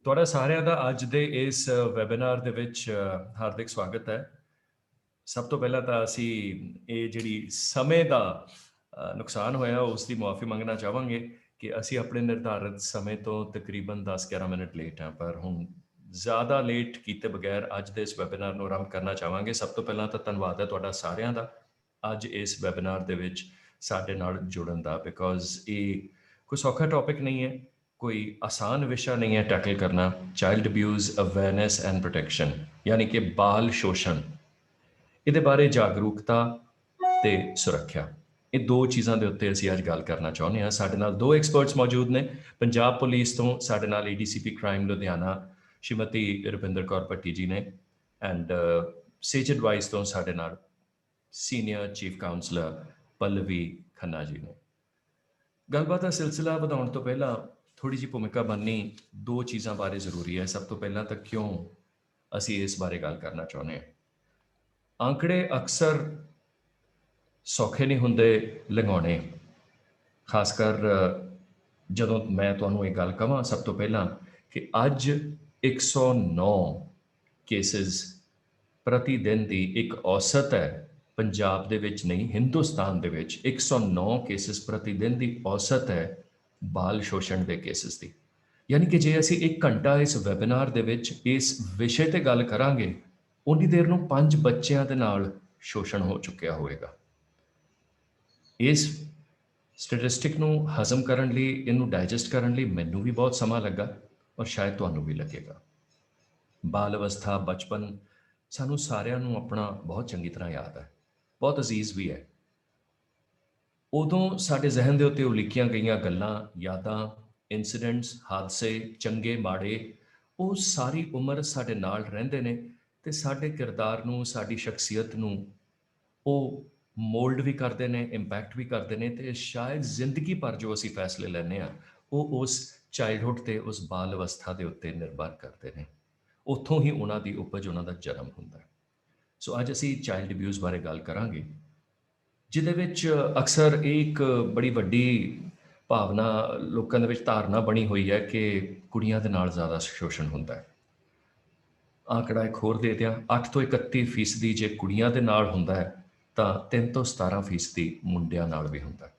ਤੁਹਾਡਾ ਸਾਰਿਆਂ ਦਾ ਅੱਜ ਦੇ ਇਸ ਵੈਬਿਨਾਰ ਦੇ ਵਿੱਚ ਹਾਰਦਿਕ ਸਵਾਗਤ ਹੈ। ਸਭ ਤੋਂ ਪਹਿਲਾਂ ਤਾਂ ਅਸੀਂ ਇਹ ਜਿਹੜੀ ਸਮੇਂ ਦਾ ਨੁਕਸਾਨ ਹੋਇਆ ਉਸ ਦੀ ਮੁਆਫੀ ਮੰਗਣਾ ਚਾਹਾਂਗੇ ਕਿ ਅਸੀਂ ਆਪਣੇ ਨਿਰਧਾਰਿਤ ਸਮੇਂ ਤੋਂ ਤਕਰੀਬਨ 10-11 ਮਿੰਟ ਲੇਟ ਹਾਂ, ਪਰ ਹੁਣ ਜ਼ਿਆਦਾ ਲੇਟ ਕੀਤੇ ਬਗੈਰ ਅੱਜ ਦੇ ਇਸ ਵੈਬਿਨਾਰ ਨੂੰ ਆਰੰਭ ਕਰਨਾ ਚਾਹਾਂਗੇ। ਸਭ ਤੋਂ ਪਹਿਲਾਂ ਤਾਂ ਧੰਨਵਾਦ ਹੈ ਤੁਹਾਡਾ ਸਾਰਿਆਂ ਦਾ ਅੱਜ ਇਸ ਵੈਬਿਨਾਰ ਦੇ ਵਿੱਚ ਸਾਡੇ ਨਾਲ ਜੁੜਨ ਦਾ, ਬਿਕੋਜ਼ ਇਹ ਕੋਈ ਸੌਖਾ ਟੌਪਿਕ ਨਹੀਂ ਹੈ, ਕੋਈ ਆਸਾਨ ਵਿਸ਼ਾ ਨਹੀਂ ਹੈ ਟੈਕਲ ਕਰਨਾ। Child abuse awareness and protection ਯਾਨੀ ਕਿ ਬਾਲ ਸ਼ੋਸ਼ਣ, ਇਹਦੇ ਬਾਰੇ ਜਾਗਰੂਕਤਾ ਤੇ ਸੁਰੱਖਿਆ, ਇਹ ਦੋ ਚੀਜ਼ਾਂ ਦੇ ਉੱਤੇ ਅਸੀਂ ਅੱਜ ਗੱਲ ਕਰਨਾ ਚਾਹੁੰਦੇ ਹਾਂ। ਸਾਡੇ ਨਾਲ ਦੋ ਐਕਸਪਰਟਸ ਮੌਜੂਦ ਨੇ। ਪੰਜਾਬ ਪੁਲਿਸ ਤੋਂ ਸਾਡੇ ਨਾਲ ਏਡੀਸੀਪੀ ਕ੍ਰਾਈਮ ਲੁਧਿਆਣਾ ਸ਼੍ਰੀਮਤੀ ਰੁਪਿੰਦਰ ਕੌਰ ਭੱਟੀ ਜੀ ਨੇ, ਐਂਡ ਸੇਜ ਐਡਵਾਈਸ ਤੋਂ ਸਾਡੇ ਨਾਲ senior chief counsellor Pallavi Khanna ji ਨੇ। ਗੱਲਬਾਤ ਦਾ ਸਿਲਸਿਲਾ ਵਧਾਉਣ ਤੋਂ ਪਹਿਲਾਂ ਥੋੜੀ ਜਿਹੀ ਭੂਮਿਕਾ ਬਣਨੀ ਦੋ ਚੀਜ਼ਾਂ ਬਾਰੇ ਜ਼ਰੂਰੀ ਹੈ। ਸਭ ਤੋਂ ਪਹਿਲਾਂ ਤਾਂ ਕਿਉਂ ਅਸੀਂ ਇਸ ਬਾਰੇ ਗੱਲ ਕਰਨਾ ਚਾਹੁੰਦੇ ਹਾਂ। ਆંકੜੇ ਅਕਸਰ ਸੌਖੇ ਨਹੀਂ ਹੁੰਦੇ ਲੰਘਾਉਣੇ, ਖਾਸ ਕਰ ਜਦੋਂ ਮੈਂ ਤੁਹਾਨੂੰ ਇਹ ਗੱਲ ਕਹਾਂ ਸਭ ਤੋਂ ਪਹਿਲਾਂ ਕਿ ਅੱਜ 109 ਕੇਸਿਸ ਪ੍ਰਤੀ ਦਿਨ ਦੀ ਇੱਕ ਔਸਤ ਹੈ। ਪੰਜਾਬ ਦੇ ਵਿੱਚ ਨਹੀਂ, ਹਿੰਦੁਸਤਾਨ ਦੇ ਵਿੱਚ 109 ਕੇਸਿਸ ਪ੍ਰਤੀ ਦਿਨ ਦੀ ਔਸਤ ਹੈ ਬਾਲ ਸ਼ੋਸ਼ਣ ਦੇ ਕੇਸਿਸ ਦੀ। ਯਾਨੀ ਕਿ ਜੇ ਅਸੀਂ 1 ਘੰਟਾ ਇਸ ਵੈਬਿਨਾਰ ਦੇ ਵਿੱਚ ਇਸ ਵਿਸ਼ੇ ਤੇ ਗੱਲ ਕਰਾਂਗੇ, ਉਨੀ ਦੇਰ ਨੂੰ 5 ਬੱਚਿਆਂ ਦੇ ਨਾਲ ਸ਼ੋਸ਼ਣ ਹੋ ਚੁੱਕਿਆ ਹੋਵੇਗਾ। ਇਸ ਸਟੈਟਿਸਟਿਕ ਨੂੰ ਹਜ਼ਮ ਕਰਨ ਲਈ, ਇਹਨੂੰ ਡਾਈਜੈਸਟ ਕਰਨ ਲਈ ਮੈਨੂੰ ਵੀ ਬਹੁਤ ਸਮਾਂ ਲੱਗਾ ਔਰ ਸ਼ਾਇਦ ਤੁਹਾਨੂੰ ਵੀ ਲੱਗੇਗਾ। ਬਾਲ ਅਵਸਥਾ, ਬਚਪਨ ਸਾਨੂੰ ਸਾਰਿਆਂ ਨੂੰ ਆਪਣਾ ਬਹੁਤ ਚੰਗੀ ਤਰ੍ਹਾਂ ਯਾਦ ਹੈ, ਬਹੁਤ ਅਜ਼ੀਜ਼ ਵੀ ਹੈ। ਉਦੋਂ ਸਾਡੇ ਜ਼ਿਹਨ ਦੇ ਉੱਤੇ ਉਲੀਕੀਆਂ ਗਈਆਂ ਗੱਲਾਂ, ਯਾਦਾਂ, ਇਨਸੀਡੈਂਟਸ, ਹਾਦਸੇ, ਚੰਗੇ ਮਾੜੇ, ਉਹ ਸਾਰੀ ਉਮਰ ਸਾਡੇ ਨਾਲ ਰਹਿੰਦੇ ਨੇ ਤੇ ਸਾਡੇ ਕਿਰਦਾਰ ਨੂੰ, ਸਾਡੀ ਸ਼ਖਸੀਅਤ ਨੂੰ ਉਹ ਮੋਲਡ ਵੀ ਕਰਦੇ ਨੇ, ਇੰਪੈਕਟ ਵੀ ਕਰਦੇ ਨੇ ਤੇ ਸ਼ਾਇਦ ਜ਼ਿੰਦਗੀ ਭਰ ਜੋ ਅਸੀਂ ਫੈਸਲੇ ਲੈਂਦੇ ਹਾਂ ਉਹ ਉਸ ਚਾਈਲਡਹੁੱਡ ਤੇ, ਉਸ ਬਾਲ ਅਵਸਥਾ ਦੇ ਉੱਤੇ ਨਿਰਭਰ ਕਰਦੇ ਨੇ। ਉੱਥੋਂ ਹੀ ਉਹਨਾਂ ਦੀ ਉਪਜ, ਉਹਨਾਂ ਦਾ ਜਨਮ ਹੁੰਦਾ ਹੈ। ਸੋ ਅੱਜ ਅਸੀਂ ਚਾਈਲਡ ਅਬਿਊਜ਼ ਬਾਰੇ ਗੱਲ ਕਰਾਂਗੇ, ਜਿਹਦੇ ਵਿੱਚ ਅਕਸਰ ਇਹ ਇੱਕ ਬੜੀ ਵੱਡੀ ਭਾਵਨਾ ਲੋਕਾਂ ਦੇ ਵਿੱਚ ਧਾਰਨਾ ਬਣੀ ਹੋਈ ਹੈ ਕਿ ਕੁੜੀਆਂ ਦੇ ਨਾਲ ਜ਼ਿਆਦਾ ਸ਼ੋਸ਼ਣ ਹੁੰਦਾ ਹੈ। ਆંકੜਾ ਇੱਕ ਹੋਰ ਦੇ ਦਿਆਂ, 8 ਤੋਂ 31% ਜੇ ਕੁੜੀਆਂ ਦੇ ਨਾਲ ਹੁੰਦਾ ਹੈ ਤਾਂ 3 ਤੋਂ 17% ਮੁੰਡਿਆਂ ਨਾਲ ਵੀ ਹੁੰਦਾ ਹੈ।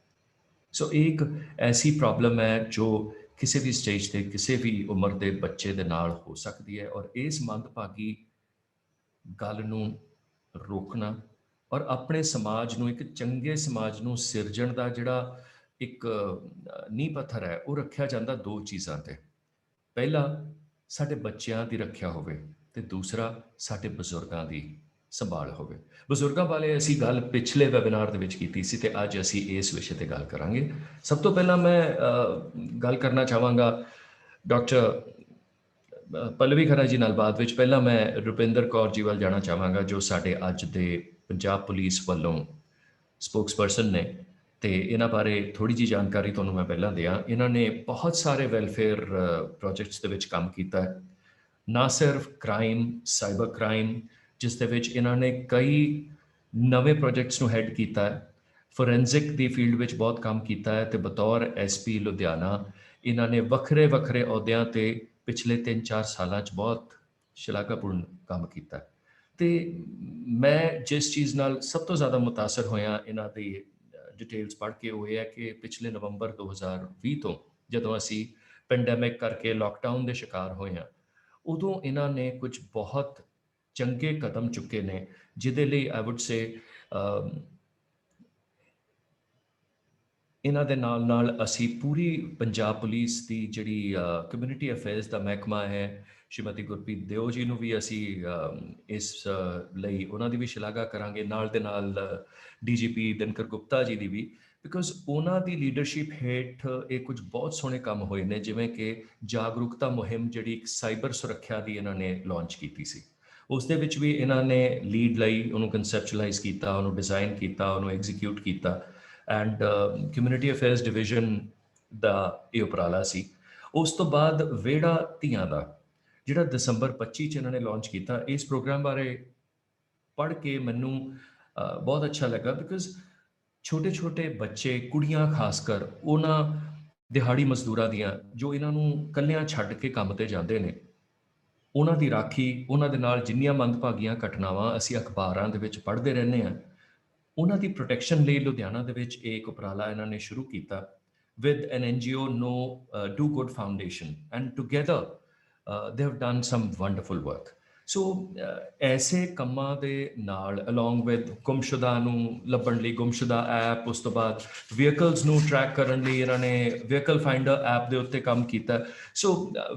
ਸੋ ਇਹ ਇੱਕ ਐਸੀ ਪ੍ਰੋਬਲਮ ਹੈ ਜੋ ਕਿਸੇ ਵੀ ਸਟੇਜ ਤੇ, ਕਿਸੇ ਵੀ ਉਮਰ ਦੇ ਬੱਚੇ ਦੇ ਨਾਲ ਹੋ ਸਕਦੀ ਹੈ, ਔਰ ਇਸ ਮੰਦਭਾਗੀ ਗੱਲ ਨੂੰ ਰੋਕਣਾ ਔਰ ਆਪਣੇ ਸਮਾਜ ਨੂੰ, ਇੱਕ ਚੰਗੇ ਸਮਾਜ ਨੂੰ ਸਿਰਜਣ ਦਾ ਜਿਹੜਾ ਇੱਕ ਨੀਂਹ ਪੱਥਰ ਹੈ, ਉਹ ਰੱਖਿਆ ਜਾਂਦਾ ਦੋ ਚੀਜ਼ਾਂ ਤੇ। ਪਹਿਲਾ, ਸਾਡੇ ਬੱਚਿਆਂ ਦੀ ਰੱਖਿਆ ਹੋਵੇ ਤੇ ਦੂਸਰਾ, ਸਾਡੇ ਬਜ਼ੁਰਗਾਂ ਦੀ ਸੰਭਾਲ ਹੋਵੇ। ਬਜ਼ੁਰਗਾਂ ਬਾਰੇ ਅਸੀਂ ਗੱਲ ਪਿਛਲੇ ਵੈਬਿਨਾਰ ਦੇ ਵਿੱਚ ਕੀਤੀ ਸੀ ਤੇ ਅੱਜ ਅਸੀਂ ਇਸ ਵਿਸ਼ੇ ਤੇ ਗੱਲ ਕਰਾਂਗੇ। ਸਭ ਤੋਂ ਪਹਿਲਾਂ ਮੈਂ ਗੱਲ ਕਰਨਾ ਚਾਹਾਂਗਾ ਡਾਕਟਰ ਪੱਲਵੀ ਖੰਨਾ ਜੀ ਨਾਲ। ਬਾਅਦ ਵਿੱਚ ਪਹਿਲਾਂ ਮੈਂ ਰੁਪਿੰਦਰ ਕੌਰ ਜੀ ਵੱਲ ਜਾਣਾ ਚਾਹਾਂਗਾ, ਜੋ ਸਾਡੇ ਅੱਜ ਦੇ ਪੰਜਾਬ ਪੁਲਿਸ ਵੱਲੋਂ ਸਪੋਕਸਪਰਸਨ ਨੇ, ਤੇ ਇਹਨਾਂ ਬਾਰੇ ਥੋੜੀ ਜਿਹੀ ਜਾਣਕਾਰੀ ਤੁਹਾਨੂੰ ਮੈਂ ਪਹਿਲਾਂ ਦਿਆਂ। ਇਹਨਾਂ ਨੇ ਬਹੁਤ ਸਾਰੇ ਵੈਲਫੇਅਰ ਪ੍ਰੋਜੈਕਟਸ ਦੇ ਵਿੱਚ ਕੰਮ ਕੀਤਾ ਹੈ, ਨਾ ਸਿਰਫ ਕ੍ਰਾਈਮ, ਸਾਈਬਰ ਕ੍ਰਾਈਮ, ਜਿਸ ਦੇ ਵਿੱਚ ਇਹਨਾਂ ਨੇ ਕਈ ਨਵੇਂ ਪ੍ਰੋਜੈਕਟਸ ਨੂੰ ਹੈਡ ਕੀਤਾ ਹੈ, ਫੋਰੈਂਸਿਕ ਦੀ ਫੀਲਡ ਵਿੱਚ ਬਹੁਤ ਕੰਮ ਕੀਤਾ ਹੈ ਤੇ ਬਤੌਰ ਐਸਪੀ ਲੁਧਿਆਣਾ ਇਹਨਾਂ ਨੇ ਵੱਖਰੇ ਵੱਖਰੇ ਅਹੁਦਿਆਂ ਤੇ ਪਿਛਲੇ 3-4 ਸਾਲਾਂ 'ਚ ਬਹੁਤ ਸ਼ਲਾਘਾਪੂਰਨ ਕੰਮ ਕੀਤਾ। ਤੇ ਮੈਂ ਜਿਸ ਚੀਜ਼ ਨਾਲ ਸਭ ਤੋਂ ਜ਼ਿਆਦਾ ਮੁਤਾਸਰ ਹੋਇਆ ਇਹਨਾਂ ਦੀ ਡਿਟੇਲਸ ਪੜ੍ਹ ਕੇ, ਉਹ ਇਹ ਹੈ ਕਿ ਪਿਛਲੇ ਨਵੰਬਰ 2020 ਤੋਂ ਜਦੋਂ ਅਸੀਂ ਪੈਂਡੈਮਿਕ ਕਰਕੇ ਲਾਕਡਾਊਨ ਦੇ ਸ਼ਿਕਾਰ ਹੋਏ ਹਾਂ, ਉਦੋਂ ਇਹਨਾਂ ਨੇ ਕੁਝ ਬਹੁਤ ਚੰਗੇ ਕਦਮ ਚੁੱਕੇ ਨੇ, ਜਿਹਦੇ ਲਈ ਆਈ ਵੁੱਡ ਸੇ ਇਹਨਾਂ ਦੇ ਨਾਲ ਨਾਲ ਅਸੀਂ ਪੂਰੀ ਪੰਜਾਬ ਪੁਲਿਸ ਦੀ ਜਿਹੜੀ ਕਮਿਊਨਿਟੀ ਅਫੇਅਰਸ ਦਾ ਮਹਿਕਮਾ ਹੈ, ਸ਼੍ਰੀਮਤੀ ਗੁਰਪ੍ਰੀਤ ਦਿਓ ਜੀ ਨੂੰ ਵੀ ਅਸੀਂ ਇਸ ਲਈ ਉਹਨਾਂ ਦੀ ਵੀ ਸ਼ਲਾਘਾ ਕਰਾਂਗੇ, ਨਾਲ ਦੇ ਨਾਲ DGP Dinkar Gupta ji the we, because ਉਹਨਾਂ ਦੀ ਲੀਡਰਸ਼ਿਪ ਹੇਠ ਇਹ ਕੁਝ ਬਹੁਤ ਸੋਹਣੇ ਕੰਮ ਹੋਏ ਨੇ, ਜਿਵੇਂ ਕਿ ਜਾਗਰੂਕਤਾ ਮੁਹਿੰਮ ਜਿਹੜੀ ਇੱਕ ਸਾਈਬਰ ਸੁਰੱਖਿਆ ਦੀ ਇਹਨਾਂ ਨੇ ਲਾਂਚ ਕੀਤੀ ਸੀ, ਉਸ ਦੇ ਵਿੱਚ ਵੀ ਇਹਨਾਂ ਨੇ ਲੀਡ ਲਈ, ਉਹਨੂੰ ਕਨਸੈਪਚੁਅਲਾਈਜ਼ ਕੀਤਾ, ਉਹਨੂੰ ਡਿਜ਼ਾਈਨ ਕੀਤਾ, ਉਹਨੂੰ ਐਗਜ਼ੀਕਿਊਟ ਕੀਤਾ, ਐਂਡ ਕਮਿਊਨਿਟੀ ਅਫੇਅਰਸ ਡਿਵੀਜ਼ਨ ਦਾ ਇਹ ਉਪਰਾਲਾ ਸੀ। ਉਸ ਤੋਂ ਬਾਅਦ ਵਿਹੜਾ ਧੀਆਂ ਦਾ ਜਿਹੜਾ ਦਸੰਬਰ 25 'ਚ ਇਹਨਾਂ ਨੇ ਲਾਂਚ ਕੀਤਾ, ਇਸ ਪ੍ਰੋਗਰਾਮ ਬਾਰੇ ਪੜ੍ਹ ਕੇ ਮੈਨੂੰ ਬਹੁਤ ਅੱਛਾ ਲੱਗਾ, ਬਿਕੋਜ਼ ਛੋਟੇ ਛੋਟੇ ਬੱਚੇ, ਕੁੜੀਆਂ ਖਾਸ ਕਰ, ਉਹਨਾਂ ਦਿਹਾੜੀ ਮਜ਼ਦੂਰਾਂ ਦੀਆਂ ਜੋ ਇਹਨਾਂ ਨੂੰ ਕੱਲਿਆਂ ਛੱਡ ਕੇ ਕੰਮ ਤੇ ਜਾਂਦੇ ਨੇ, ਉਹਨਾਂ ਦੀ ਰਾਖੀ, ਉਹਨਾਂ ਦੇ ਨਾਲ ਜਿੰਨੀਆਂ ਮੰਦਭਾਗੀਆਂ ਘਟਨਾਵਾਂ ਅਸੀਂ ਅਖਬਾਰਾਂ ਦੇ ਵਿੱਚ ਪੜ੍ਹਦੇ ਰਹਿੰਦੇ ਹਾਂ, ਉਹਨਾਂ ਦੀ ਪ੍ਰੋਟੈਕਸ਼ਨ ਲਈ ਲੁਧਿਆਣਾ ਦੇ ਵਿੱਚ ਇਹ ਇੱਕ ਉਪਰਾਲਾ ਇਹਨਾਂ ਨੇ ਸ਼ੁਰੂ ਕੀਤਾ with an NGO No Do Good Foundation, and together they have done some wonderful work. ਸੋ ਐਸੇ ਕੰਮਾਂ ਦੇ ਨਾਲ along with ਗੁੰਮਸ਼ੁਦਾ ਨੂੰ ਲੱਭਣ ਲਈ ਗੁੰਮਸ਼ੁਦਾ ਐਪ, ਉਸ ਤੋਂ ਬਾਅਦ ਵਹੀਕਲਸ ਨੂੰ ਟਰੈਕ ਕਰਨ ਲਈ ਇਹਨਾਂ ਨੇ ਵਹੀਕਲ ਫਾਈਂਡਰ ਐਪ ਦੇ ਉੱਤੇ ਕੰਮ ਕੀਤਾ। ਸੋ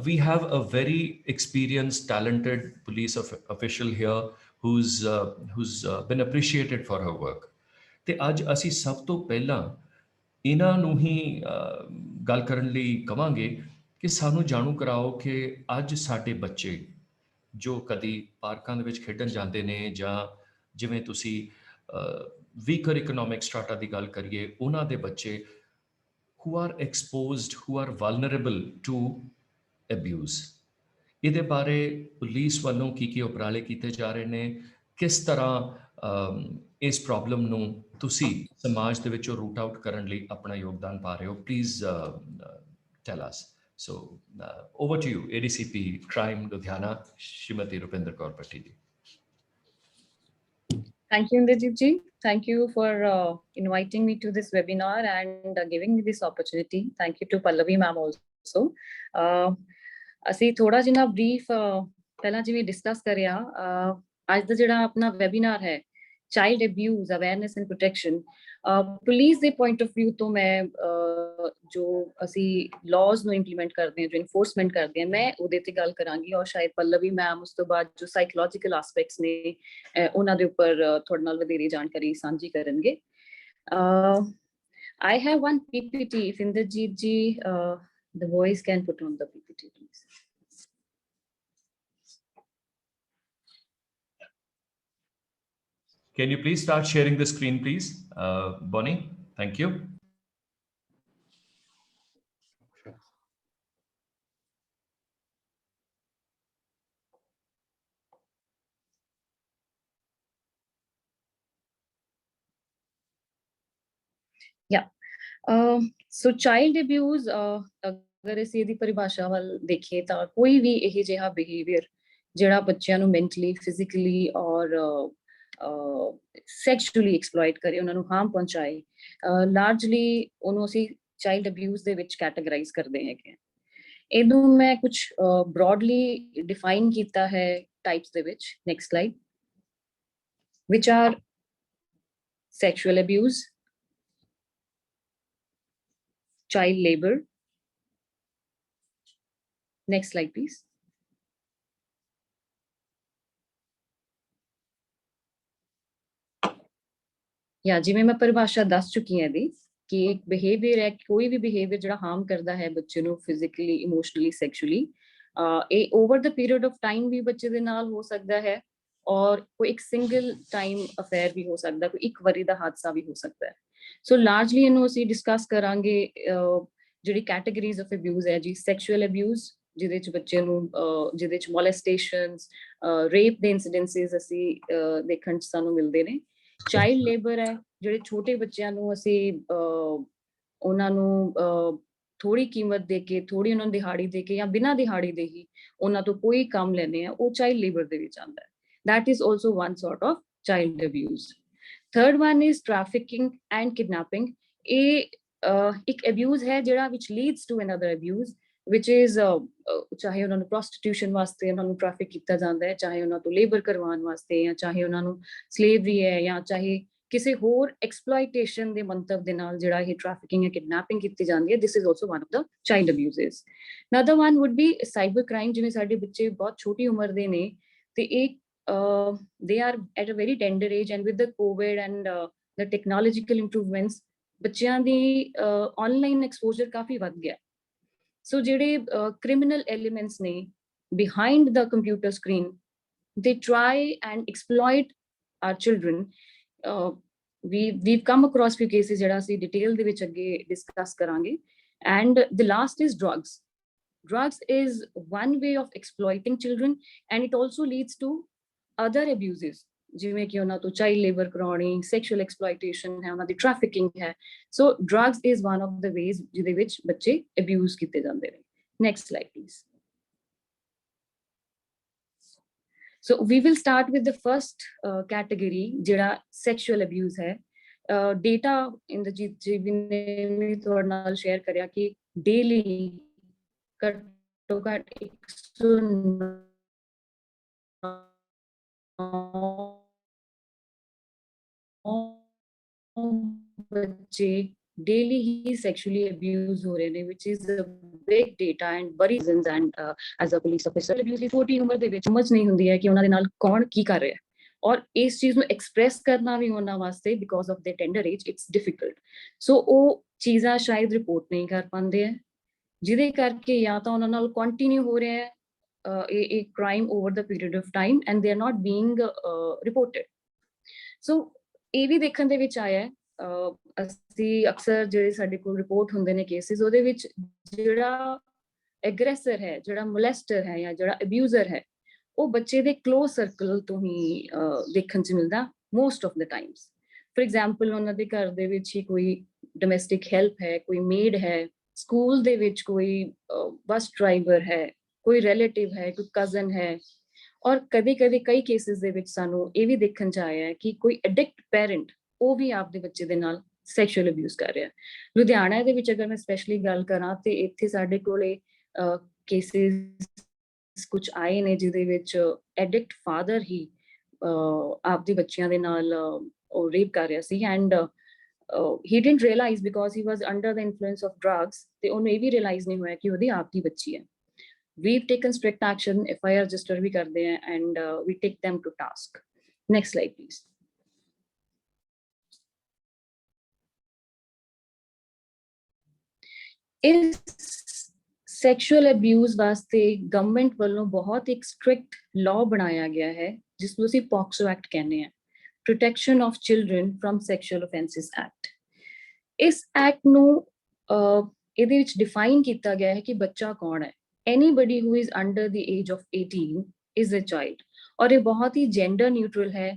we have a very experienced, talented police official here who's been appreciated for her work। ਤੇ ਅੱਜ ਅਸੀਂ ਸਭ ਤੋਂ ਪਹਿਲਾਂ ਇਹਨਾਂ ਨੂੰ ਹੀ ਗੱਲ ਕਰਨ ਲਈ ਕਵਾਂਗੇ ਕਿ ਸਾਨੂੰ ਜਾਣੂ ਕਰਾਓ ਕਿ ਅੱਜ ਸਾਡੇ ਬੱਚੇ ਜੋ ਕਦੀ ਪਾਰਕਾਂ ਦੇ ਵਿੱਚ ਖੇਡਣ ਜਾਂਦੇ ਨੇ, ਜਾਂ ਜਿਵੇਂ ਤੁਸੀਂ ਵੀਕਰ ਇਕਨੋਮਿਕ ਸਟ੍ਰਾਟਾ ਦੀ ਗੱਲ ਕਰੀਏ, ਉਹਨਾਂ ਦੇ ਬੱਚੇ who are exposed, who are vulnerable to abuse। ਇਹਦੇ ਬਾਰੇ ਪੁਲਿਸ ਵੱਲੋਂ ਕੀ ਉਪਰਾਲੇ ਕੀਤੇ ਜਾ ਰਹੇ ਨੇ, ਕਿਸ ਤਰ੍ਹਾਂ ਇਸ ਪ੍ਰੋਬਲਮ ਨੂੰ ਤੁਸੀਂ ਸਮਾਜ ਦੇ ਵਿੱਚੋਂ ਰੂਟ ਆਊਟ ਕਰਨ ਲਈ ਆਪਣਾ ਯੋਗਦਾਨ ਪਾ ਰਹੇ ਹੋ, please tell us. So over to you, ADCP crime Ludhiana, Shrimati Rupinder Kaur Bhatti ji. Thank you, Indrajit ji. Thank you for inviting me to this webinar and giving me this opportunity. Thank you to Pallavi ma'am also. ਅਸੀਂ ਥੋੜਾ ਜਿਹਾ brief ਪਹਿਲਾਂ ਜਿਵੇਂ discuss ਕਰਿਆ, ਅੱਜ ਦਾ ਜਿਹੜਾ ਆਪਣਾ webinar ਹੈ child abuse awareness and protection, police ਦੇ ਪੁਆਇੰਟ ਆਫ ਵਿਊ ਤੋਂ ਮੈਂ ਜੋ ਅਸੀਂ ਲਾਜ਼ ਨੂੰ ਇੰਪਲੀਮੈਂਟ ਕਰਦੇ ਹਾਂ, ਜੋ ਇਨਫੋਰਸਮੈਂਟ ਕਰਦੇ ਹਾਂ, ਮੈਂ ਉਹਦੇ ਤੇ ਗੱਲ ਕਰਾਂਗੀ, ਔਰ ਸ਼ਾਇਦ ਪੱਲਵੀ ਮੈਮ ਉਸ ਤੋਂ ਬਾਅਦ ਜੋ ਸਾਈਕੋਲੋਜੀਕਲ ਐਸਪੈਕਟਸ ਨੇ ਉਹਨਾਂ ਦੇ ਉੱਪਰ ਤੁਹਾਡੇ ਨਾਲ ਵਧੇਰੇ ਜਾਣਕਾਰੀ ਸਾਂਝੀ ਕਰਨਗੇ। I have one PPT, if Indrajit ji, the voice can put on the PPT, please. Can you please start sharing the screen, please, Bonnie? Thank you. Yeah. So child abuse, ਅਗਰ ਅਸੀਂ ਇਹਦੀ ਪਰਿਭਾਸ਼ਾ ਵੱਲ ਦੇਖੀਏ ਤਾਂ ਕੋਈ ਵੀ ਇਹ ਜਿਹਾ ਬਿਹੇਵੀਅਰ ਜਿਹੜਾ ਬੱਚਿਆਂ ਨੂੰ ਮੈਂਟਲੀ, ਫਿਜ਼ੀਕਲੀ ਔਰ ਸੈਕਸ਼ੂਅਲੀ ਐਕਸਪਲੋਇਟ ਕਰੇ, ਉਹਨਾਂ ਨੂੰ ਹਾਰਮ ਪਹੁੰਚਾਏ, ਲਾਰਜਲੀ ਉਹਨੂੰ ਅਸੀਂ ਚਾਈਲਡ ਅਬਿਊਜ਼ ਦੇ ਵਿੱਚ ਕੈਟਾਗਰਾਈਜ਼ ਕਰਦੇ ਹੈਗੇ। ਇਹਨੂੰ ਮੈਂ ਕੁਝ ਬ੍ਰੌਡਲੀ ਡਿਫਾਈਨ ਕੀਤਾ ਹੈ ਟਾਈਪਸ ਦੇ ਵਿੱਚ। Next slide. Which are sexual abuse, child labor. Next slide, please. Yeah, ਜਿਵੇਂ ਮੈਂ ਪਰਿਭਾਸ਼ਾ ਦੱਸ ਚੁੱਕੀ ਹਾਂ ਇਹਦੀ ਕਿ ਇੱਕ ਬਿਹੇਵੀਅਰ ਹੈ, ਕੋਈ ਵੀ ਬਿਹੇਵੀਅਰ ਜਿਹੜਾ ਹਾਰਮ ਕਰਦਾ ਹੈ ਬੱਚੇ ਨੂੰ ਫਿਜ਼ੀਕਲੀ, ਇਮੋਸ਼ਨਲੀ, ਸੈਕਸ਼ੂਅਲੀ, ਇਹ over the period of time ਵੀ ਬੱਚੇ ਦੇ ਨਾਲ ਹੋ ਸਕਦਾ ਹੈ, ਔਰ ਕੋਈ ਇੱਕ ਸਿੰਗਲ ਟਾਈਮ ਅਫੇਅਰ ਵੀ ਹੋ ਸਕਦਾ, ਕੋਈ ਇੱਕ ਵਾਰੀ ਦਾ ਹਾਦਸਾ ਵੀ ਹੋ ਸਕਦਾ ਹੈ। ਸੋ ਲਾਰਜਲੀ ਇਹਨੂੰ ਅਸੀਂ ਡਿਸਕਸ ਕਰਾਂਗੇ ਜਿਹੜੀ ਕੈਟਾਗਰੀਜ਼ ਆਫ ਅਬਿਊਜ਼ ਹੈ ਜੀ। ਸੈਕਸ਼ੂਅਲ ਅਬਿਊਜ਼, ਜਿਹਦੇ ਚ ਬੱਚੇ ਨੂੰ ਜਿਹਦੇ ਚ ਮੋਲੈਸਟੇਸ਼ਨਸ, ਰੇਪ ਦੇ ਇਨਸੀਡੈਂਸਿਸ ਅਸੀਂ ਦੇਖਣ ਚ ਸਾਨੂੰ ਮਿਲਦੇ ਨੇ। ਚਾਈਲਡ ਲੇਬਰ ਹੈ, ਜਿਹੜੇ ਛੋਟੇ ਬੱਚਿਆਂ ਨੂੰ ਅਸੀਂ ਉਹਨਾਂ ਨੂੰ ਥੋੜੀ ਕੀਮਤ ਦੇ ਕੇ, ਥੋੜੀ ਉਹਨਾਂ ਨੂੰ ਦਿਹਾੜੀ ਦੇ ਕੇ ਜਾਂ ਬਿਨਾਂ ਦਿਹਾੜੀ ਦੇ ਹੀ ਉਹਨਾਂ ਤੋਂ ਕੋਈ ਕੰਮ ਲੈਣੇ ਆ, ਉਹ ਚਾਈਲਡ ਲੇਬਰ ਦੇ ਵਿੱਚ ਆਉਂਦਾ ਹੈ। That is also one sort of child abuse. Third one is trafficking and kidnapping. एक abuse है ਜਿਹੜਾ which leads to another abuse, which is ਚਾਹੇ ਉਹਨਾਂ ਨੂੰ prostitution ਵਾਸਤੇ ਉਹਨਾਂ ਨੂੰ traffic ਕੀਤਾ ਜਾਂਦਾ ਹੈ, ਚਾਹੇ ਉਹਨਾਂ ਤੋਂ labor ਕਰਵਾਉਣ ਵਾਸਤੇ, ਜਾਂ ਚਾਹੇ ਉਹਨਾਂ ਨੂੰ slavery ਹੈ, ਜਾਂ ਚਾਹੇ ਕਿਸੇ ਹੋਰ exploitation ਦੇ ਮੰਤਵ ਦੇ ਨਾਲ ਜਿਹੜਾ ਇਹ trafficking ਜਾਂ kidnapping ਕੀਤੀ ਜਾਂਦੀ ਹੈ। This is also one of the child abuses. Another one would be cyber crime, ਜਿਵੇਂ ਸਾਡੇ ਬੱਚੇ ਬਹੁਤ ਛੋਟੀ ਉਮਰ ਦੇ ਨੇ ਤੇ ਇਹ they are at a very tender age, and with the COVID and the technological improvements, ਬੱਚਿਆਂ ਦੀ online exposure ਕਾਫੀ ਵੱਧ ਗਿਆ। So ਜਿਹੜੇ criminal elements ਨੇ behind the computer screen, they try and exploit our children. We've come across few cases ਜਿਹੜਾ ਅਸੀਂ detail ਦੇ ਵਿੱਚ ਅੱਗੇ discuss ਕਰਾਂਗੇ। And the last is drugs. Drugs is one way of exploiting children, and it also leads to other abuses, ਜਿਵੇਂ ਕਿ ਉਹਨਾਂ ਤੋਂ ਚਾਈਲਡ ਲੇਬਰ ਕਰਾਉਣੀ, ਸੈਕਸ਼ੂਅਲ ਐਕਸਪਲੋਇਟੇਸ਼ਨ ਹੈ, ਉਹਨਾਂ ਦੀ ਟ੍ਰੈਫਿਕਿੰਗ ਹੈ। So drugs is one of the ways ਜਿਹਦੇ ਵਿੱਚ ਬੱਚੇ ਅਬਿਊਜ਼ ਕੀਤੇ ਜਾਂਦੇ ਨੇ। Next slide please. So we will start with the first category, ਜਿਹੜਾ sexual abuse ਹੈ। Data ਇੰਦਰਜੀਤ ਜੀ ਨੇ ਤੁਹਾਡੇ ਨਾਲ ਸ਼ੇਅਰ ਕਰਿਆ ਕਿ daily ਘੱਟੋ ਘੱਟ 109 ਬੱਚੇ daily ਹੀ sexually abused ਹੋ ਰਹੇ ਨੇ, which is a big data and very reasons। And as a police officer, abuse 40 ਉਮਰ ਦੇ ਵਿੱਚ ਸਮਝ ਨਹੀਂ ਹੁੰਦੀ ਹੈ ਕਿ ਉਹਨਾਂ ਦੇ ਨਾਲ ਕੌਣ ਕੀ ਕਰ ਰਿਹਾ ਹੈ, ਔਰ ਇਸ ਚੀਜ਼ ਨੂੰ ਐਕਸਪ੍ਰੈਸ ਕਰਨਾ ਵੀ ਉਹਨਾਂ ਵਾਸਤੇ ਬਿਕੋਜ਼ ਆਫ ਦੇ ਟੈਂਡਰ ਏਜ ਇਟਸ ਡਿਫਿਕਲਟ। ਸੋ ਉਹ ਚੀਜ਼ਾਂ ਸ਼ਾਇਦ ਰਿਪੋਰਟ ਨਹੀਂ ਕਰ ਪਾਉਂਦੇ ਹੈ, ਜਿਹਦੇ ਕਰਕੇ ਜਾਂ ਤਾਂ ਉਹਨਾਂ ਨਾਲ ਕੰਟੀਨਿਊ ਹੋ ਰਿਹਾ ਹੈ ਇਹ crime over the period of time and they are not being reported. So ਇਹ ਵੀ ਦੇਖਣ ਦੇ ਵਿੱਚ ਆਇਆ ਅਸੀਂ ਅਕਸਰ ਜਿਹੜੇ ਸਾਡੇ ਕੋਲ ਰਿਪੋਰਟ ਹੁੰਦੇ ਨੇ ਕੇਸਿਸ, ਉਹਦੇ ਵਿੱਚ ਜਿਹੜਾ ਐਗਰੈਸਰ ਹੈ, ਜਿਹੜਾ ਮੋਲੈਸਟਰ ਹੈ ਜਾਂ ਜਿਹੜਾ ਅਬਿਊਜ਼ਰ ਹੈ, ਉਹ ਬੱਚੇ ਦੇ ਕਲੋਜ਼ ਸਰਕਲ ਤੋਂ ਹੀ ਦੇਖਣ 'ਚ ਮਿਲਦਾ most of the Times. For example ਉਹਨਾਂ ਦੇ ਘਰ ਦੇ ਵਿੱਚ ਹੀ ਕੋਈ ਡੋਮੈਸਟਿਕ ਹੈਲਪ ਹੈ, ਕੋਈ ਮੇਡ ਹੈ, ਸਕੂਲ ਦੇ ਵਿੱਚ ਕੋਈ ਬੱਸ ਡਰਾਈਵਰ ਹੈ, ਕੋਈ ਰਿਲੇਟਿਵ ਹੈ, ਕੋਈ ਕਜ਼ਨ ਹੈ, ਔਰ ਕਦੇ ਕਦੇ ਕਈ ਕੇਸਿਸ ਦੇ ਵਿੱਚ ਸਾਨੂੰ ਇਹ ਵੀ ਦੇਖਣ 'ਚ ਆਇਆ ਹੈ ਕਿ ਕੋਈ ਐਡਿਕਟ ਪੈਰੈਂਟ ਉਹ ਵੀ ਆਪਦੇ ਬੱਚੇ ਦੇ ਨਾਲ ਸੈਕਸ਼ੂਅਲ ਅਬਿਊਜ਼ ਕਰ ਰਿਹਾ। ਲੁਧਿਆਣਾ ਦੇ ਵਿੱਚ ਅਗਰ ਮੈਂ ਸਪੈਸ਼ਲੀ ਗੱਲ ਕਰਾਂ ਤੇ ਇੱਥੇ ਸਾਡੇ ਕੋਲੇ ਕੇਸਿਸ ਕੁਝ ਆਏ ਨੇ ਜਿਹਦੇ ਵਿੱਚ ਐਡਿਕਟ ਫਾਦਰ ਹੀ ਆਪਦੇ ਬੱਚਿਆਂ ਦੇ ਨਾਲ ਰੇਪ ਕਰ ਰਿਹਾ ਸੀ and he didn't realize because he was under the influence of drugs ਤੇ ਉਹਨੂੰ ਇਹ ਵੀ ਰਿਅਲਾਈਜ਼ ਨਹੀਂ ਹੋਇਆ ਕਿ ਉਹਦੀ ਆਪ ਦੀ ਬੱਚੀ ਹੈ। We've taken strict action, FIR register ਵੀ ਕਰਦੇ ਹਾਂ and we take them to task. Next slide please. ਇਸ ਸੈਕਸ਼ੂਅਲ ਅਬਿਊਜ਼ ਵਾਸਤੇ ਗਵਰਨਮੈਂਟ ਵੱਲੋਂ ਬਹੁਤ ਇੱਕ ਸਟ੍ਰਿਕਟ ਲਾਅ ਬਣਾਇਆ ਗਿਆ ਹੈ ਜਿਸ ਨੂੰ ਅਸੀਂ ਪੌਕਸੋ ਐਕਟ ਕਹਿੰਦੇ ਹਾਂ, protection of children from sexual offences act. ਇਸ ਐਕਟ ਨੂੰ ਇਹਦੇ ਵਿੱਚ ਡਿਫਾਈਨ ਕੀਤਾ ਗਿਆ ਹੈ ਕਿ ਬੱਚਾ ਕੌਣ ਹੈ। Anybody who is under the age of 18 is a child, ਔਰ ਇਹ ਬਹੁਤ ਹੀ ਜੈਂਡਰ ਨਿਊਟਰਲ ਹੈ।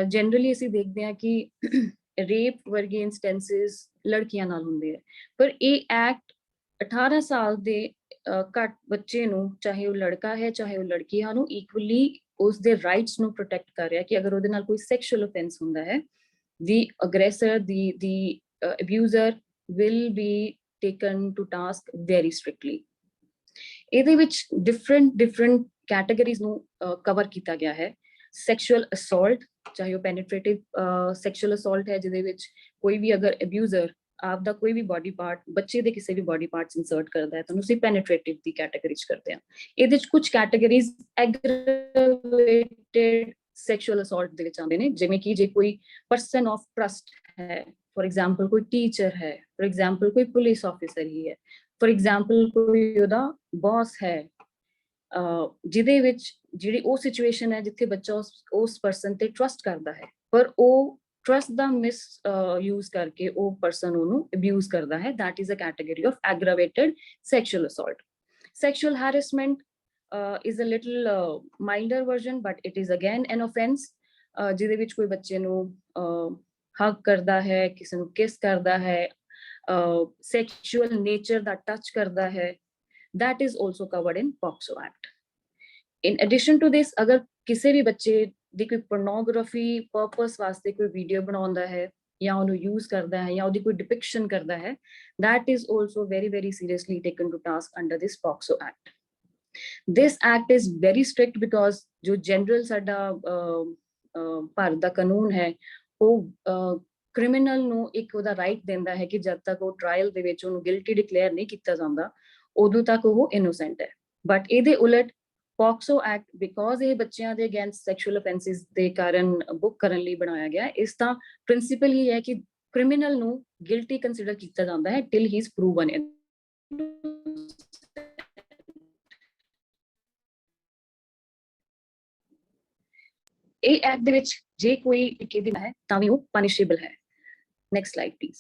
ਜਨਰਲੀ ਅਸੀਂ ਦੇਖਦੇ ਹਾਂ ਕਿ ਰੇਪ ਵਰਗੇ ਇੰਸਟੈਂਸਿਸ ਲੜਕੀਆਂ ਨਾਲ ਹੁੰਦੇ ਹੈ, ਪਰ ਇਹ ਐਕਟ 18 ਸਾਲ ਦੇ ਘੱਟ ਬੱਚੇ ਨੂੰ, ਚਾਹੇ ਉਹ ਲੜਕਾ ਹੈ ਚਾਹੇ ਉਹ ਲੜਕੀ ਹੈ, ਨੂੰ ਇਕੁਅਲੀ ਉਸ ਦੇ ਰਾਈਟਸ ਨੂੰ ਪ੍ਰੋਟੈਕਟ ਕਰ ਰਿਹਾ ਕਿ ਅਗਰ ਉਹਦੇ ਨਾਲ ਕੋਈ ਸੈਕਸ਼ੂਅਲ ਅਫੈਂਸ ਹੁੰਦਾ ਹੈ, the aggressor, the abuser will be taken to task very strictly. ਇਹਦੇ ਵਿੱਚ different ਕੈਟਾਗਰੀਜ਼ ਨੂੰ ਕਵਰ ਕੀਤਾ ਗਿਆ ਹੈ। ਸੈਕਸ਼ੂਅਲ ਅਸੌਲਟ, ਚਾਹੇ ਉਹ ਪੈਨੀਟ੍ਰੇਟਿਵ ਸੈਕਸ਼ੂਅਲ ਅਸੌਲਟ ਹੈ ਜਿਹਦੇ ਵਿੱਚ ਕੋਈ ਵੀ ਅਗਰ ਅਬਿਊਜ਼ਰ ਆਪਦਾ ਕੋਈ ਵੀ ਬੋਡੀ ਪਾਰਟ ਬੱਚੇ ਦੇ ਕਿਸੇ ਵੀ ਬੋਡੀ ਪਾਰਟਸ ਇਨਸਰਟ ਕਰਦਾ ਹੈ ਤਾਂ ਅਸੀਂ ਪੈਨੀਟ੍ਰੇਟਿਵ ਦੀ ਕੈਟਾਗਰੀ 'ਚ ਕਰਦੇ ਹਾਂ। ਇਹਦੇ ਵਿੱਚ ਕੁਝ ਕੈਟਾਗਰੀਜ਼ ਐਗਰੇਵੇਟਿਡ ਸੈਕਸ਼ੂਅਲ ਅਸੌਲਟ ਦੇ ਵਿੱਚ ਆਉਂਦੇ ਨੇ, ਜਿਵੇਂ ਕਿ ਜੇ ਕੋਈ ਪਰਸਨ ਆਫ ਟਰਸਟ ਹੈ, ਫॉर एग्जांपल ਕੋਈ ਟੀਚਰ ਹੈ, ਫॉर एग्जांपल ਕੋਈ ਪੁਲਿਸ ਆਫਿਸਰ ਹੀ ਹੈ, ਫॉर एग्जांपल ਕੋਈ ਉਹਦਾ ਬੌਸ ਹੈ, ਜਿਹਦੇ ਵਿੱਚ ਜਿਹੜੀ ਉਹ ਸਿਚੁਏਸ਼ਨ ਹੈ ਜਿੱਥੇ ਬੱਚਾ ਉਸ ਪਰਸਨ ਤੇ ਟਰਸਟ ਕਰਦਾ ਹੈ, ਪਰ ਉਹ ਟਰਸਟ ਦਾ ਮਿਸ ਯੂਜ਼ ਕਰਕੇ ਉਹ ਪਰਸਨ ਉਹਨੂੰ ਅਬਿਊਜ਼ ਕਰਦਾ ਹੈ। that is a category of aggravated sexual assault. Sexual harassment is a little milder version, but it is again an offense, ਜਿਹਦੇ ਵਿੱਚ ਕੋਈ ਬੱਚੇ ਨੂੰ ਹੱਗ ਕਰਦਾ ਹੈ, ਕਿਸੇ ਨੂੰ ਕਿਸ ਕਰਦਾ ਹੈ, ਸੈਕਸ਼ੂਅਲ ਨੇਚਰ ਦਾ ਟੱਚ ਕਰਦਾ ਹੈ, that is also covered in POCSO Act. In addition to this, ਅਗਰ ਕਿਸੇ ਵੀ ਬੱਚੇ ਦੀ ਕੋਈ ਪੋਰਨੋਗ੍ਰਾਫੀ ਪਰਪਸ ਵਾਸਤੇ ਕੋਈ ਵੀਡੀਓ ਬਣਾਉਂਦਾ ਹੈ ਜਾਂ ਉਹਨੂੰ ਯੂਜ਼ ਕਰਦਾ ਹੈ ਜਾਂ ਉਹਦੀ ਕੋਈ ਡਿਪਿਕਸ਼ਨ ਕਰਦਾ ਹੈ, that is also very very seriously taken to task under this POCSO Act. This act is very strict because ਜੋ ਜਨਰਲ ਸਾਡਾ ਭਾਰਤ ਦਾ ਕਾਨੂੰਨ ਹੈ ਉਹ ਕ੍ਰਿਮੀਨਲ ਨੂੰ ਇੱਕ ਉਹਦਾ ਰਾਈਟ ਦਿੰਦਾ ਹੈ ਕਿ ਜਦ ਤੱਕ ਉਹ ਟ੍ਰਾਇਲ ਦੇ ਵਿੱਚ ਉਹਨੂੰ ਗਿਲਟੀ ਡਿਕਲੇਅਰ ਨਹੀਂ ਕੀਤਾ ਜਾਂਦਾ ਉਦੋਂ ਤੱਕ ਉਹ ਇਨੋਸੈਂਟ ਹੈ। ਬਟ ਇਹਦੇ ਉਲਟ ਪੌਕਸੋ ਐਕਟ ਬਿਕੋਜ਼ ਇਹ ਬੱਚਿਆਂ ਦੇ ਅਗੇਂਸਟ ਸੈਕਸ਼ੂਅਲ ਅਫੈਂਸਿਸ ਦੇ ਕਾਰਨ ਬੁੱਕ ਕਰਨ ਲਈ ਬਣਾਇਆ ਗਿਆ, ਇਸ ਦਾ ਪ੍ਰਿੰਸੀਪਲ ਹੀ ਹੈ ਕਿ ਕ੍ਰਿਮੀਨਲ ਨੂੰ ਗਿਲਟੀ ਕੰਸੀਡਰ ਕੀਤਾ ਜਾਂਦਾ ਹੈ ਟਿਲ ਹੀ ਇਜ਼ ਪ੍ਰੂਵਨ ਇਨ। ਇਹ ਐਕਟ ਦੇ ਵਿੱਚ ਜੇ ਕੋਈ ਕੇਸ ਹੈ ਤਾਂ ਵੀ ਉਹ ਪਨਿਸ਼ੇਬਲ ਹੈ। Next slide please.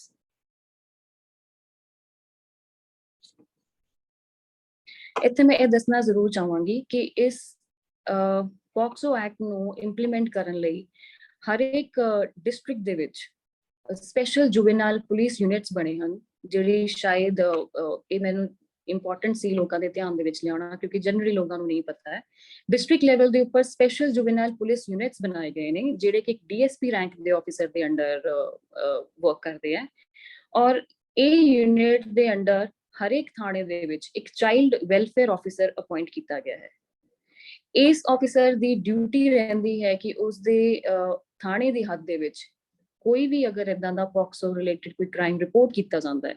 ਇੱਥੇ ਮੈਂ ਇਹ ਦੱਸਣਾ ਜ਼ਰੂਰ ਚਾਹਾਂਗੀ ਕਿ ਇਸ ਪੋਕਸੋ ਐਕਟ ਨੂੰ ਇੰਪਲੀਮੈਂਟ ਕਰਨ ਲਈ ਹਰ ਇੱਕ ਡਿਸਟ੍ਰਿਕਟ ਦੇ ਵਿੱਚ ਸਪੈਸ਼ਲ ਜੁਵੇਨਾਈਲ ਪੁਲਿਸ ਯੂਨਿਟਸ ਬਣੇ ਹਨ, ਜਿਹੜੀ ਸ਼ਾਇਦ ਇਹ ਮੈਨੂੰ ਇੰਪੋਰਟੈਂਟ ਸੀ ਲੋਕਾਂ ਦੇ ਧਿਆਨ ਦੇ ਵਿੱਚ ਲਿਆਉਣਾ, ਕਿਉਂਕਿ ਜਨਰਲੀ ਲੋਕਾਂ ਨੂੰ ਨਹੀਂ ਪਤਾ ਹੈ। ਡਿਸਟ੍ਰਿਕਟ ਲੈਵਲ ਦੇ ਉੱਪਰ ਸਪੈਸ਼ਲ ਜੁਵੇਨਾਈਲ ਪੁਲਿਸ ਯੂਨਿਟਸ ਬਣਾਏ ਗਏ ਨੇ, ਜਿਹੜੇ ਕਿ ਇੱਕ ਡੀਐਸਪੀ ਰੈਂਕ ਦੇ ਆਫੀਸਰ ਦੇ ਅੰਡਰ ਵਰਕ ਕਰਦੇ ਹੈ। ਔਰ ਇਹ ਯੂਨਿਟ ਦੇ ਅੰਡਰ ਹਰ ਇੱਕ ਥਾਣੇ ਦੇ ਵਿੱਚ ਇੱਕ ਚਾਈਲਡ ਵੈਲਫੇਅਰ ਆਫੀਸਰ ਅਪਾਇੰਟ ਕੀਤਾ ਗਿਆ ਹੈ। ਇਸ ਆਫੀਸਰ ਦੀ ਡਿਊਟੀ ਰਹਿੰਦੀ ਹੈ ਕਿ ਉਸਦੇ ਥਾਣੇ ਦੀ ਹੱਦ ਦੇ ਵਿੱਚ ਕੋਈ ਵੀ ਅਗਰ ਇਦਾਂ ਦਾ ਪੋਕਸੋ ਰਿਲੇਟਡ ਕੋਈ ਕ੍ਰਾਈਮ ਰਿਪੋਰਟ ਕੀਤਾ ਜਾਂਦਾ ਹੈ,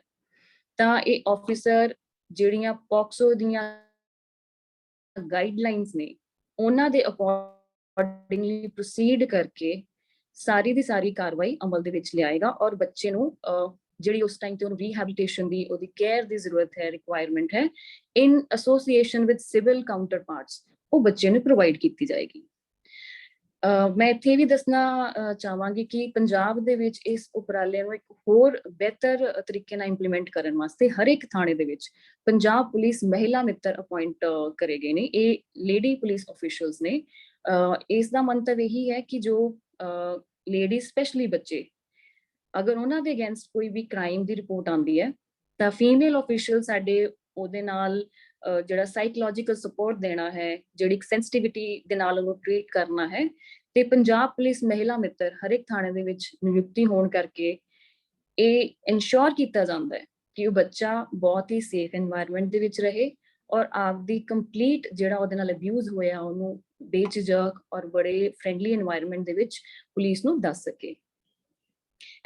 ਤਾਂ ਇਹ ਆਫੀਸਰ ਜਿਹੜੀਆਂ ਪੋਕਸੋ ਦੀਆਂ ਗਾਈਡਲਾਈਨਸ ਨੇ ਉਹਨਾਂ ਦੇ ਅਕੋਰਡਿੰਗਲੀ ਪ੍ਰੋਸੀਡ ਕਰਕੇ ਸਾਰੀ ਦੀ ਸਾਰੀ ਕਾਰਵਾਈ ਅਮਲ ਦੇ ਵਿੱਚ ਲਿਆਏਗਾ, ਔਰ ਬੱਚੇ ਨੂੰ ਜਿਹੜੀ ਉਸ ਟਾਈਮ ਤੇ ਉਹਨੂੰ ਰੀਹੈਬਿਲਿਟੇਸ਼ਨ ਦੀ, ਉਹਦੀ ਕੇਅਰ ਦੀ ਜ਼ਰੂਰਤ ਹੈ, ਰਿਕੁਆਇਰਮੈਂਟ ਹੈ, ਇਨ ਐਸੋਸੀਏਸ਼ਨ ਵਿਦ ਸਿਵਲ ਕਾਊਂਟਰਪਾਰਟਸ, ਉਹ ਬੱਚੇ ਨੂੰ ਪ੍ਰੋਵਾਈਡ ਕੀਤੀ ਜਾਏਗੀ। ਮੈਂ ਇੱਥੇ ਵੀ ਦੱਸਣਾ ਚਾਹਾਂਗੀ ਕਿ ਪੰਜਾਬ ਦੇ ਵਿੱਚ ਇਸ ਉਪਰਾਲੇ ਨੂੰ ਇੱਕ ਹੋਰ ਬਿਹਤਰ ਤਰੀਕੇ ਨਾਲ ਇੰਪਲੀਮੈਂਟ ਕਰਨ ਵਾਸਤੇ ਹਰ ਇੱਕ ਥਾਣੇ ਦੇ ਵਿੱਚ ਪੰਜਾਬ ਪੁਲਿਸ ਮਹਿਲਾ ਮਿੱਤਰ ਅਪਾਇੰਟ ਕਰੇ ਗਏ ਨੇ। ਇਹ ਲੇਡੀ ਪੁਲਿਸ ਆਫੀਸ਼ੀਅਲਸ ਨੇ। ਇਸ ਦਾ ਮੰਤਵ ਇਹੀ ਹੈ ਕਿ ਜੋ ਲੇਡੀ ਸਪੈਸ਼ਲੀ ਬੱਚੇ, ਅਗਰ ਉਹਨਾਂ ਦੇ ਅਗੇਂਸਟ ਕੋਈ ਵੀ ਕ੍ਰਾਈਮ ਦੀ ਰਿਪੋਰਟ ਆਉਂਦੀ ਹੈ, ਤਾਂ ਫੀਮੇਲ ਆਫੀਸ਼ੀਅਲ ਸਾਡੇ ਉਹਦੇ ਨਾਲ ਜਿਹੜਾ ਸਾਈਕੋਲੋਜੀਕਲ ਸਪੋਰਟ ਦੇਣਾ ਹੈ, ਜਿਹੜੀ ਸੈਂਸਿਟੀਵਿਟੀ ਦੇ ਨਾਲ ਉਹਨੂੰ ਟ੍ਰੀਟ ਕਰਨਾ ਹੈ, ਤੇ ਪੰਜਾਬ ਪੁਲਿਸ ਮਹਿਲਾ ਮਿੱਤਰ ਹਰ ਇੱਕ ਥਾਣੇ ਦੇ ਵਿੱਚ ਨਿਯੁਕਤੀ ਹੋਣ ਕਰਕੇ ਇਹ ਇਨਸ਼ੋਰ ਕੀਤਾ ਜਾਂਦਾ ਹੈ ਕਿ ਉਹ ਬੱਚਾ ਬਹੁਤ ਹੀ ਸੇਫ এনवायरमेंट ਦੇ ਵਿੱਚ ਰਹੇ, ਔਰ ਆਪਦੀ ਕੰਪਲੀਟ ਜਿਹੜਾ ਉਹਦੇ ਨਾਲ ਅਬਿਊਜ਼ ਹੋਇਆ ਉਹਨੂੰ ਬੇਝਿਜਕ ਔਰ ਬੜੇ ਫ੍ਰੈਂਡਲੀ এনवायरमेंट ਦੇ ਵਿੱਚ ਪੁਲਿਸ ਨੂੰ ਦੱਸ ਸਕੇ।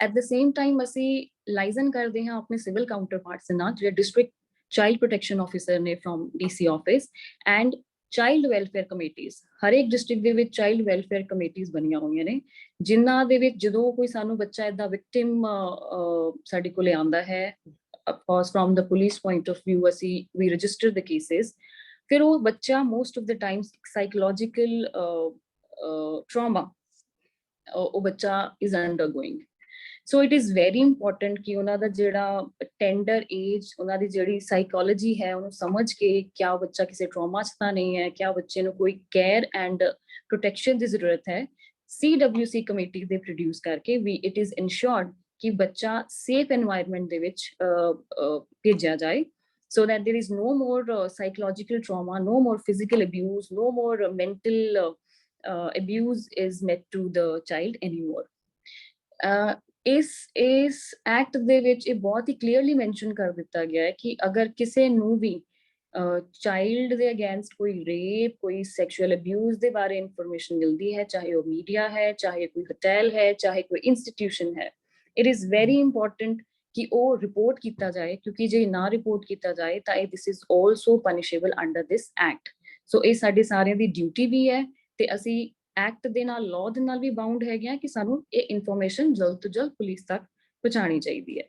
ਐਟ ਦ ਸੇਮ ਟਾਈਮ ਅਸੀਂ ਲਾਈਜ਼ਨ ਕਰਦੇ ਹਾਂ ਆਪਣੇ ਸਿਵਲ ਕਾਊਂਟਰਪਾਰਟਸ ਦੇ ਨਾਲ, ਜਿਹੜੇ ਡਿਸਟ੍ਰਿਕਟ ਚਾਈਲਡ ਪ੍ਰੋਟੈਕਸ਼ਨ ਆਫੀਸਰ ਨੇ from DC office, and child welfare committees. ਹਰ ਇੱਕ ਡਿਸਟ੍ਰਿਕਟ ਦੇ ਵਿੱਚ ਚਾਈਲਡ ਵੈਲਫੇਅਰ ਕਮੇਟੀਜ਼ ਬਣੀਆਂ ਹੋਈਆਂ ਨੇ, ਜਿਨ੍ਹਾਂ ਦੇ ਵਿੱਚ ਜਦੋਂ ਕੋਈ ਸਾਨੂੰ ਬੱਚਾ ਏਦਾਂ ਵਿਕਟਿਮ ਸਾਡੇ ਕੋਲੇ ਆਉਂਦਾ ਹੈ, of course from the police point of view ਅਸੀਂ ਵੀ ਰਜਿਸਟਰ ਦ ਕੇਸਿਸ। ਫਿਰ ਉਹ ਬੱਚਾ most of the Times psychological trauma ਉਹ ਬੱਚਾ is undergoing. So it is very important ਕਿ ਉਹਨਾਂ ਦਾ ਜਿਹੜਾ ਟੈਂਡਰ ਏਜ, ਉਹਨਾਂ ਦੀ ਜਿਹੜੀ ਸਾਈਕੋਲੋਜੀ ਹੈ, ਉਹਨੂੰ ਸਮਝ ਕੇ ਕਿਆ ਬੱਚਾ ਕਿਸੇ ਟਰਾਮਾ 'ਚ ਤਾਂ ਨਹੀਂ ਹੈ, ਕਿਆ ਬੱਚੇ ਨੂੰ ਕੋਈ ਕੇਅਰ ਐਂਡ ਪ੍ਰੋਟੈਕਸ਼ਨ ਦੀ ਜ਼ਰੂਰਤ ਹੈ, CWC ਕਮੇਟੀ ਦੇ ਪ੍ਰੋਡਿਊਸ ਕਰਕੇ ਵੀ ਇਟ ਇਜ਼ ਇਨਸ਼ੋਰਡ ਕਿ ਬੱਚਾ ਸੇਫ এনवायरमेंट ਦੇ ਵਿੱਚ ਭੇਜਿਆ ਜਾਏ, so that there is no more psychological trauma, no more physical abuse, no more mental abuse is met to the child anymore. ਇਸ ਐਕਟ ਦੇ ਵਿੱਚ ਇਹ ਬਹੁਤ ਹੀ ਕਲੀਅਰਲੀ ਮੈਂਸ਼ਨ ਕਰ ਦਿੱਤਾ ਗਿਆ ਹੈ ਕਿ ਅਗਰ ਕਿਸੇ ਨੂੰ ਵੀ ਚਾਈਲਡ ਦੇ ਅਗੇਂਸਟ ਕੋਈ ਰੇਪ, ਕੋਈ ਸੈਕਸ਼ੂਅਲ ਅਬਿਊਜ਼ ਦੇ ਬਾਰੇ ਇਨਫੋਰਮੇਸ਼ਨ ਮਿਲਦੀ ਹੈ, ਚਾਹੇ ਉਹ ਮੀਡੀਆ ਹੈ, ਚਾਹੇ ਕੋਈ ਹੋਟਲ ਹੈ, ਚਾਹੇ ਕੋਈ ਇੰਸਟੀਟਿਊਸ਼ਨ ਹੈ, ਇਟ ਇਜ਼ ਵੈਰੀ ਇੰਪੋਰਟੈਂਟ ਕਿ ਉਹ ਰਿਪੋਰਟ ਕੀਤਾ ਜਾਏ, ਕਿਉਂਕਿ ਜੇ ਨਾ ਰਿਪੋਰਟ ਕੀਤਾ ਜਾਏ ਤਾਂ ਇਹ this is also punishable under this act. So ਇਹ ਸਾਡੇ ਸਾਰਿਆਂ ਦੀ ਡਿਊਟੀ ਵੀ ਹੈ, ਤੇ ਅਸੀਂ ਐਕਟ ਦੇ ਨਾਲ, ਲਾਅ ਦੇ ਨਾਲ ਵੀ ਬਾਉਂਡ ਹੈਗੇ ਆ ਕਿ ਸਾਨੂੰ ਇਹ ਇਨਫੋਰਮੇਸ਼ਨ ਜਲਦ ਤੋਂ ਜਲਦ ਪੁਲਿਸ ਤੱਕ ਪਹੁੰਚਾਉਣੀ ਚਾਹੀਦੀ ਹੈ।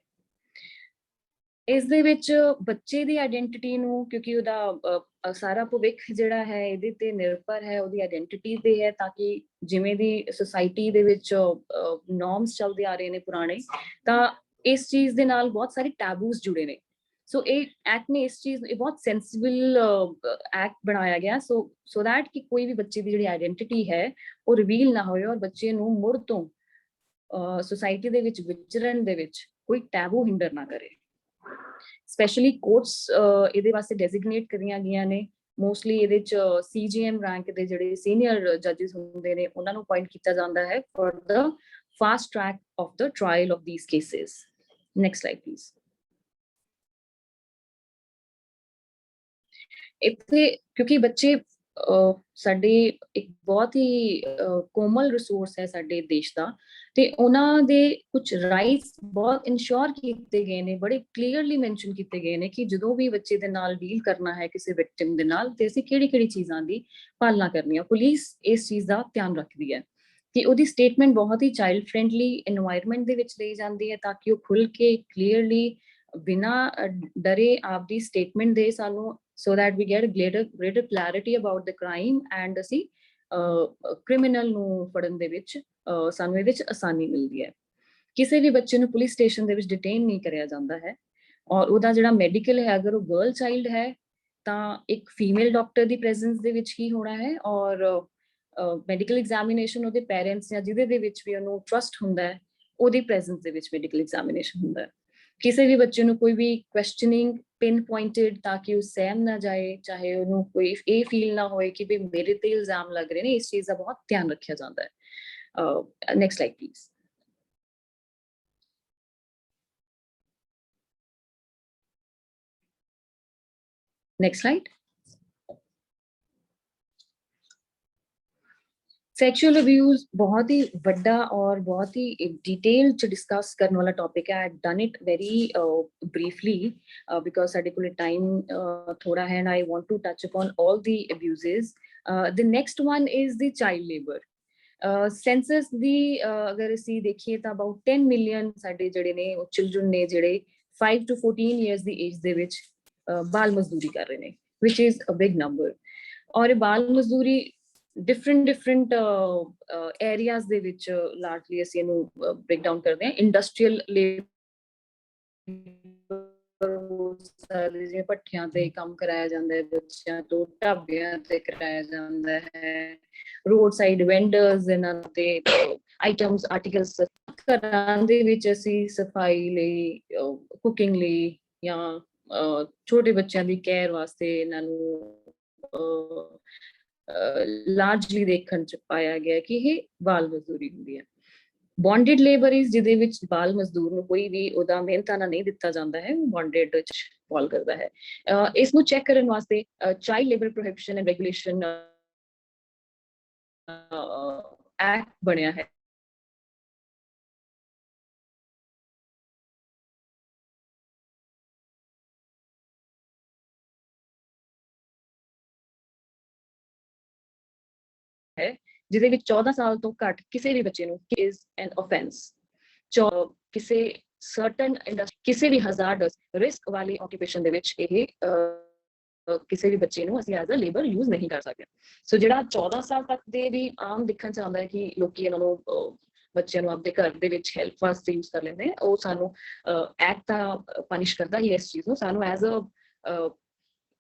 ਇਸ ਦੇ ਵਿੱਚ ਬੱਚੇ ਦੀ ਆਇਡੈਂਟੀਟੀ ਨੂੰ, ਕਿਉਂਕਿ ਉਹਦਾ ਸਾਰਾ ਭਵਿੱਖ ਜਿਹੜਾ ਹੈ ਇਹਦੇ ਤੇ ਨਿਰਭਰ ਹੈ, ਉਹਦੀ ਆਇਡੈਂਟੀਟੀ ਤੇ ਹੈ, ਤਾਂ ਕਿ ਜਿਵੇਂ ਦੀ ਸੁਸਾਇਟੀ ਦੇ ਵਿੱਚ ਨੋਰਮਸ ਚੱਲਦੇ ਆ ਰਹੇ ਨੇ ਪੁਰਾਣੇ, ਤਾਂ ਇਸ ਚੀਜ਼ ਦੇ ਨਾਲ ਬਹੁਤ ਸਾਰੇ ਟੈਬੂਸ ਜੁੜੇ ਨੇ। ਸੋ ਇਹ ਐਕਟ ਨੇ ਇਸ ਚੀਜ਼, ਇਹ ਬਹੁਤ ਸੈਂਸਿਬਲ ਐਕਟ ਬਣਾਇਆ ਗਿਆ, ਸੋ ਦੈਟ ਕਿ ਕੋਈ ਵੀ ਬੱਚੇ ਦੀ ਜਿਹੜੀ ਆਇਡੈਂਟੀਟੀ ਹੈ ਉਹ ਰਿਵੀਲ ਨਾ ਹੋਏ, ਔਰ ਬੱਚੇ ਨੂੰ ਮੁੜ ਤੋਂ ਸੁਸਾਇਟੀ ਦੇ ਵਿੱਚ ਵਿਚਰਨ ਦੇ ਵਿੱਚ ਕੋਈ ਟੈਬੂ ਹਿੰਡਰ ਨਾ ਕਰੇ। ਸਪੈਸ਼ਲੀ ਕੋਰਟਸ ਇਹਦੇ ਵਾਸਤੇ ਡੈਜ਼ਿਗਨੇਟ ਕਰੀਆਂ ਗਈਆਂ ਨੇ। ਮੋਸਟਲੀ ਇਹਦੇ ਚ CGM ਰੈਂਕ ਦੇ ਜਿਹੜੇ ਸੀਨੀਅਰ ਜੱਜਸ ਹੁੰਦੇ ਨੇ ਉਹਨਾਂ ਨੂੰ ਅਪਾਇੰਟ ਕੀਤਾ ਜਾਂਦਾ ਹੈ for the fast track of the trial of these cases. Next slide please. ਇੱਥੇ ਕਿਉਂਕਿ ਬੱਚੇ ਸਾਡੇ ਇੱਕ ਬਹੁਤ ਹੀ ਕੋਮਲ ਰਿਸੋਰਸ ਹੈ ਸਾਡੇ ਦੇਸ਼ ਦਾ, ਤੇ ਉਹਨਾਂ ਦੇ ਕੁਝ ਰਾਈਟਸ ਬਹੁਤ ਇਨਸ਼ੋਰ ਕੀਤੇ ਗਏ ਨੇ, ਬੜੇ ਕਲੀਅਰਲੀ ਮੈਂਸ਼ਨ ਕੀਤੇ ਗਏ ਨੇ ਕਿ ਜਦੋਂ ਵੀ ਬੱਚੇ ਦੇ ਨਾਲ ਡੀਲ ਕਰਨਾ ਹੈ ਕਿਸੇ ਵਿਕਟਿਮ ਦੇ ਨਾਲ, ਤੇ ਅਸੀਂ ਕਿਹੜੀ ਚੀਜ਼ਾਂ ਦੀ ਪਾਲਣਾ ਕਰਨੀ ਹੈ। ਪੁਲਿਸ ਇਸ ਚੀਜ਼ ਦਾ ਧਿਆਨ ਰੱਖਦੀ ਹੈ ਕਿ ਉਹਦੀ ਸਟੇਟਮੈਂਟ ਬਹੁਤ ਹੀ ਚਾਈਲਡ ਫ੍ਰੈਂਡਲੀ এনवायरमेंट ਦੇ ਵਿੱਚ ਲਈ ਜਾਂਦੀ ਹੈ, ਤਾਂ ਕਿ ਉਹ ਖੁੱਲ ਕੇ ਕਲੀਅਰਲੀ ਬਿਨਾਂ ਡਰੇ ਆਪਦੀ ਸਟੇਟਮੈਂਟ ਦੇ ਸਾਨੂੰ, so that we get greater clarity about the crime, and ਅਸੀਂ ਕ੍ਰਿਮੀਨਲ ਨੂੰ ਫੜਨ ਦੇ ਵਿੱਚ ਸਾਨੂੰ ਇਹਦੇ ਵਿੱਚ ਆਸਾਨੀ ਮਿਲਦੀ ਹੈ। ਕਿਸੇ ਵੀ ਬੱਚੇ ਨੂੰ ਪੁਲਿਸ ਸਟੇਸ਼ਨ ਦੇ ਵਿੱਚ ਡਿਟੇਨ ਨਹੀਂ ਕਰਿਆ ਜਾਂਦਾ ਹੈ, ਔਰ ਉਹਦਾ ਜਿਹੜਾ ਮੈਡੀਕਲ ਹੈ, ਅਗਰ ਉਹ ਗਰਲ ਚਾਈਲਡ ਹੈ ਤਾਂ ਇੱਕ ਫੀਮੇਲ ਡਾਕਟਰ ਦੀ ਪ੍ਰੈਜ਼ੈਂਸ ਦੇ ਵਿੱਚ ਹੀ ਹੋਣਾ ਹੈ, ਔਰ ਮੈਡੀਕਲ ਐਗਜ਼ਾਮੀਨੇਸ਼ਨ ਉਹਦੇ ਪੈਰੈਂਟਸ ਜਾਂ ਜਿਹਦੇ ਦੇ ਵਿੱਚ ਵੀ ਉਹਨੂੰ ਟਰਸਟ ਹੁੰਦਾ ਹੈ ਉਹਦੀ ਪ੍ਰੈਜ਼ੈਂਸ ਦੇ ਵਿੱਚ ਮੈਡੀਕਲ ਐਗਜ਼ਾਮੀਨੇਸ਼ਨ ਹੁੰਦਾ ਹੈ। ਕਿਸੇ ਵੀ ਬੱਚੇ ਨੂੰ ਕੋਈ ਵੀ ਕੁਐਸਚਨਿੰਗ ਪਿਨ ਪੁਆਇੰਟਡ ਤਾਂ ਕਿ ਉਹ ਸਹਿਮ ਨਾ ਜਾਏ, ਚਾਹੇ ਉਹਨੂੰ ਕੋਈ ਇਹ ਫੀਲ ਨਾ ਹੋਏ ਕਿ ਵੀ ਮੇਰੇ ਤੇ ਇਲਜ਼ਾਮ ਲੱਗ ਰਹੇ ਨੇ, ਇਸ ਚੀਜ਼ ਦਾ ਬਹੁਤ ਧਿਆਨ ਰੱਖਿਆ ਜਾਂਦਾ ਹੈ। Next slide please. Next slide. Sexual abuse बहुत ही बड़ा और बहुत ही डिटेल च डिस्कस करने वाला टॉपिक है। I done it very briefly because साडे कोल टाइम थोड़ा है and I want to touch upon all the abuses. The next one is the child labour. Census दी अगर असी देखिए तो अबाउट 10 मिलियन साडे जड़े ने चिल्ड्रन ने जड़े 5 to 14 ईयर्स दी एज दे विच बाल मजदूरी कर रहे हैं, which is a big number। और बाल मजदूरी different areas ਦੇ ਵਿੱਚ largely ਅਸੀਂ ਇਹਨੂੰ break down ਕਰਦੇ ਹਾਂ। ਇੰਡਸਟਰੀਅਲ ਲੇਬਰ ਜਿਵੇਂ ਭੱਠਿਆਂ ਤੇ ਕੰਮ ਕਰਾਇਆ ਜਾਂਦਾ ਹੈ ਬੱਚਿਆਂ ਤੋਂ, ਢਾਬਿਆਂ ਤੇ ਕਰਾਇਆ ਜਾਂਦਾ ਹੈ, ਰੋਡ ਸਾਈਡ ਵੈਂਡਰਸ ਇਹਨਾਂ ਤੇ ਆਈਟਮਸ ਆਰਟੀਕਲਸ, ਘਰਾਂ ਦੇ ਵਿੱਚ ਅਸੀਂ ਸਫਾਈ ਲਈ, ਕੁਕਿੰਗ ਲਈ ਜਾਂ ਛੋਟੇ ਬੱਚਿਆਂ ਦੀ ਕੇਅਰ ਵਾਸਤੇ ਇਹਨਾਂ ਨੂੰ ਲਾਰਜਲੀ ਦੇਖਣ ਚ ਪਾਇਆ ਗਿਆ ਕਿ ਇਹ ਬਾਲ ਮਜ਼ਦੂਰੀ ਹੁੰਦੀ ਹੈ। ਬੌਂਡਡ ਲੇਬਰ ਇਜ਼ ਜਿਹਦੇ ਵਿੱਚ ਬਾਲ ਮਜ਼ਦੂਰ ਨੂੰ ਕੋਈ ਵੀ ਉਹਦਾ ਮਿਹਨਤਾਨਾ ਨਹੀਂ ਦਿੱਤਾ ਜਾਂਦਾ ਹੈ, ਬੌਂਡਡ ਚ ਫਾਲ ਕਰਦਾ ਹੈ। ਇਸ ਨੂੰ ਚੈੱਕ ਕਰਨ ਵਾਸਤੇ child labour prohibition and regulation act ਬਣਿਆ ਹੈ। है ਜਿਹਦੇ ਵਿੱਚ 14 ਸਾਲ ਤੋਂ ਘੱਟ ਕਿਸੇ ਵੀ ਬੱਚੇ ਨੂੰ is an offense। ਕਿਸੇ certain industry ਕਿਸੇ ਵੀ hazardous risk ਵਾਲੀ occupation ਦੇ ਵਿੱਚ ਇਹ ਕਿਸੇ ਵੀ ਬੱਚੇ ਨੂੰ ਅਸੀਂ ਐਜ਼ ਅ ਲੇਬਰ ਯੂਜ਼ ਨਹੀਂ ਕਰ ਸਕਦੇ। ਸੋ ਜਿਹੜਾ 14 ਸਾਲ ਤੱਕ ਦੇ ਵੀ ਆਮ ਦੇਖਣ ਚ ਆਉਂਦਾ ਹੈ ਕਿ ਲੋਕੀ ਇਹਨਾਂ ਨੂੰ ਬੱਚਿਆਂ ਨੂੰ ਆਪਣੇ ਘਰ ਦੇ ਵਿੱਚ ਹੈਲਪ ਵਾਸਤੇ ਯੂਜ਼ ਕਰ ਲੈਂਦੇ, ਉਹ ਸਾਨੂੰ ਐਕਟ ਤਾਂ ਪਨਿਸ਼ ਕਰਦਾ ਹੀ ਇਸ ਚੀਜ਼ ਨੂੰ। ਸਾਨੂੰ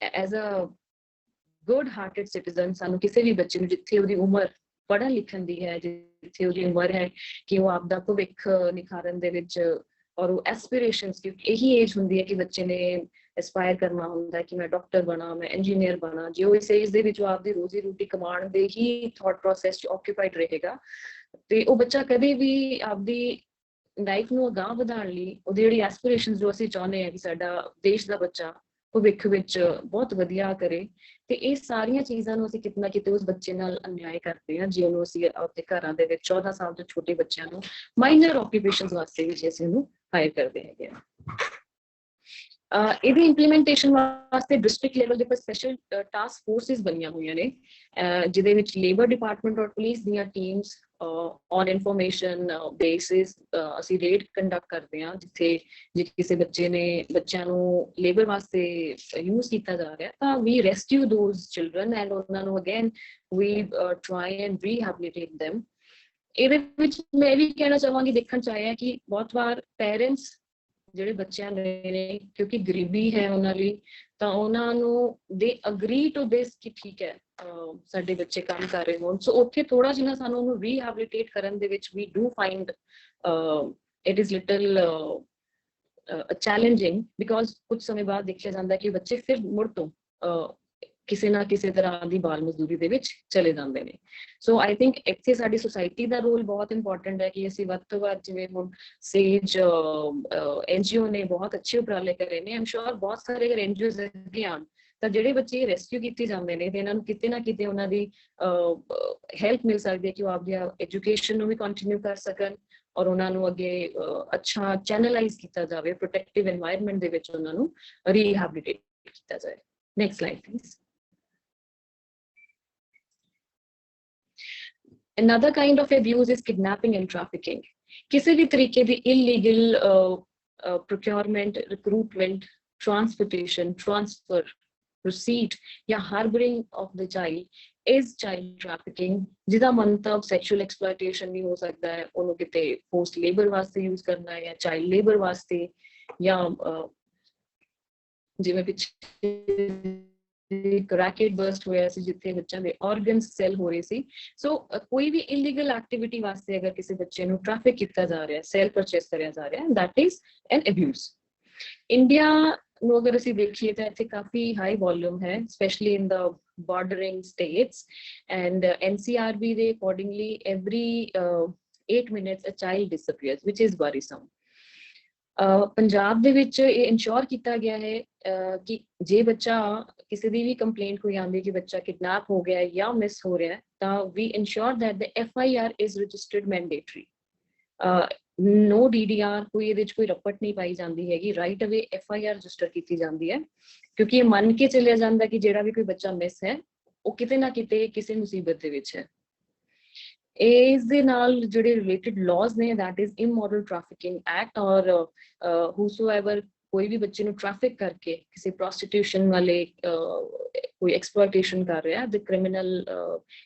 as a good hearted citizen ਸਾਨੂੰ ਕਿਸੇ ਵੀ ਬੱਚੇ ਨੂੰ ਜਿੱਥੇ ਉਹਦੀ ਉਮਰ ਪੜ੍ਹਨ ਲਿਖਣ ਦੀ ਹੈ, ਜਿੱਥੇ ਉਹਦੀ ਉਮਰ ਹੈ ਕਿ ਉਹ ਆਪਦਾ ਭਵਿੱਖ ਨਿਖਾਰਨ ਦੇ ਵਿੱਚ, ਔਰ ਉਹ ਐਸਪੀਰੇਸ਼ਨਸ, ਕਿਉਂਕਿ ਇਹੀ ਏਜ ਹੁੰਦੀ ਹੈ ਕਿ ਬੱਚੇ ਨੇ ਐਸਪਾਇਰ ਕਰਨਾ ਹੁੰਦਾ ਕਿ ਮੈਂ ਡਾਕਟਰ ਬਣਾ, ਮੈਂ ਇੰਜੀਨੀਅਰ ਬਣਾ। ਜੇ ਉਹ ਇਸ ਏਜ ਦੇ ਵਿੱਚ ਆਪਦੀ ਰੋਜ਼ੀ ਰੋਟੀ ਕਮਾਉਣ ਦੇ ਹੀ ਥਾਟ ਪ੍ਰੋਸੈਸ ਚ ਆਕਿਊਪਾਈਡ ਰਹੇਗਾ ਤੇ ਉਹ ਬੱਚਾ ਕਦੇ ਵੀ ਆਪਦੀ ਲਾਈਫ ਨੂੰ ਅਗਾਂਹ ਵਧਾਉਣ ਲਈ ਉਹਦੀ ਜਿਹੜੀ ਐਸਪੀਰੇਸ਼ਨਸ ਜੋ ਅਸੀਂ ਚਾਹੁੰਦੇ ਹਾਂ ਕਿ ਸਾਡਾ ਦੇਸ਼ ਦਾ ਬੱਚਾ ਭਵਿੱਖ ਵਿੱਚ ਬਹੁਤ ਵਧੀਆ ਕਰੇ, ਤੇ ਇਹ ਸਾਰੀਆਂ ਚੀਜ਼ਾਂ ਨੂੰ ਅਸੀਂ ਕਿਤੇ ਨਾ ਕਿਤੇ ਉਸ ਬੱਚੇ ਨਾਲ ਅਨਿਆਏ ਕਰਦੇ ਹਾਂ ਜੇ ਉਹਨੂੰ ਅਸੀਂ ਆਪਣੇ ਘਰਾਂ ਦੇ ਵਿੱਚ 14 ਸਾਲ ਤੋਂ ਛੋਟੇ ਬੱਚਿਆਂ ਨੂੰ ਮਾਈਨਰ ਆਕਿਊਪੇਸ਼ਨਸ ਵਾਸਤੇ ਵੀ ਅਸੀਂ ਉਹਨੂੰ ਹਾਇਰ ਕਰਦੇ ਹੈਗੇ ਆ। ਇਹਦੀ ਇੰਪਲੀਮੈਂਟੇਸ਼ਨ ਵਾਸਤੇ ਡਿਸਟ੍ਰਿਕਟ ਲੈਵਲ ਦੇ ਉੱਪਰ ਸਪੈਸ਼ਲ ਟਾਸਕ ਫੋਰਸਿਸ ਬਣੀਆਂ ਹੋਈਆਂ ਨੇ, ਜਿਹਦੇ ਵਿੱਚ ਲੇਬਰ ਡਿਪਾਰਟਮੈਂਟ ਔਰ ਪੁਲਿਸ ਦੀਆਂ ਟੀਮਸ ਔਨ ਇਨਫੋਰਮੇਸ਼ਨ ਬੇਸਿਸ ਅਸੀਂ ਰੇਡ ਕੰਡਕਟ ਕਰਦੇ ਹਾਂ, ਜਿੱਥੇ ਜੇ ਕਿਸੇ ਬੱਚਿਆਂ ਨੂੰ ਲੇਬਰ ਵਾਸਤੇ ਯੂਜ਼ ਕੀਤਾ ਜਾ ਰਿਹਾ ਤਾਂ ਵੀ ਰੈਸਕਿਊ ਦੋਜ਼ ਚਿਲਡਰਨ ਐਂਡ ਉਹਨਾਂ ਨੂੰ ਅਗੇਨ ਵੀ ਟਰਾਈ ਐਂਡ ਰੀਹੈਬਿਲਿਟੇਟ them। ਇਹਦੇ ਵਿੱਚ ਮੈਂ ਇਹ ਵੀ ਕਹਿਣਾ ਚਾਹਾਂਗੀ, ਦੇਖਣ ਚ ਆਇਆ ਕਿ ਬਹੁਤ ਵਾਰ ਪੇਰੈਂਟਸ ਜਿਹੜੇ ਬੱਚਿਆਂ ਨੇ, ਕਿਉਂਕਿ ਗਰੀਬੀ ਹੈ ਉਹਨਾਂ ਲਈ, ਤਾਂ ਉਹਨਾਂ ਨੂੰ ਦੇ ਅਗਰੀ ਟੂ ਦਿਸ ਕਿ ਠੀਕ ਹੈ ਸਾਡੇ ਬੱਚੇ ਕੰਮ ਕਰ ਰਹੇ ਹੋਣ। ਸੋ ਉੱਥੇ ਥੋੜਾ ਜਿਹਾ ਸਾਨੂੰ ਉਹਨੂੰ ਰੀਹੈਬਿਲਿਟੇਟ ਕਰਨ ਦੇ ਵਿੱਚ we do find it is little challenging, because ਕੁਝ ਸਮੇਂ ਬਾਅਦ ਦੇਖਿਆ ਜਾਂਦਾ ਕਿ ਬੱਚੇ ਫਿਰ ਮੁੜ ਤੋਂ ਕਿਸੇ ਨਾ ਕਿਸੇ ਤਰ੍ਹਾਂ ਦੀ ਬਾਲ ਮਜ਼ਦੂਰੀ ਦੇ ਵਿੱਚ ਚਲੇ ਜਾਂਦੇ ਨੇ। ਸੋ ਆਈ ਥਿੰਕ ਇੱਥੇ ਸਾਡੀ ਸੁਸਾਇਟੀ ਦਾ ਰੋਲ ਬਹੁਤ ਇੰਪੋਰਟੈਂਟ ਹੈ ਕਿ ਅਸੀਂ ਵੱਧ ਤੋਂ ਵੱਧ, ਜਿਵੇਂ ਹੁਣ ਸੇਜ NGO ਨੇ ਬਹੁਤ ਅੱਛੇ ਉਪਰਾਲੇ ਕਰੇ ਨੇ, ਆਮ ਸ਼ੋਰ ਬਹੁਤ ਸਾਰੇ ਅਗਰ NGOs ਅੱਗੇ ਆਉਣ ਤਾਂ ਜਿਹੜੇ ਬੱਚੇ ਰੈਸਕਿਊ ਕੀਤੇ ਜਾਂਦੇ ਨੇ ਤੇ ਇਹਨਾਂ ਨੂੰ ਕਿਤੇ ਨਾ ਕਿਤੇ ਉਹਨਾਂ ਦੀ ਹੈਲਪ ਮਿਲ ਸਕਦੀ ਹੈ ਕਿ ਉਹ ਆਪਦੀ ਐਜੂਕੇਸ਼ਨ ਨੂੰ ਵੀ ਕੰਟੀਨਿਊ ਕਰ ਸਕਣ ਔਰ ਉਹਨਾਂ ਨੂੰ ਅੱਗੇ ਅੱਛਾ ਚੈਨਲਾਈਜ਼ ਕੀਤਾ ਜਾਵੇ, ਪ੍ਰੋਟੈਕਟਿਵ এনवायरमेंट ਦੇ ਵਿੱਚ ਉਹਨਾਂ ਨੂੰ ਰੀਹੈਬਿਲਿਟੇਟ ਕੀਤਾ ਜਾਏ। Next slide please. Another kind of abuse is kidnapping and trafficking। ਕਿਸੇ ਵੀ ਤਰੀਕੇ ਦੀ illegal procurement, recruitment, transportation, transfer, receipt ਜਾਂ harboring of the child is child trafficking, ਜਿਹਦਾ ਮੰਤਵ sexual exploitation ਵੀ ਹੋ ਸਕਦਾ ਹੈ, ਉਹਨੂੰ ਕਿਤੇ forced labor ਵਾਸਤੇ ਯੂਜ਼ ਕਰਨਾ ਹੈ ਜਾਂ child labor ਵਾਸਤੇ, ਜਾਂ ਜਿਵੇਂ ਪਿੱਛੇ ਰੈਕੇਟ ਬਰਸਟ ਹੋਇਆ ਸੀ ਜਿੱਥੇ ਬੱਚਿਆਂ ਦੇ ਆਰਗਨਸ ਸੈਲ ਹੋ ਰਹੇ ਸੀ। ਸੋ ਕੋਈ ਵੀ ਇਲੀਗਲ ਐਕਟੀਵਿਟੀ ਵਾਸਤੇ ਅਗਰ ਕਿਸੇ ਬੱਚੇ ਨੂੰ ਟ੍ਰੈਫਿਕ ਕੀਤਾ ਜਾ ਰਿਹਾ, ਸੈਲ ਪਰਚੇਸ ਕਰਿਆ ਜਾ ਰਿਹਾ, that is an abuse. India ਨੂੰ ਅਗਰ ਅਸੀਂ ਦੇਖੀਏ ਤਾਂ ਇੱਥੇ ਕਾਫੀ ਹਾਈ ਵੋਲਿਊਮ ਹੈ, specially in the bordering states, and NCRB ਦੇ accordingly every 8 minutes a child disappears, which is worrisome. Punjab ਦੇ ਵਿੱਚ ਇਹ ਇਨਸ਼ੋਰ ਕੀਤਾ ਗਿਆ ਹੈ ਕਿ ਜੇ ਬੱਚਾ ਕਿਸੇ ਦੀ ਵੀ ਕੰਪਲੇਂਟ ਕੋਈ ਆਉਂਦੀ ਕਿ ਬੱਚਾ ਕਿਡਨੈਪ ਹੋ ਗਿਆ ਜਾਂ ਮਿਸ ਹੋ ਰਿਹਾ, ਤਾਂ ਵੀ ensure that the FIR is registered mandatory. No DDR, ਕੋਈ ਇਹਦੇ 'ਚ ਕੋਈ ਰਪਟ ਨਹੀਂ ਪਾਈ ਜਾਂਦੀ ਹੈਗੀ, ਰਾਈਟ ਅਵੇ FIR ਰਜਿਸਟਰ ਕੀਤੀ ਜਾਂਦੀ ਹੈ, ਕਿਉਂਕਿ ਇਹ ਮੰਨ ਕੇ ਚੱਲਿਆ ਜਾਂਦਾ ਕਿ ਜਿਹੜਾ ਵੀ ਕੋਈ ਬੱਚਾ ਮਿਸ ਹੈ ਉਹ ਕਿਤੇ ਨਾ ਕਿਤੇ ਕਿਸੇ ਮੁਸੀਬਤ ਦੇ ਵਿੱਚ ਹੈ। ਇਸ ਦੇ ਨਾਲ ਜਿਹੜੇ ਰਿਲੇਟਡ ਲਾਜ਼ ਨੇ, that is immoral trafficking act, ਔਰ whosoever ਕੋਈ ਵੀ ਬੱਚੇ ਨੂੰ ਟ੍ਰੈਫਿਕ ਕਰਕੇ ਕਿਸੇ ਪ੍ਰੋਸਟੀਟਿਊਸ਼ਨ ਵਾਲੇ ਕੋਈ ਐਕਸਪਲੋਇਟੇਸ਼ਨ ਕਰ ਰਿਹਾ, the criminal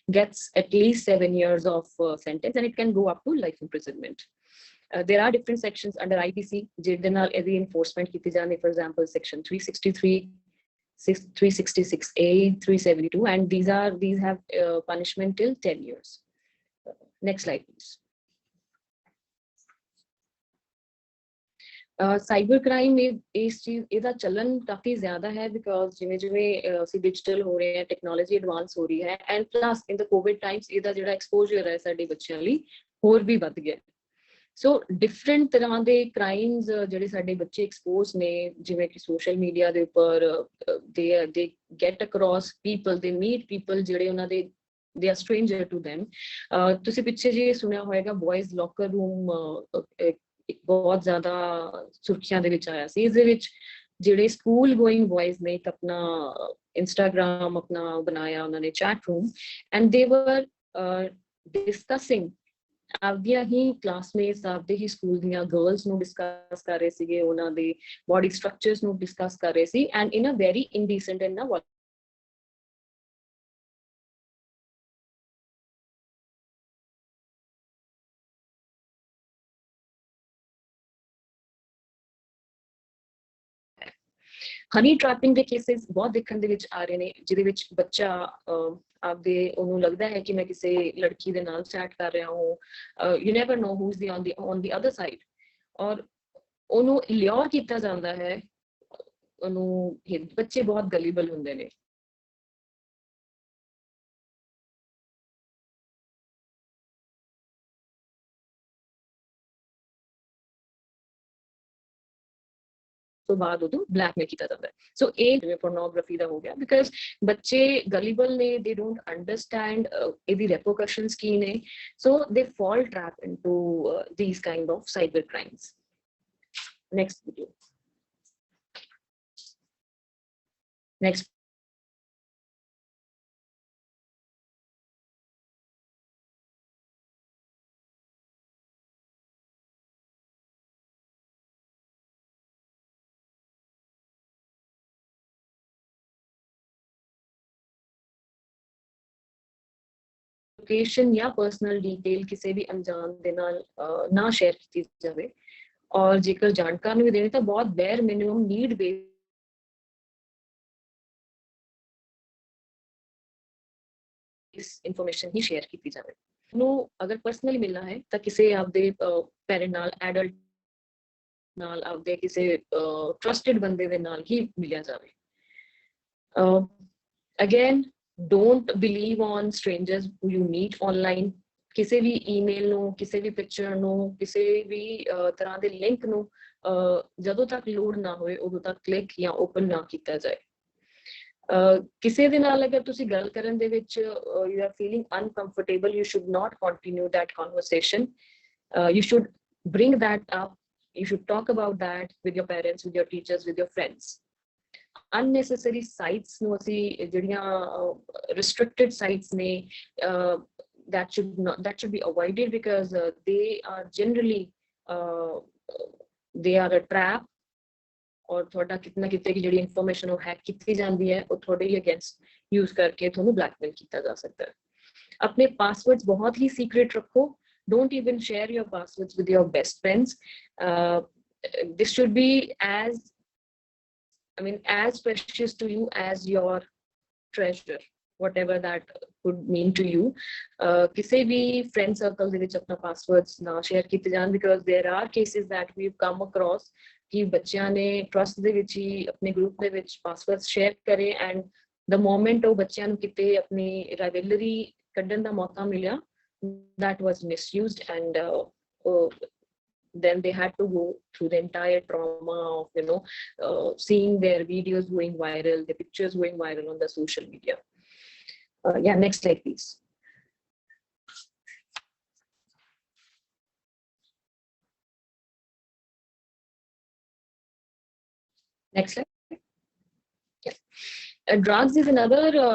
gets at least 7 years of sentence and it can go up to life imprisonment. There are different sections under IPC ਜਿਹਦੇ ਨਾਲ ਇਹਦੀ enforcement ਕੀਤੀ ਜਾਂਦੀ, for example section 363, 366A, 372, and these have punishment till 10 years. Next slide, please. Cyber crime ਇਸ ਚੀਜ਼ ਇਹਦਾ ਚੱਲਣ ਕਾਫੀ ਜ਼ਿਆਦਾ ਹੈ, ਬਿਕੋਜ਼ ਜਿਵੇਂ ਜਿਵੇਂ ਅਸੀਂ ਡਿਜੀਟਲ ਹੋ ਰਹੇ ਹਾਂ, ਟੈਕਨੋਲੋਜੀ ਐਡਵਾਂਸ ਹੋ ਰਹੀ ਹੈ, and plus in the Covid Times ਇਹਦਾ ਜਿਹੜਾ ਐਕਸਪੋਜ਼ਰ ਹੈ ਸਾਡੇ ਬੱਚਿਆਂ ਲਈ ਹੋਰ ਵੀ ਵੱਧ ਗਿਆ। ਸੋ ਡਿਫਰੈਂਟ ਤਰ੍ਹਾਂ ਦੇ ਕ੍ਰਾਈਮਸ ਜਿਹੜੇ ਸਾਡੇ ਬੱਚੇ ਐਕਸਪੋਜ਼ ਨੇ, ਜਿਵੇਂ ਕਿ ਸੋਸ਼ਲ ਮੀਡੀਆ ਦੇ ਉੱਪਰ ਦੇ ਗੈਟ ਅਕ੍ਰੋਸ ਪੀਪਲ, ਦੇ ਮੀਟ ਪੀਪਲ ਜਿਹੜੇ ਉਹਨਾਂ ਦੇ they are stranger to them. ਤੁਸੀਂ ਪਿੱਛੇ ਜੇ ਸੁਣਿਆ ਹੋਏਗਾ ਬॉयਜ਼ ਲੋਕਰ ਰੂਮ ਬਹੁਤ ਜ਼ਿਆਦਾ ਸੁਰਖੀਆਂ ਦੇ ਵਿੱਚ ਆਇਆ ਸੀ। ਇਸ ਦੇ ਵਿੱਚ ਜਿਹੜੇ ਸਕੂਲ ਗੋਇੰਗ ਬॉयਜ਼ ਨੇ ਇੱਕ ਆਪਣਾ ਇੰਸਟਾਗ੍ਰਾਮ ਆਪਣਾ ਬਣਾਇਆ ਉਹਨਾਂ ਨੇ ਚੈਟ ਰੂਮ, ਐਂਡ ਦੇ ਵਰ ਡਿਸਕਸਿੰਗ ਆਪਦੀਆਂ ਹੀ ਕਲਾਸਮੇਟਸ, ਆਪਦੇ ਹੀ ਸਕੂਲ ਦੀਆਂ ਗਰਲਸ ਨੂੰ ਡਿਸਕਸ ਕਰ ਰਹੇ ਸੀਗੇ, ਉਹਨਾਂ ਦੇ ਬੋਡੀ ਸਟਰਕਚਰਸ ਨੂੰ ਡਿਸਕਸ ਕਰ ਰਹੇ ਸੀ, and in a very indecent and ਨਾ ਹਨੀ ਟ੍ਰੈਪਿੰਗ ਦੇ ਕੇਸਿਸ ਬਹੁਤ ਦੇਖਣ ਦੇ ਵਿੱਚ ਆ ਰਹੇ ਨੇ, ਜਿਹਦੇ ਵਿੱਚ ਬੱਚਾ ਆਪਦੇ ਉਹਨੂੰ ਲੱਗਦਾ ਹੈ ਕਿ ਮੈਂ ਕਿਸੇ ਲੜਕੀ ਦੇ ਨਾਲ ਚੈਟ ਕਰ ਰਿਹਾ ਹਾਂ, you never know who is on the other side, ਔਰ ਉਹਨੂੰ ਲਿਓਰ ਕੀਤਾ ਜਾਂਦਾ ਹੈ। ਉਹਨੂੰ ਬੱਚੇ ਬਹੁਤ ਗਲੀਬਲ ਹੁੰਦੇ ਨੇ। ਤੋਂ ਬਾਅਦ ਉਹਨੂੰ ਬਲੈਕਮੇਲ ਕੀਤਾ ਜਾਂਦਾ ਹੈ। ਸੋ ਇਹ ਜਿਵੇਂ ਪੋਰਨੋਗ੍ਰਾਫੀ ਦਾ ਹੋ ਗਿਆ, ਬਿਕਾਜ਼ ਬੱਚੇ ਗਲੀਬਲ ਨੇ, ਦੇ ਡੋਂਟ ਅੰਡਰਸਟੈਂਡ ਇਹਦੀ ਰੈਪਰਕਸ਼ਨਸ ਕੀ ਨੇ, ਸੋ ਦੇ fall trap into these kind of cyber crimes. Next video, next. Location ਜਾਂ ਪਰਸਨਲ ਡਿਟੇਲ ਕਿਸੇ ਵੀ ਅਣਜਾਣ ਦੇ ਨਾਲ ਨਾ ਸ਼ੇਅਰ ਕੀਤੀ ਜਾਵੇ, ਔਰ ਜੇਕਰ ਜਾਣਕਾਰ ਨੂੰ ਵੀ ਦੇਣੀ ਤਾਂ ਬਹੁਤ bare minimum need base information ਹੀ ਸ਼ੇਅਰ ਕੀਤੀ ਜਾਵੇ। ਉਹਨੂੰ ਅਗਰ ਪਰਸਨਲੀ ਮਿਲਣਾ ਹੈ ਤਾਂ ਕਿਸੇ ਆਪਦੇ ਪੈਰੈਂਟ ਨਾਲ, ਐਡਲਟ ਨਾਲ, ਆਪਦੇ ਕਿਸੇ ਟਰਸਟਡ ਬੰਦੇ ਦੇ ਨਾਲ ਹੀ ਮਿਲਿਆ ਜਾਵੇ। Again, don't believe on strangers who you meet online. ਕਿਸੇ ਵੀ ਈਮੇਲ ਨੂੰ, ਕਿਸੇ ਵੀ ਪਿਕਚਰ ਨੂੰ, ਕਿਸੇ ਵੀ ਤਰ੍ਹਾਂ ਦੇ ਲਿੰਕ ਨੂੰ ਜਦੋਂ ਤੱਕ ਲੋਡ ਨਾ ਹੋਏ ਉਦੋਂ ਤੱਕ ਕਲਿੱਕ ਜਾਂ ਓਪਨ ਨਾ ਕੀਤਾ ਜਾਏ। ਕਿਸੇ ਦੇ ਨਾਲ ਅਗਰ ਤੁਸੀਂ ਗੱਲ ਕਰਨ ਦੇ ਵਿੱਚ you are feeling uncomfortable, you should not continue that conversation. You should bring that up. You should talk about that with your parents, with your teachers, with your friends. Unnecessary sites ਨੂੰ ਅਸੀਂ ਜਿਹੜੀਆਂ restricted sites ਨੇ, that should be avoided, because they are generally they are a trap, ਔਰ ਤੁਹਾਡਾ ਕਿਤਨਾ ਕਿਤੇ ਕਿ ਜਿਹੜੀ ਇਨਫੋਰਮੇਸ਼ਨ ਉਹ ਹੈਕ ਕੀਤੀ ਜਾਂਦੀ ਹੈ, ਉਹ ਤੁਹਾਡੇ ਹੀ ਅਗੇਂਸਟ ਯੂਜ਼ ਕਰਕੇ ਤੁਹਾਨੂੰ ਬਲੈਕਮੇਲ ਕੀਤਾ ਜਾ ਸਕਦਾ ਹੈ। ਆਪਣੇ ਪਾਸਵਰਡਸ ਬਹੁਤ ਹੀ ਸੀਕ੍ਰੇਟ ਰੱਖੋ। Don't even share your passwords with your best friends. This should be as precious to you as your treasure whatever that could mean to you. ਕਿਸੇ ਵੀ friend circle ਦੇ ਵਿੱਚ ਆਪਣਾ passwords ਨਾ share ਕੀਤੇ ਜਾਣ, because there are cases that we've come across ਕਿ ਬੱਚਿਆਂ ਨੇ trust ਦੇ ਵਿੱਚ ਹੀ ਆਪਣੇ group ਦੇ ਵਿੱਚ passwords share ਕਰੇ, and the moment ਉਹ ਬੱਚਿਆਂ ਨੂੰ ਕਿਤੇ ਆਪਣੀ rivalry ਕੱਢਣ ਦਾ ਮੌਕਾ ਮਿਲਿਆ, that was misused, and then they had to go through the entire trauma of seeing their videos going viral, the pictures going viral on the social media. Yeah, next slide please. Next slide. Drugs is another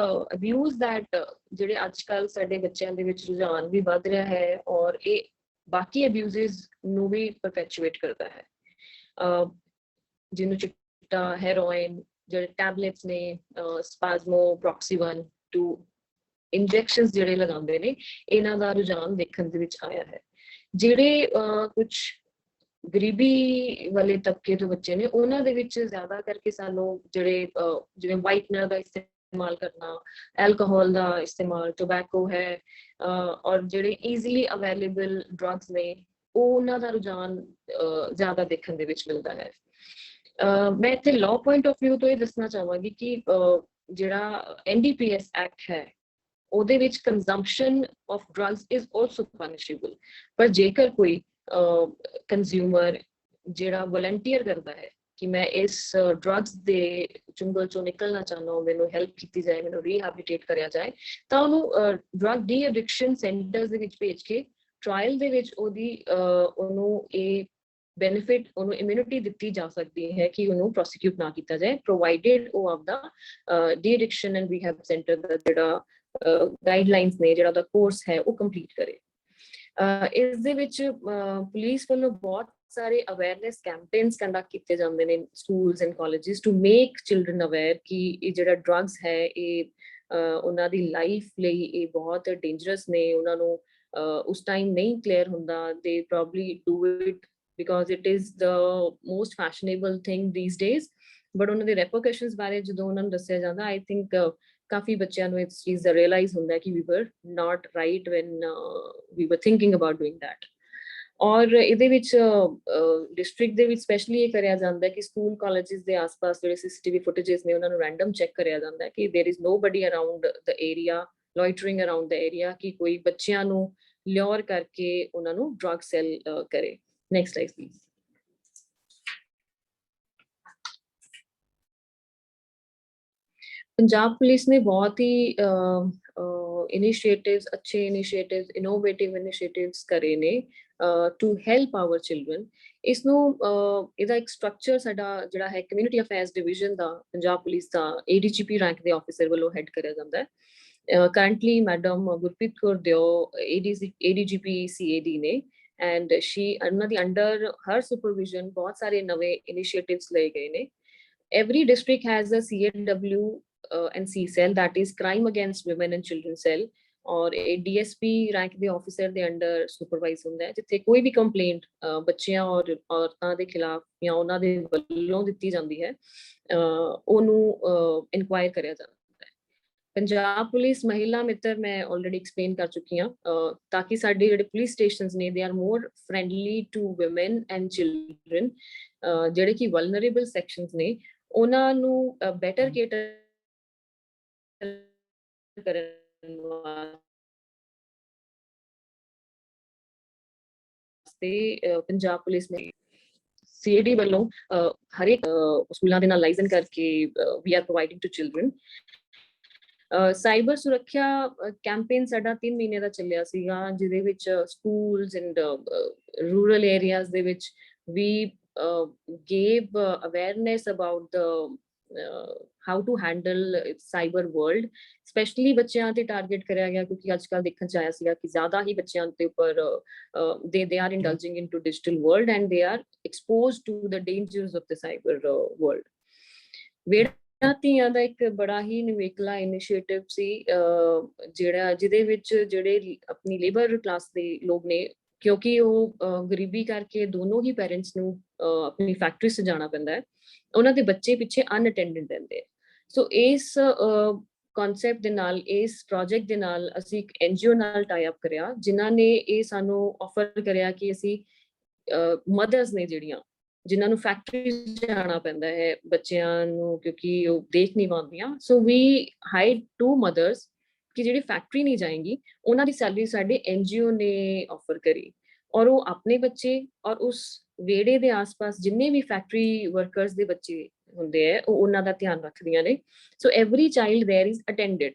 abuse that ਜਿਹੜੇ ਅੱਜ ਕੱਲ ਸਾਡੇ ਬੱਚਿਆਂ ਦੇ ਵਿੱਚ ਰੁਝਾਨ ਵੀ ਵੱਧ ਰਿਹਾ ਹੈ, ਔਰ ਇਹ ਬਾਕੀ ਅਬਿਊਜ਼ਸ ਨੂੰ ਵੀ ਪਰਪੈਚੁਏਟ ਕਰਦਾ ਹੈ। ਜਿਹਨੂੰ ਚਿੱਟਾ, ਹੈਰੋਇਨ, ਜਿਹੜੇ ਟੈਬਲੇਟਸ ਨੇ, ਸਪਾਜ਼ਮੋ, ਪ੍ਰੋਕਸੀਵਨ 2 ਇੰਜੈਕਸ਼ਨਸ ਜਿਹੜੇ ਲਗਾਉਂਦੇ ਨੇ, ਇਹਨਾਂ ਦਾ ਰੁਝਾਨ ਦੇਖਣ ਦੇ ਵਿੱਚ ਆਇਆ ਹੈ। ਜਿਹੜੇ ਕੁਝ ਗਰੀਬੀ ਵਾਲੇ ਤਬਕੇ ਤੋਂ ਬੱਚੇ ਨੇ, ਉਹਨਾਂ ਦੇ ਵਿੱਚ ਜ਼ਿਆਦਾ ਕਰਕੇ ਸਾਨੂੰ ਜਿਹੜੇ ਜਿਵੇਂ ਵਾਈਟਨਰ ਦਾ ਇਸਤੇਮਾਲ ਕਰਨਾ, ਐਲਕੋਹਲ ਦਾ ਇਸਤੇਮਾਲ, ਟੋਬੈਕੋ ਹੈ, ਔਰ ਜਿਹੜੇ ਈਜ਼ੀਲੀ ਅਵੇਲੇਬਲ ਡਰੱਗਸ ਨੇ, ਉਹਨਾਂ ਦਾ ਰੁਝਾਨ ਜ਼ਿਆਦਾ ਦੇਖਣ ਦੇ ਵਿੱਚ ਮਿਲਦਾ ਹੈ। ਮੈਂ ਇੱਥੇ ਲਾਅ ਪੁਆਇੰਟ ਆਫ ਵਿਊ ਤੋਂ ਇਹ ਦੱਸਣਾ ਚਾਹਾਂਗੀ ਕਿ ਜਿਹੜਾ NDPS ਐਕਟ ਹੈ, ਉਹਦੇ ਵਿੱਚ consumption of drugs is also punishable. ਪਰ ਜੇਕਰ ਕੋਈ ਕੰਜ਼ਿਊਮਰ ਜਿਹੜਾ ਵਲੰਟੀਅਰ ਕਰਦਾ ਹੈ ਕਿ ਮੈਂ ਇਸ ਡਰੱਗਸ ਦੇ ਚੁੰਗਲ ਚੋਂ ਨਿਕਲਣਾ ਚਾਹੁੰਦਾ, ਮੈਨੂੰ ਹੈਲਪ ਕੀਤੀ ਜਾਏ, ਮੈਨੂੰ ਰੀਹੈਬਿਲਿਟੇਟ ਕਰਿਆ ਜਾਏ, ਤਾਂ ਉਹਨੂੰ ਡਰੱਗ ਡੀ ਐਡਿਕਸ਼ਨ ਸੈਂਟਰਸ ਦੇ ਵਿੱਚ ਭੇਜ ਕੇ ਟ੍ਰਾਇਲ ਦੇ ਵਿੱਚ ਉਹਨੂੰ ਇਹ ਬੈਨੀਫਿਟ, ਉਹਨੂੰ ਇਮਿਊਨਿਟੀ ਦਿੱਤੀ ਜਾ ਸਕਦੀ ਹੈ ਕਿ ਉਹਨੂੰ ਪ੍ਰੋਸੀਕਿਊਟ ਨਾ ਕੀਤਾ ਜਾਏ, ਪ੍ਰੋਵਾਈਡਡ ਉਹ ਆਪਦਾ de addiction and rehab centre ਦਾ ਜਿਹੜਾ ਗਾਈਡਲਾਈਨਸ ਨੇ, ਜਿਹੜਾ ਉਹਦਾ ਕੋਰਸ ਹੈ, ਉਹ ਕੰਪਲੀਟ ਕਰੇ। ਇਸ ਦੇ ਵਿੱਚ ਪੁਲਿਸ ਵੱਲੋਂ ਬਹੁਤ ਸਾਰੇ ਅਵੇਅਰਨੈਸ ਕੈਂਪੇਨਸ ਕੰਡਕਟ ਕੀਤੇ ਜਾਂਦੇ ਨੇ schools and colleges to make children aware ਕਿ ਇਹ ਜਿਹੜਾ ਡਰੱਗਸ ਹੈ, ਇਹ ਉਹਨਾਂ ਦੀ ਲਾਈਫ ਲਈ ਇਹ ਬਹੁਤ ਡੇਂਜਰਸ ਨੇ। ਉਹਨਾਂ ਨੂੰ ਉਸ ਟਾਈਮ ਨਹੀਂ ਕਲੀਅਰ ਹੁੰਦਾ, ਦੇ probably do it because it is the most fashionable thing these days, but ਉਹਨਾਂ ਦੇ ਰੈਪਰਕਸ਼ਨਸ ਬਾਰੇ ਜਦੋਂ ਉਹਨਾਂ ਨੂੰ ਦੱਸਿਆ ਜਾਂਦਾ, ਆਈ ਥਿੰਕ ਕਾਫੀ ਬੱਚਿਆਂ ਨੂੰ ਇਸ ਚੀਜ਼ ਦਾ ਰਿਅਲਾਈਜ਼ ਹੁੰਦਾ ਕਿ ਵੀ ਵਰ ਨਾਟ ਰਾਈਟ ਵੈਨ ਵੀ ਵਰ ਥਿੰਕਿੰਗ ਅਬਾਊਟ ਡੂਇੰਗ ਦੈਟ। ਔਰ ਇਹਦੇ ਵਿੱਚ ਡਿਸਟ੍ਰਿਕਟ ਦੇ ਵਿੱਚ ਸਪੈਸ਼ਲੀ ਇਹ ਕਰਿਆ ਜਾਂਦਾ ਕਿ ਸਕੂਲ ਕਾਲਜਿਸ ਦੇ ਆਸ-ਪਾਸ ਜਿਹੜੇ CCTV ਫੁਟੇਜਸ ਨੇ, ਉਹਨਾਂ ਨੂੰ ਰੈਂਡਮ ਚੈੱਕ ਕਰਿਆ ਜਾਂਦਾ ਕਿ there is nobody around the area, loitering around the area, ਕਿ ਕੋਈ ਬੱਚਿਆਂ ਨੂੰ ਲਿਓਰ ਕਰਕੇ ਉਹਨਾਂ ਨੂੰ ਡਰੱਗ ਸੈਲ ਕਰੇ। Next slide please. Punjab police ਨੇ ਬਹੁਤ ਹੀ ਇਨੀਸ਼ੀਏਟਿਵਸ, ਅੱਛੇ ਇਨੀਸ਼ੀਏਟਿਵਸ, ਇਨੋਵੇਟਿਵ ਇਨੀਸ਼ੀਏਟਿਵਸ ਕਰੇ ਨੇ ਟੂ ਹੈਲਪ ਆਵਰ ਚਿਲਡਰਨ। ਇਸ ਨੂੰ ਇਹਦਾ ਇੱਕ ਸਟਰਕਚਰ ਸਾਡਾ ਜਿਹੜਾ ਹੈ ਕਮਿਊਨਿਟੀ ਅਫੇਅਰਸ ਡਿਵੀਜ਼ਨ ਦਾ ਪੰਜਾਬ ਪੁਲਿਸ ਦਾ ADGP ਰੈਂਕ ਦੇ ਆਫਿਸਰ ਵੱਲੋਂ ਹੈਡ ਕਰਿਆ ਜਾਂਦਾ ਹੈ। ਕਰੰਟਲੀ ਮੈਡਮ ਗੁਰਪ੍ਰੀਤ ਕੌਰ ਦਿਓ ADGP CAD ਨੇ, ਐਂਡ ਉਹਨਾਂ ਦੀ ਅੰਡਰ ਹਰ ਸੁਪਰਵਿਜ਼ਨ ਬਹੁਤ ਸਾਰੇ ਨਵੇਂ ਇਨੀਸ਼ੀਏਟਿਵਸ ਲਏ ਗਏ ਨੇ। Every district has a CAW and C cell, that is crime against women and children cell, ਔਰ ਇਹ DSP ਰੈਂਕ ਦੇ ਆਫਿਸਰ ਦੇ ਅੰਡਰ ਸੁਪਰਵਾਈਜ਼ ਹੁੰਦਾ ਹੈ, ਜਿੱਥੇ ਕੋਈ ਵੀ ਕੰਪਲੇਂਟ ਬੱਚਿਆਂ ਔਰ ਔਰਤਾਂ ਦੇ ਖਿਲਾਫ ਜਾਂ ਉਹਨਾਂ ਦੇ ਵੱਲੋਂ ਦਿੱਤੀ ਜਾਂਦੀ ਹੈ, ਉਹਨੂੰ ਇਨਕੁਆਇਰ ਕਰਿਆ ਜਾਂਦਾ ਹੈ। ਪੰਜਾਬ ਪੁਲਿਸ ਮਹਿਲਾ ਮਿੱਤਰ ਮੈਂ ਆਲਰੇਡੀ ਐਕਸਪਲੇਨ ਕਰ ਚੁੱਕੀ ਹਾਂ, ਤਾਂ ਕਿ ਸਾਡੇ ਜਿਹੜੇ ਪੁਲਿਸ ਸਟੇਸ਼ਨਸ ਨੇ, they are more friendly to women and children. ਜਿਹੜੇ ਕਿ ਵਲਨਰੇਬਲ ਸੈਕਸ਼ਨਸ ਨੇ, ਉਹਨਾਂ ਨੂੰ ਬੈਟਰ ਕੇਟਰ ਕਰਨ ਵਾਸਤੇ ਪੰਜਾਬ ਪੁਲਿਸ ਨੇ CAD ਵੱਲੋਂ ਹਰੇਕ ਸਕੂਲਾਂ ਦੇ ਨਾਲ ਲਾਈਜ਼ਨ ਕਰਕੇ we are providing to children. Cyber ਸੁਰੱਖਿਆ ਕੈਂਪੇਨ ਸਾਡਾ 3 ਮਹੀਨੇ ਦਾ ਚੱਲਿਆ ਸੀਗਾ, ਜਿਹਦੇ ਵਿੱਚ ਸਕੂਲਸ ਐਂਡ ਰੂਰਲ ਏਰੀਆਜ਼ ਦੇ ਵਿੱਚ ਵੀ gave awareness about the how to handle cyber world, especially ਬੱਚਿਆਂ ਤੇ ਟਾਰਗੇਟ ਕਰਿਆ ਗਿਆ, ਕਿਉਂਕਿ ਅੱਜ ਕੱਲ੍ਹ ਦੇਖਣ ਚ ਆਇਆ ਸੀਗਾ ਕਿ ਜ਼ਿਆਦਾ ਹੀ ਬੱਚਿਆਂ ਦੇ ਉੱਪਰ they are indulging into digital world and they are exposed to the dangers of the cyber world. ਧੀਆਂ ਦਾ ਇੱਕ ਬੜਾ ਹੀ ਨਿਵੇਕਲਾ ਇਨੀਸ਼ੀਏਟਿਵ ਸੀ, ਜਿਹਦੇ ਵਿੱਚ ਜਿਹੜੇ ਆਪਣੀ ਲੇਬਰ ਕਲਾਸ ਦੇ ਲੋਕ ਨੇ, ਕਿਉਂਕਿ ਉਹ ਗਰੀਬੀ ਕਰਕੇ ਦੋਨੋਂ ਹੀ ਪੈਰੈਂਟਸ ਨੂੰ ਆਪਣੀ ਫੈਕਟਰੀ 'ਚ ਜਾਣਾ ਪੈਂਦਾ ਹੈ, ਉਹਨਾਂ ਦੇ ਬੱਚੇ ਪਿੱਛੇ ਅਨਅਟੈਂਡਡ ਰਹਿੰਦੇ ਆ। ਸੋ ਇਸ ਕਨਸੈਪਟ ਦੇ ਨਾਲ, ਇਸ ਪ੍ਰੋਜੈਕਟ ਦੇ ਨਾਲ ਅਸੀਂ ਇੱਕ NGO ਨਾਲ ਟਾਈ ਅਪ ਕਰਿਆ, ਜਿਨ੍ਹਾਂ ਨੇ ਇਹ ਸਾਨੂੰ ਆਫਰ ਕਰਿਆ ਕਿ ਅਸੀਂ ਮਦਰਸ ਨੇ ਜਿਹੜੀਆਂ, ਜਿਨ੍ਹਾਂ ਨੂੰ ਫੈਕਟਰੀਜ਼ ਜਾਣਾ ਪੈਂਦਾ ਹੈ ਬੱਚਿਆਂ ਨੂੰ, ਕਿਉਂਕਿ ਉਹ ਦੇਖ ਨਹੀਂ ਪਾਉਂਦੀਆਂ, ਸੋ ਵੀ ਹਾਇਰ 2 ਮਦਰਸ ਕਿ ਜਿਹੜੀ ਫੈਕਟਰੀ ਨਹੀਂ ਜਾਏਗੀ, ਉਹਨਾਂ ਦੀ ਸੈਲਰੀ ਸਾਡੇ NGO ਨੇ ਆਫਰ ਕਰੀ, ਔਰ ਉਹ ਆਪਣੇ ਬੱਚੇ ਔਰ ਉਸ ਵਿਹੜੇ ਦੇ ਆਸ-ਪਾਸ ਜਿੰਨੇ ਵੀ ਫੈਕਟਰੀ ਵਰਕਰਸ ਦੇ ਬੱਚੇ ਹੁੰਦੇ ਹੈ, ਉਹ ਉਹਨਾਂ ਦਾ ਧਿਆਨ ਰੱਖਦੀਆਂ ਨੇ। So every child there is attended,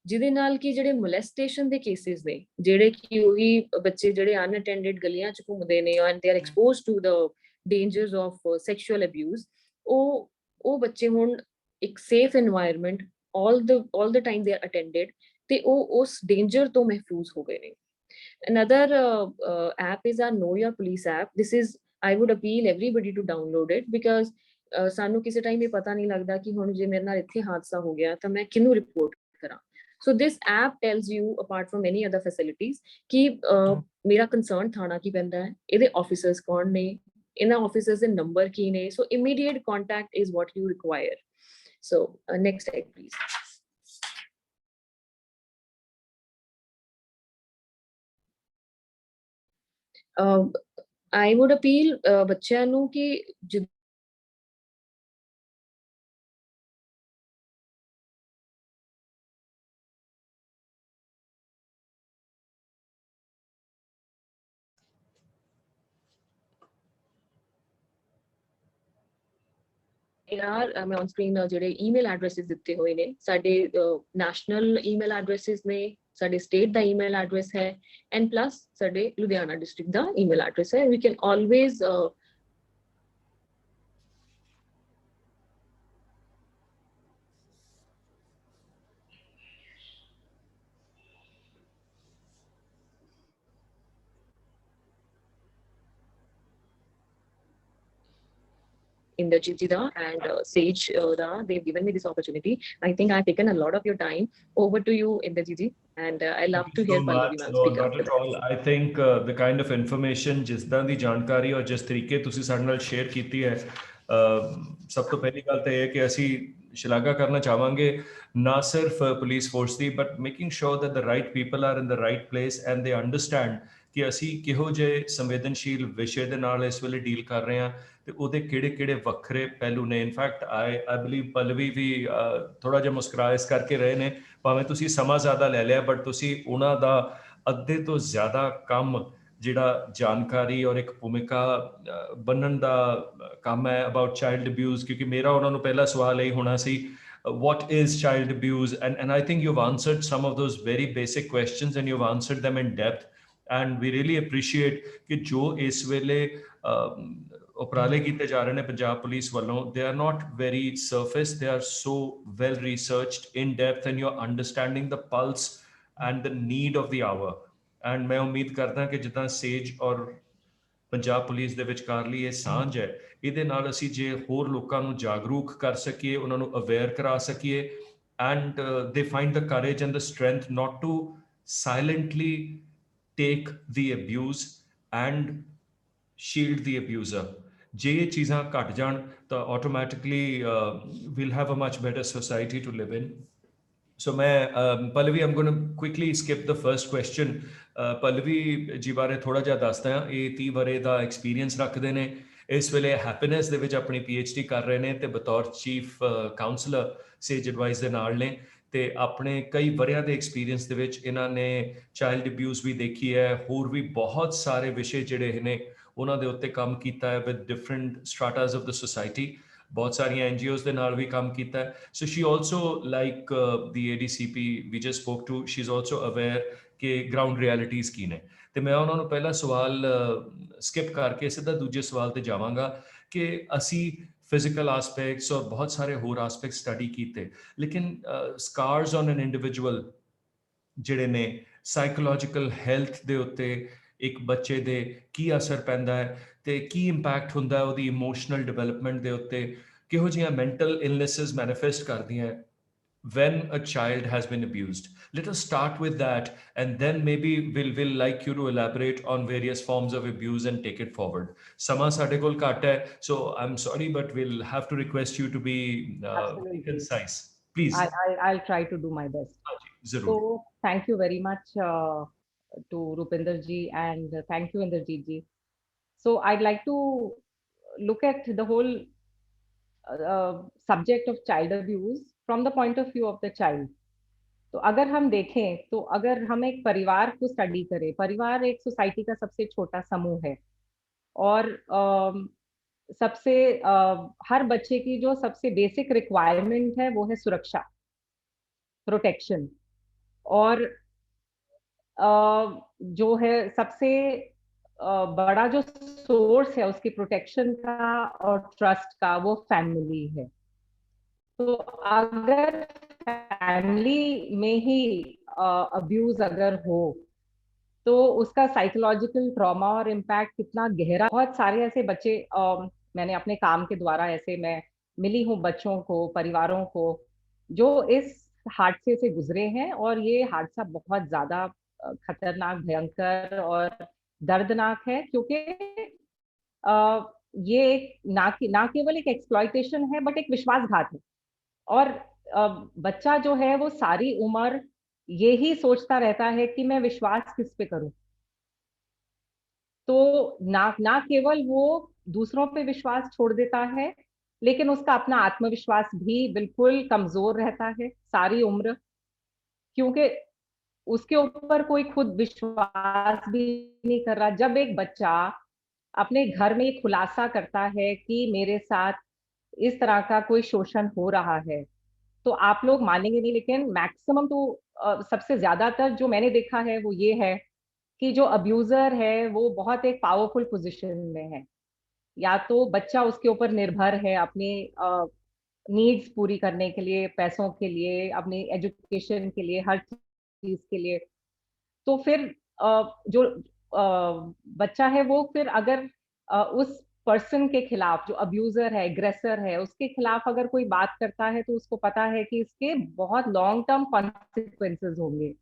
ਜਿਹਦੇ ਨਾਲ ਕਿ ਜਿਹੜੇ ਮੋਲੈਸਟੇਸ਼ਨ ਦੇ ਕੇਸਿਸ ਨੇ, ਜਿਹੜੇ ਕਿ ਉਹੀ ਬੱਚੇ ਜਿਹੜੇ ਅਨਅਟੈਂਡਡ ਗਲੀਆਂ 'ਚ ਘੁੰਮਦੇ ਨੇ and they are exposed to the dangers of sexual abuse, ਉਹ ਬੱਚੇ ਹੁਣ ਇੱਕ safe environment all the time they are attended, ਤੇ ਉਹ ਉਸ ਡੇਂਜਰ ਤੋਂ ਮਹਿਫੂਜ਼ ਹੋ ਗਏ ਨੇ। Another app is our Know Your Police app. This is, I would appeal everybody to download it, because ਸਾਨੂੰ ਕਿਸੇ ਟਾਈਮ ਇਹ ਪਤਾ ਨਹੀਂ ਲੱਗਦਾ ਕਿ ਹੁਣ ਜੇ ਮੇਰੇ ਨਾਲ ਇੱਥੇ ਹਾਦਸਾ ਹੋ ਗਿਆ ਤਾਂ ਮੈਂ ਕਿਹਨੂੰ ਰਿਪੋਰਟ ਕਰਾਂ। So this app tells you, apart from any other facilities, ਕਿ ਮੇਰਾ ਕੰਸਰਨ ਥਾਣਾ ਕੀ ਪੈਂਦਾ ਹੈ, ਇਹਦੇ ਆਫੀਸਰਸ ਕੌਣ ਨੇ, ਇਹਨਾਂ ਆਫੀਸਰਸ ਦੇ ਨੰਬਰ ਕੀ ਨੇ। So immediate contact is what you require. So next slide please. I would appeal ਬੱਚਿਆਂ ਨੂੰ ਕਿ ਯਾਰ ਮੈਂ ਔਨ ਸਕਰੀਨ ਜਿਹੜੇ ਈਮੇਲ ਐਡਰੈਸਿਸ ਦਿੱਤੇ ਹੋਏ ਨੇ, ਸਾਡੇ ਨੈਸ਼ਨਲ ਈਮੇਲ ਐਡਰੈਸਿਸ ਨੇ, ਸਾਡੇ ਸਟੇਟ ਦਾ ਈਮੇਲ ਐਡਰੈਸ ਹੈ, ਐਂਡ ਪਲੱਸ ਸਾਡੇ ਲੁਧਿਆਣਾ ਡਿਸਟ੍ਰਿਕਟ ਦਾ ਈਮੇਲ ਐਡਰੈਸ ਹੈ। We can always Inderjit ji da and Sage da, they've given me this opportunity. I think I've taken a lot of your time. Over to you, Inderjit ji, and I love to hear Pallavi ma'am speak not at all. I think the kind of information ਜਿਸ ਤਰ੍ਹਾਂ ਦੀ ਜਾਣਕਾਰੀ ਔਰ ਜਿਸ ਤਰੀਕੇ ਤੁਸੀਂ ਸਾਡੇ ਨਾਲ share ਕੀਤੀ ਹੈ, ਸਭ ਤੋਂ ਪਹਿਲੀ ਗੱਲ ਤਾਂ ਇਹ ਹੈ ਕਿ ਅਸੀਂ ਸ਼ਲਾਘਾ ਕਰਨਾ ਚਾਹਾਂਗੇ ਨਾ ਸਿਰਫ police force the, but making sure that the right people are in the right place and they understand ਕਿ ਅਸੀਂ ਕਿਹੋ ਜਿਹੇ ਸੰਵੇਦਨਸ਼ੀਲ ਵਿਸ਼ੇ ਦੇ ਨਾਲ ਇਸ ਵੇਲੇ ਡੀਲ ਕਰ ਰਹੇ ਹਾਂ ਤੇ ਉਹਦੇ ਕਿਹੜੇ ਵੱਖਰੇ ਪਹਿਲੂ ਨੇ। ਇਨਫੈਕਟ ਆਈ ਬਲੀਵ ਪੱਲਵੀ ਵੀ ਥੋੜਾ ਜਿਹਾ ਮੁਸਕਰਾ ਇਸ ਕਰਕੇ ਰਹੇ ਨੇ, ਭਾਵੇਂ ਤੁਸੀਂ ਸਮਾਂ ਜ਼ਿਆਦਾ ਲੈ ਲਿਆ, ਬਟ ਤੁਸੀਂ ਉਹਨਾਂ ਦਾ ਅੱਧੇ ਤੋਂ ਜ਼ਿਆਦਾ ਕੰਮ ਜਿਹੜਾ ਜਾਣਕਾਰੀ ਔਰ ਇੱਕ ਭੂਮਿਕਾ ਬਣਨ ਦਾ ਕੰਮ ਹੈ ਅਬਾਊਟ ਚਾਈਲਡ ਅਬਿਊਜ਼, ਕਿਉਂਕਿ ਮੇਰਾ ਉਹਨਾਂ ਨੂੰ ਪਹਿਲਾ ਸਵਾਲ ਇਹ ਹੋਣਾ ਸੀ what is child abuse, and I think you've answered some of those very basic questions and you've answered them in depth, and we really appreciate ਕਿ ਜੋ ਇਸ ਵੇਲੇ ਉਪਰਾਲੇ ਕੀਤੇ ਜਾ ਰਹੇ ਨੇ ਪੰਜਾਬ ਪੁਲਿਸ ਵੱਲੋਂ, they are not very surface, they are so well researched, in depth, and you're understanding the pulse and the need of the hour. And ਮੈਂ ਉਮੀਦ ਕਰਦਾ ਕਿ ਜਿੱਦਾਂ ਸੇਜ ਔਰ ਪੰਜਾਬ ਪੁਲਿਸ ਦੇ ਵਿਚਕਾਰਲੀ ਇਹ ਸਾਂਝ ਹੈ, ਇਹਦੇ ਨਾਲ ਅਸੀਂ ਜੇ ਹੋਰ ਲੋਕਾਂ ਨੂੰ ਜਾਗਰੂਕ ਕਰ ਸਕੀਏ, ਉਹਨਾਂ ਨੂੰ ਅਵੇਅਰ ਕਰਾ ਸਕੀਏ, and they find the courage and the strength not to silently take the abuse and shield the abuser. ਜੇ ਇਹ ਚੀਜ਼ਾਂ ਘਟ ਜਾਣ ਤਾਂ automatically we'll have a much better society to live in. So Pallavi, I'm going to quickly skip the first question. Pallavi ਜੀ ਬਾਰੇ ਥੋੜਾ ਜਿਹਾ ਦੱਸਦਾ ਹਾਂ। ਇਹ 30 ਵਰੇ ਦਾ ਐਕਸਪੀਰੀਅੰਸ ਰੱਖਦੇ ਨੇ, ਇਸ ਵੇਲੇ ਹੈਪੀਨੈਸ ਦੇ ਵਿੱਚ ਆਪਣੀ PhD ਕਰ ਰਹੇ ਨੇ ਤੇ ਬਤੌਰ ਚੀਫ ਕਾਉਂਸਲਰ ਸੇਜ ਐਡਵਾਈਸ ਦੇ ਨਾਲ ਨੇ, ਤੇ ਆਪਣੇ ਕਈ ਵਰਿਆਂ ਦੇ ਐਕਸਪੀਰੀਅੰਸ ਦੇ ਵਿੱਚ ਇਹਨਾਂ ਨੇ ਚਾਈਲਡ ਅਬਿਊਜ਼ ਵੀ ਦੇਖੀ ਹੈ, ਹੋਰ ਵੀ ਬਹੁਤ ਸਾਰੇ ਵਿਸ਼ੇ ਜਿਹੜੇ ਨੇ ਉਹਨਾਂ ਦੇ ਉੱਤੇ ਕੰਮ ਕੀਤਾ ਹੈ with different stratas of the society, ਬਹੁਤ ਸਾਰੀਆਂ NGOs ਦੇ ਨਾਲ ਵੀ ਕੰਮ ਕੀਤਾ ਹੈ। So she also like the ADCP ਵੀ just spoke to, she is also aware ਕਿ ਗਰਾਊਂਡ ਰਿਐਲਿਟੀਜ਼ ਕੀ ਨੇ। ਤੇ ਮੈਂ ਉਹਨਾਂ ਨੂੰ ਪਹਿਲਾ ਸਵਾਲ ਸਕਿਪ ਕਰਕੇ ਸਿੱਧਾ ਦੂਜੇ ਸਵਾਲ ਤੇ ਜਾਵਾਂਗਾ ਕਿ ਅਸੀਂ ਫਿਜ਼ੀਕਲ ਆਸਪੈਕਟਸ ਔਰ ਬਹੁਤ ਸਾਰੇ ਹੋਰ ਆਸਪੈਕਟਸ ਸਟੱਡੀ ਕੀਤੇ, ਲੇਕਿਨ ਸਕਾਰਸ ਔਨ ਐਨ ਇੰਡੀਵਿਜੂਅਲ ਜਿਹੜੇ ਨੇ ਸਾਈਕੋਲੋਜੀਕਲ ਹੈਲਥ ਦੇ ਉੱਤੇ ਇੱਕ ਬੱਚੇ ਦੇ ਕੀ ਅਸਰ ਪੈਂਦਾ ਹੈ ਤੇ ਕੀ ਇੰਪੈਕਟ ਹੁੰਦਾ ਹੈ ਉਹਦੀ ਇਮੋਸ਼ਨਲ ਡਿਵੈਲਪਮੈਂਟ ਦੇ ਉੱਤੇ, ਕਿਹੋ ਜਿਹੀਆਂ ਮੈਂਟਲ ਇਲਨੈਸਿਸ ਮੈਨੀਫੈਸਟ ਕਰਦੀਆਂ when a child has been abused. Let us start with that, and then maybe we'll like you to elaborate on various forms of abuse and take it forward. Sama sade kol ghat hai, so I'm sorry, but we'll have to request you to be concise. Please. I'll try to do my best. हाँ जी, जरूर। So thank you very much to Rupinder ji, and thank you Inderjeet ji. So I'd like to look at the whole subject of child abuse from the point of view of the child. तो अगर हम देखें तो अगर हम एक परिवार को स्टडी करें, परिवार एक सोसाइटी का सबसे छोटा समूह है और सबसे हर बच्चे की जो सबसे बेसिक रिक्वायरमेंट है वो है सुरक्षा, प्रोटेक्शन। और जो है सबसे बड़ा जो सोर्स है उसकी प्रोटेक्शन का और ट्रस्ट का, वो फैमिली है। तो अगर फैमिली में ही अब्यूज अगर हो तो उसका साइकोलॉजिकल ट्रॉमा और इम्पैक्ट कितना गहरा। बहुत सारे ऐसे बच्चे मैंने अपने काम के द्वारा ऐसे मैं मिली हूँ बच्चों को, परिवारों को, जो इस हादसे से गुजरे हैं। और ये हादसा बहुत ज्यादा खतरनाक, भयंकर और दर्दनाक है, क्योंकि ये एक ना केवल एक एक्सप्लॉइटेशन है बट एक विश्वासघात है। और बच्चा जो है वो सारी उम्र ये ही सोचता रहता है कि मैं विश्वास किस पे करूं। तो ना केवल वो दूसरों पे विश्वास छोड़ देता है, लेकिन उसका अपना आत्मविश्वास भी बिल्कुल कमजोर रहता है सारी उम्र, क्योंकि उसके ऊपर कोई खुद विश्वास भी नहीं कर रहा। जब एक बच्चा अपने घर में खुलासा करता है कि मेरे साथ इस तरह का कोई शोषण हो रहा है, तो आप लोग मानेंगे नहीं, लेकिन मैक्सिमम तो सबसे ज्यादातर जो मैंने देखा है वो ये है कि जो अब्यूजर है वो बहुत एक पावरफुल पोजीशन में है। या तो बच्चा उसके ऊपर निर्भर है अपनी नीड्स पूरी करने के लिए, पैसों के लिए, अपनी एजुकेशन के लिए, हर चीज के लिए। तो फिर जो बच्चा है वो फिर अगर उस पर्सन के खिलाफ, जो अब्यूजर है, एग्रेसर है, उसके खिलाफ अगर कोई बात करता है तो उसको पता है कि इसके बहुत लॉन्ग टर्म कॉन्सिक्वेंसेस होंगे।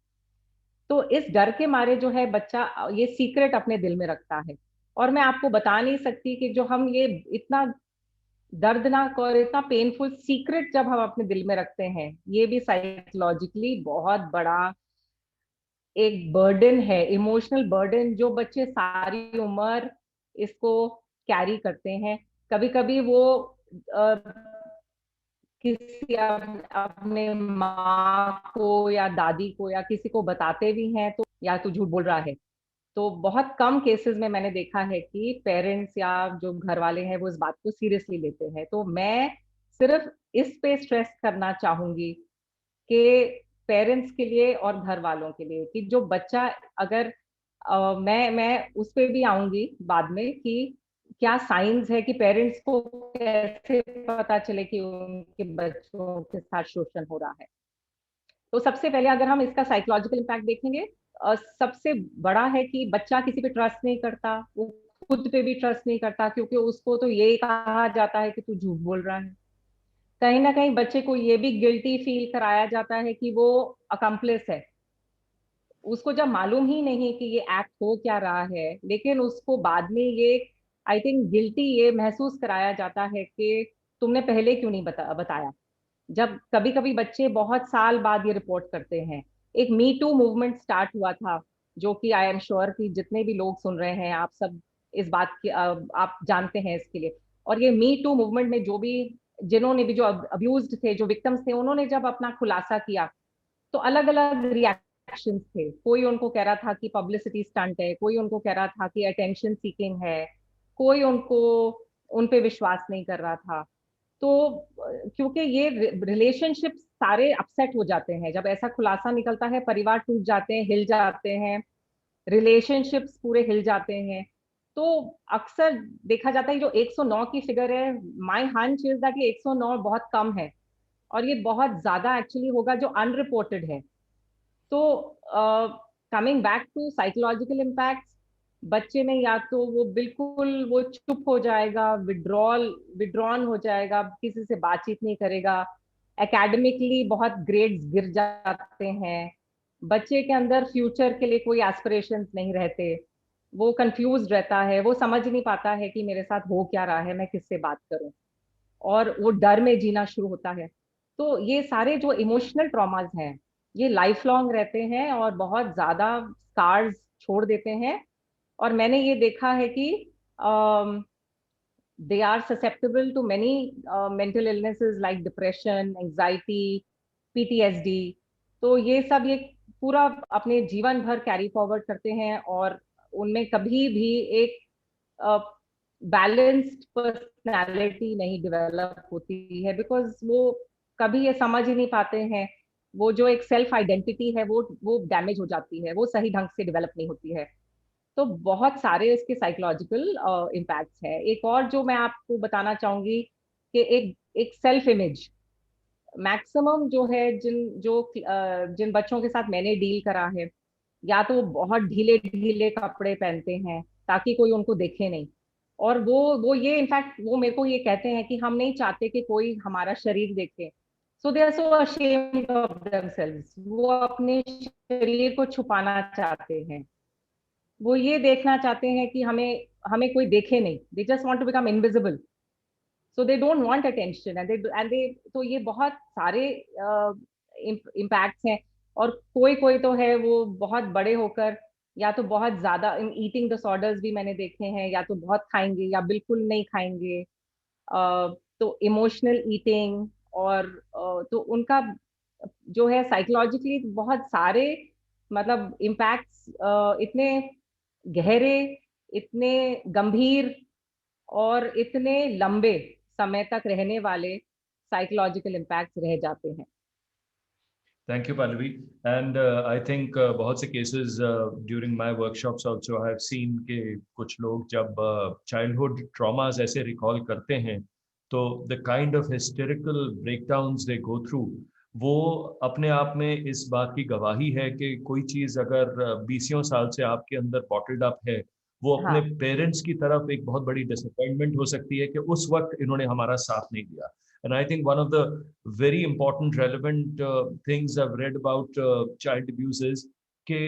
तो इस डर के मारे जो है बच्चा ये सीक्रेट अपने दिल में रखता है। और मैं आपको बता नहीं सकती कि जो हम ये इतना दर्दनाक और इतना पेनफुल सीक्रेट जब हम अपने दिल में रखते हैं, ये भी साइकोलॉजिकली बहुत बड़ा एक बर्डन है, इमोशनल बर्डन, जो बच्चे सारी उम्र इसको कैरी करते हैं। कभी कभी वो किसी अपने माँ को या दादी को या किसी को बताते भी हैं तो या तो झूठ बोल रहा है। तो बहुत कम केसेस में मैंने देखा है कि पेरेंट्स या जो घर वाले हैं वो इस बात को सीरियसली लेते हैं। तो मैं सिर्फ इस पे स्ट्रेस करना चाहूंगी कि पेरेंट्स के लिए और घर वालों के लिए कि जो बच्चा अगर मैं उस पे भी आऊंगी बाद में कि क्या साइंस है कि पेरेंट्स को कैसे पता चले कि उनके बच्चों के साथ शोषण हो रहा है। तो सबसे पहले अगर हम इसका साइकोलॉजिकल इम्पैक्ट देखेंगे, सबसे बड़ा है कि बच्चा किसी पे ट्रस्ट नहीं करता, वो खुद पे भी ट्रस्ट नहीं करता, क्योंकि उसको तो ये कहा जाता है कि तू झूठ बोल रहा है। कहीं ना कहीं बच्चे को ये भी गिल्टी फील कराया जाता है कि वो अकम्प्लिस है। उसको जब मालूम ही नहीं कि ये एक्ट हो क्या रहा है, लेकिन उसको बाद में ये आई थिंक गिल्टी ये महसूस कराया जाता है कि तुमने पहले क्यों नहीं बताया। जब कभी कभी बच्चे बहुत साल बाद ये रिपोर्ट करते हैं। एक मी टू मूवमेंट स्टार्ट हुआ था, जो कि आई एम श्योर कि जितने भी लोग सुन रहे हैं आप सब इस बात की आप जानते हैं इसके लिए। और ये मी टू मूवमेंट में जो भी जिन्होंने भी जो अब्यूज्ड थे, जो विक्टिम्स थे, उन्होंने जब अपना खुलासा किया तो अलग अलग रिएक्शंस थे। कोई उनको कह रहा था कि पब्लिसिटी स्टंट है, कोई उनको कह रहा था कि अटेंशन सीकिंग है, कोई उनको उन पे विश्वास नहीं कर रहा था। तो क्योंकि ये रिलेशनशिप सारे अपसेट हो जाते हैं जब ऐसा खुलासा निकलता है, परिवार टूट जाते हैं, हिल जाते हैं, रिलेशनशिप्स पूरे हिल जाते हैं। तो अक्सर देखा जाता है जो 109 की फिगर है, माय हंच इज दैट ये 109 बहुत कम है और ये बहुत ज्यादा एक्चुअली होगा जो अनरिपोर्टेड है। तो coming back to psychological impact, बच्चे में या तो वो बिल्कुल वो चुप हो जाएगा, विड्रॉन हो जाएगा, किसी से बातचीत नहीं करेगा, एकेडमिकली बहुत ग्रेड्स गिर जाते हैं, बच्चे के अंदर फ्यूचर के लिए कोई एस्पिरेशंस नहीं रहते, वो कंफ्यूज रहता है, वो समझ नहीं पाता है कि मेरे साथ हो क्या रहा है, मैं किससे बात करूं, और वो डर में जीना शुरू होता है। तो ये सारे जो इमोशनल ट्रॉमास हैं ये लाइफ लॉन्ग रहते हैं और बहुत ज्यादा स्कार्स छोड़ देते हैं। और मैंने ये देखा है कि they are susceptible to many mental illnesses like depression, anxiety, PTSD। तो ये पूरा अपने जीवन भर कैरी फॉरवर्ड करते हैं और उनमें कभी भी एक बैलेंस्ड पर्सनालिटी नहीं डेवलप होती है, बिकॉज वो कभी ये समझ ही नहीं पाते हैं। वो जो एक सेल्फ आइडेंटिटी है वो डैमेज हो जाती है, वो सही ढंग से डेवलप नहीं होती है। तो बहुत सारे इसके साइकोलॉजिकल इम्पैक्ट्स हैं। एक और जो मैं आपको बताना चाहूंगी कि एक सेल्फ इमेज मैक्सिमम जो है, जिन बच्चों के साथ मैंने डील करा है, या तो वो बहुत ढीले ढीले कपड़े पहनते हैं ताकि कोई उनको देखे नहीं। और वो ये इनफैक्ट वो मेरे को ये कहते हैं कि हम नहीं चाहते कि कोई हमारा शरीर देखे। So they are so ashamed of themselves, वो अपने शरीर को छुपाना चाहते हैं। वो ये देखना चाहते हैं कि हमें हमें कोई देखे नहीं। They just want to become invisible, so they don't want attention and they तो ये बहुत सारे इम्पैक्ट्स हैं। और कोई कोई तो है वो बहुत बड़े होकर या तो बहुत ज्यादा ईटिंग डिसऑर्डर्स भी मैंने देखे हैं, या तो बहुत खाएंगे या बिल्कुल नहीं खाएंगे। तो इमोशनल ईटिंग और तो उनका जो है साइकोलॉजिकली बहुत सारे मतलब इम्पैक्ट्स इतने गहरे, इतने गंभीर और इतने लंबे समय तक रहने वाले साइकोलॉजिकल इम्पैक्ट्स रह जाते हैं। Thank you, Pallavi. And I think बहुत से cases during my workshops also I have seen कि कुछ लोग जब childhood traumas ऐसे recall करते हैं, तो the kind of hysterical breakdowns they go through, वो अपने आप में इस बात की गवाही है कि कोई चीज़ अगर 20 साल से आपके अंदर bottled up है, वो अपने हाँ पेरेंट्स की तरफ एक बहुत बड़ी डिसअपॉइंटमेंट हो सकती है कि उस वक्त इन्होंने हमारा साथ नहीं दिया। And I think one of the very important relevant things I've read about child abuse is कि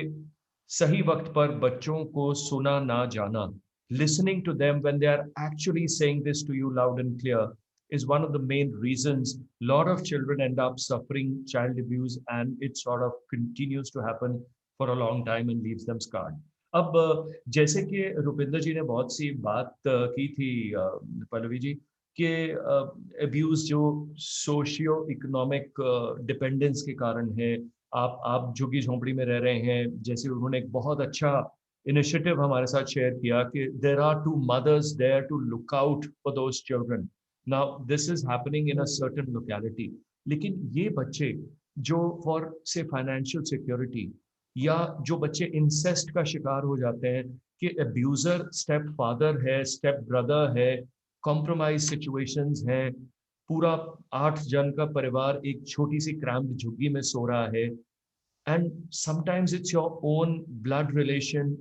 सही वक्त पर बच्चों को सुना ना जाना, listening to them when they are actually saying this to you loud and clear, is one of the main reasons a lot of children end up suffering child abuse, and it sort of continues to happen for a long time and leaves them scarred. अब जैसे कि रुपिंदर जी ने बहुत सी बात की थी पल्लवी जी, कि abuse जो सोशियो इकोनॉमिक डिपेंडेंस के कारण है। आप झुग्गी झोंपड़ी में रह रहे हैं, जैसे उन्होंने एक बहुत अच्छा इनिशिएटिव हमारे साथ शेयर किया कि there are two mothers there to look out for those children. Now this is happening in a certain locality, लेकिन ये बच्चे जो फॉर से फाइनेंशियल सिक्योरिटी, या जो बच्चे इंसेस्ट का शिकार हो जाते हैं कि अब्यूजर स्टेप फादर है, स्टेप ब्रदर है, कॉम्प्रोमाइज सिचुएशंस हैं, पूरा 8 जन का परिवार एक छोटी सी क्रैम्प्ड झुग्गी में सो रहा है, and sometimes it's your own blood relation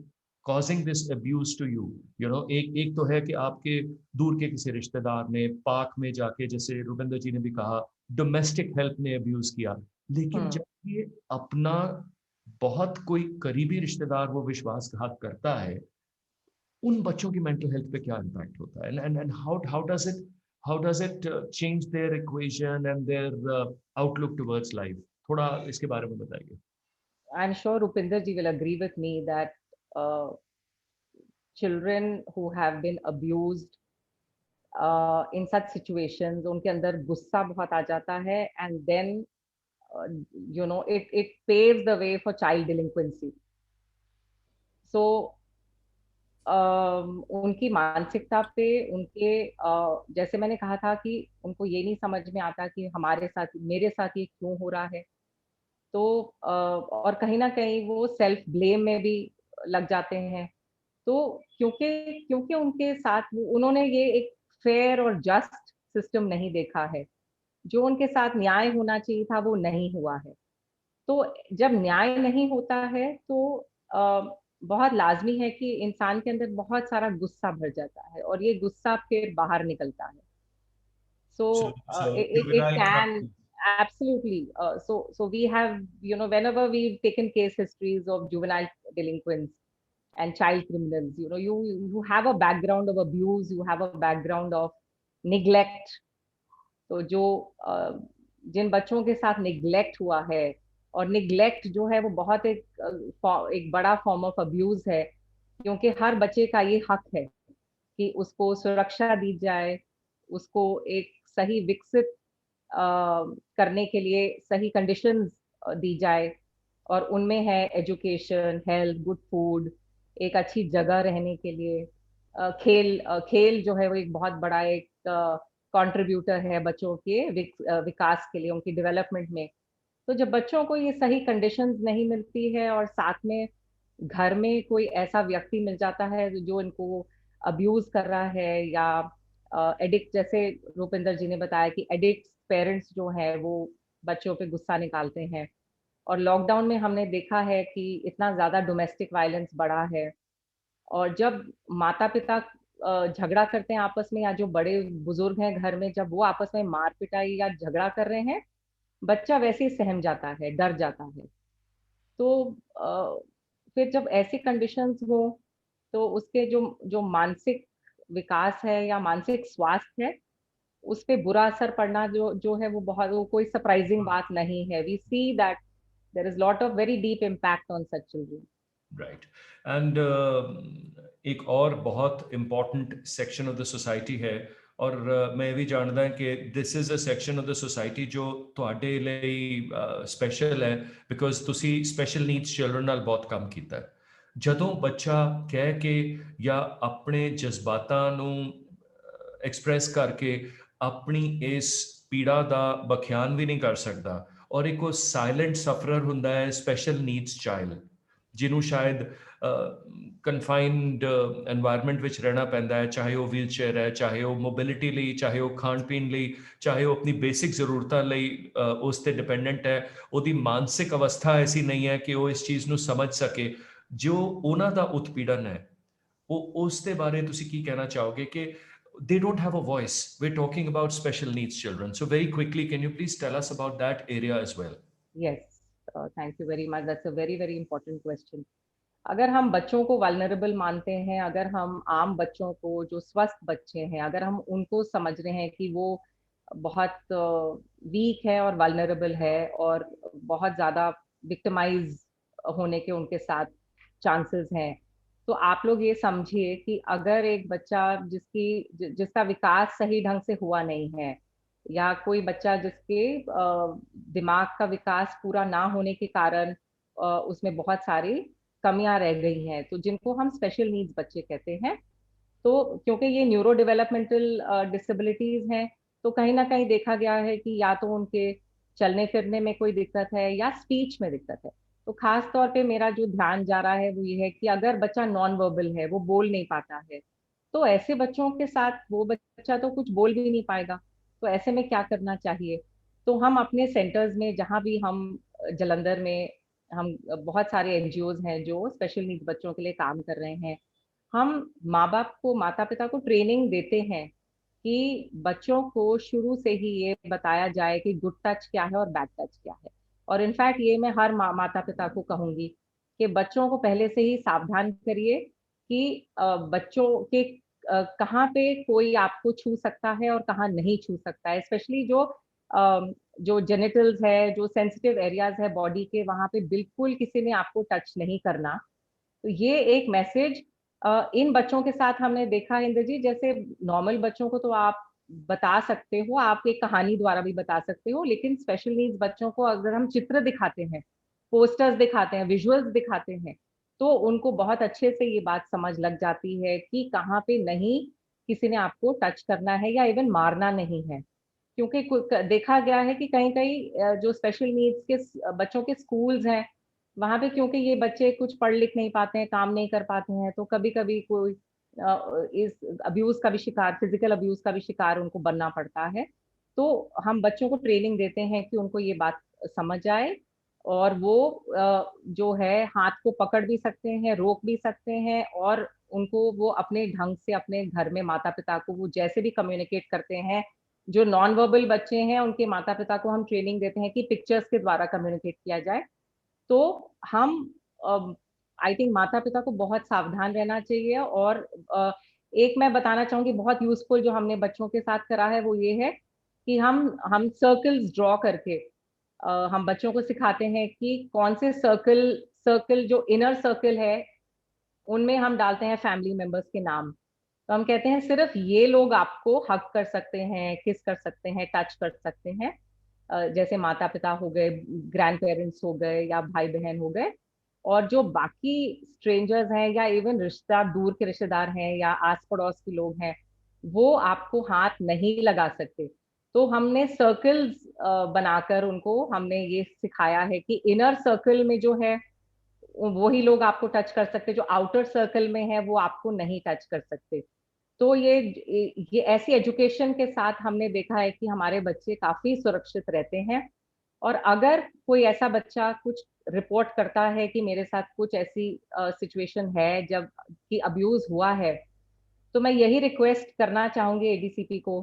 causing this abuse to you, you know, एक तो है कि आपके दूर के किसी रिश्तेदार ने पार्क में जाके, जैसे रुबिंदर जी ने भी कहा, डोमेस्टिक हेल्प ने अब्यूज किया, लेकिन जब ये अपना बहुत कोई करीबी रिश्तेदार वो विश्वासघात करता है, उन बच्चों की मेंटल हेल्थ पे क्या इम्पैक्ट होता है, and how does it change their equation and their outlook towards life? थोड़ा इसके बारे में बताइए। I am sure Rupinder ji will agree with me that children who have been abused in such situations, उनके अंदर गुस्सा बहुत आ जाता है, and then you know it paves the way for child delinquency. So उनकी मानसिकता पे उनके जैसे मैंने कहा था कि उनको ये नहीं समझ में आता कि हमारे साथ मेरे साथ ये क्यों हो रहा है। तो और कहीं ना कहीं वो सेल्फ ब्लेम में भी लग जाते हैं। तो क्योंकि क्योंकि उनके साथ उन्होंने ये एक फेयर और जस्ट सिस्टम नहीं देखा है, जो उनके साथ न्याय होना चाहिए था वो नहीं हुआ है। तो जब न्याय नहीं होता है तो बहुत लाजमी है कि इंसान के अंदर बहुत सारा गुस्सा भर जाता है और ये गुस्सा फिर बाहर निकलता है। So, So it juvenile can justice. absolutely. So we have, you know, whenever we've taken case histories of juvenile delinquents and child criminals, you know, you have a background of abuse, you have a background of neglect. तो जो जिन बच्चों के साथ neglect हुआ है, और neglect जो है वो बहुत एक बड़ा फॉर्म ऑफ अब्यूज है, क्योंकि हर बच्चे का ये हक है कि उसको सुरक्षा दी जाए, उसको एक सही विकसित करने के लिए सही कंडीशंस दी जाए, और उनमें है एजुकेशन, हेल्थ, गुड फूड, एक अच्छी जगह रहने के लिए, खेल जो है वो एक बहुत बड़ा एक कंट्रीब्यूटर है बच्चों के विकास के लिए, उनकी डेवलपमेंट में। तो जब बच्चों को ये सही कंडीशंस नहीं मिलती है, और साथ में घर में कोई ऐसा व्यक्ति मिल जाता है जो इनको अब्यूज कर रहा है, या एडिक्ट, जैसे रूपिंदर जी ने बताया कि एडिक्ट पेरेंट्स जो है वो बच्चों पे गुस्सा निकालते हैं। और लॉकडाउन में हमने देखा है कि इतना ज्यादा डोमेस्टिक वायलेंस बढ़ा है, और जब माता पिता झगड़ा करते हैं आपस में, या जो बड़े बुजुर्ग हैं घर में, जब वो आपस में मार पिटाई या झगड़ा कर रहे हैं, बच्चा वैसे ही सहम जाता है, डर जाता है। तो फिर जब ऐसी कंडीशंस हो, तो उसके जो जो मानसिक विकास है या मानसिक स्वास्थ्य है, उस पे बुरा असर पड़ना जो जो है वो कोई सरप्राइजिंग बात नहीं है। We see that there is lot of very deep impact on such children. Right. And एक और बहुत important section of the society है, और मैं भी जानदा कि this is a section of the society जो ਤੁਹਾਡੇ ਲਈ ਸਪੈਸ਼ਲ ਹੈ, ਬਿਕੋਜ਼ ਤੁਸੀਂ ਸਪੈਸ਼ਲ ਨੀਡਸ ਚਿਲਡਰਨ ਨਾਲ ਬਹੁਤ ਕੰਮ ਕੀਤਾ ਹੈ। ਜਦੋਂ ਬੱਚਾ ਕਹਿ ਕੇ ਜਾਂ ਆਪਣੇ ਜਜ਼ਬਾਤਾਂ ਨੂੰ ਐਕਸਪ੍ਰੈਸ ਕਰਕੇ ਆਪਣੀ ਇਸ ਪੀੜਾ ਦਾ ਬਖਿਆਨ ਵੀ ਨਹੀਂ ਕਰ ਸਕਦਾ, ਔਰ ਇੱਕ ਉਹ ਸਾਇਲੈਂਟ ਸਫਰਰ ਹੁੰਦਾ ਹੈ ਸਪੈਸ਼ਲ ਨੀਡਸ ਚਾਈਲਡ, ਜਿਹਨੂੰ ਸ਼ਾਇਦ ਕਨਫਾਈਨਡ एनवायरमेंट ਵਿੱਚ ਰਹਿਣਾ ਪੈਂਦਾ ਹੈ, ਚਾਹੇ ਉਹ ਵੀਲ ਚੇਅਰ ਹੈ, ਚਾਹੇ ਉਹ ਮੋਬਿਲਿਟੀ ਲਈ, ਚਾਹੇ ਉਹ ਖਾਣ ਪੀਣ ਲਈ, ਚਾਹੇ ਉਹ ਆਪਣੀ ਬੇਸਿਕ ਜ਼ਰੂਰਤਾਂ ਲਈ ਉਸ ਤੇ ਡਿਪੈਂਡੈਂਟ ਹੈ। ਉਹਦੀ ਮਾਨਸਿਕ ਅਵਸਥਾ ਐਸੀ ਨਹੀਂ ਹੈ ਕਿ ਉਹ ਇਸ ਚੀਜ਼ ਨੂੰ ਸਮਝ ਸਕੇ। ਜੋ ਉਹਨਾਂ ਦਾ ਉਤਪੀੜਨ ਹੈ, ਉਹ ਉਸ ਦੇ ਬਾਰੇ ਤੁਸੀਂ ਕੀ ਕਹਿਣਾ ਚਾਹੋਗੇ ਕਿ they don't have a voice? We're talking about special needs children, so very quickly can you please tell us about that area as well? Yes, thank you very much, that's a very very important question. अगर हम बच्चों को vulnerable मानते हैं, अगर हम आम बच्चों को, जो स्वस्थ बच्चे हैं, अगर हम उनको समझ रहे हैं कि वो बहुत वीक है और वल्नरेबल है, और बहुत ज़्यादा विक्टिमाइज होने के उनके साथ चांसेस हैं, तो आप लोग ये समझिए कि अगर एक बच्चा जिसका विकास सही ढंग से हुआ नहीं है, या कोई बच्चा जिसके दिमाग का विकास पूरा ना होने के कारण उसमें बहुत सारी कमियां रह गई हैं, तो जिनको हम स्पेशल नीड्स बच्चे कहते हैं, तो क्योंकि ये न्यूरो डेवलपमेंटल डिसेबिलिटीज हैं, तो कहीं ना कहीं देखा गया है कि या तो उनके चलने फिरने में कोई दिक्कत है, या स्पीच में दिक्कत है। तो खास तौर पे मेरा जो ध्यान जा रहा है वो ये है कि अगर बच्चा नॉन वर्बल है, वो बोल नहीं पाता है, तो ऐसे बच्चों के साथ वो बच्चा तो कुछ बोल भी नहीं पाएगा, तो ऐसे में क्या करना चाहिए? तो हम अपने सेंटर्स में, जहाँ भी हम जलंधर में, हम बहुत सारे एनजीओज हैं जो स्पेशल नीड्स बच्चों के लिए काम कर रहे हैं। हम माँ बाप को, माता पिता को ट्रेनिंग देते हैं कि बच्चों को शुरू से ही ये बताया जाए कि गुड टच क्या है और बैड टच क्या है। और इनफैक्ट ये मैं हर माता पिता को कहूंगी कि बच्चों को पहले से ही सावधान करिए कि बच्चों के कहाँ पे कोई आपको छू सकता है और कहाँ नहीं छू सकता है, स्पेशली जो जेनिटल्स है, जो सेंसिटिव एरियाज है बॉडी के, वहां पे बिल्कुल किसी ने आपको टच नहीं करना। तो ये एक मैसेज इन बच्चों के साथ हमने देखा है इंद्र जी, जैसे नॉर्मल बच्चों को तो आप बता सकते हो, आप एक कहानी द्वारा भी बता सकते हो, लेकिन स्पेशल नीड्स बच्चों को अगर हम चित्र दिखाते हैं, पोस्टर्स दिखाते हैं, विजुअल्स दिखाते हैं, तो उनको बहुत अच्छे से ये बात समझ लग जाती है कि कहाँ पे नहीं किसी ने आपको टच करना है, या इवन मारना नहीं है। क्योंकि देखा गया है कि कहीं कहीं जो स्पेशल नीड्स के बच्चों के स्कूल्स हैं, वहां पे क्योंकि ये बच्चे कुछ पढ़ लिख नहीं पाते हैं, काम नहीं कर पाते हैं, तो कभी कभी कोई इस अब्यूज का भी शिकार, फिजिकल अब्यूज का भी शिकार उनको बनना पड़ता है। तो हम बच्चों को ट्रेनिंग देते हैं कि उनको ये बात समझ आए, और वो जो है हाथ को पकड़ भी सकते हैं, रोक भी सकते हैं, और उनको वो अपने ढंग से अपने घर में माता पिता को वो जैसे भी कम्युनिकेट करते हैं, जो नॉन वर्बल बच्चे हैं उनके माता पिता को हम ट्रेनिंग देते हैं कि पिक्चर्स के द्वारा कम्युनिकेट किया जाए। तो हम आई थिंक माता पिता को बहुत सावधान रहना चाहिए। और एक मैं बताना चाहूंगी बहुत यूजफुल जो हमने बच्चों के साथ करा है, वो ये है कि हम सर्कल्स ड्रॉ करके हम बच्चों को सिखाते हैं कि कौन से सर्कल जो इनर सर्कल है उनमें हम डालते हैं फैमिली मेंबर्स के नाम। तो हम कहते हैं सिर्फ ये लोग आपको हग कर सकते हैं, किस कर सकते हैं, टच कर सकते हैं, जैसे माता पिता हो गए, ग्रैंड पेरेंट्स हो गए या भाई बहन हो गए। और जो बाकी स्ट्रेंजर्स हैं या इवन रिश्तेदार, दूर के रिश्तेदार हैं या आस पड़ोस के लोग हैं, वो आपको हाथ नहीं लगा सकते। तो हमने सर्कल्स बनाकर उनको हमने ये सिखाया है कि इनर सर्कल में जो है वही लोग आपको टच कर सकते, जो आउटर सर्कल में है वो आपको नहीं टच कर सकते। तो ये ऐसी एजुकेशन के साथ हमने देखा है कि हमारे बच्चे काफी सुरक्षित रहते हैं। और अगर कोई ऐसा बच्चा कुछ रिपोर्ट करता है कि मेरे साथ कुछ ऐसी सिचुएशन है जब कि अब्यूज हुआ है, तो मैं यही रिक्वेस्ट करना चाहूंगी एडीसीपी को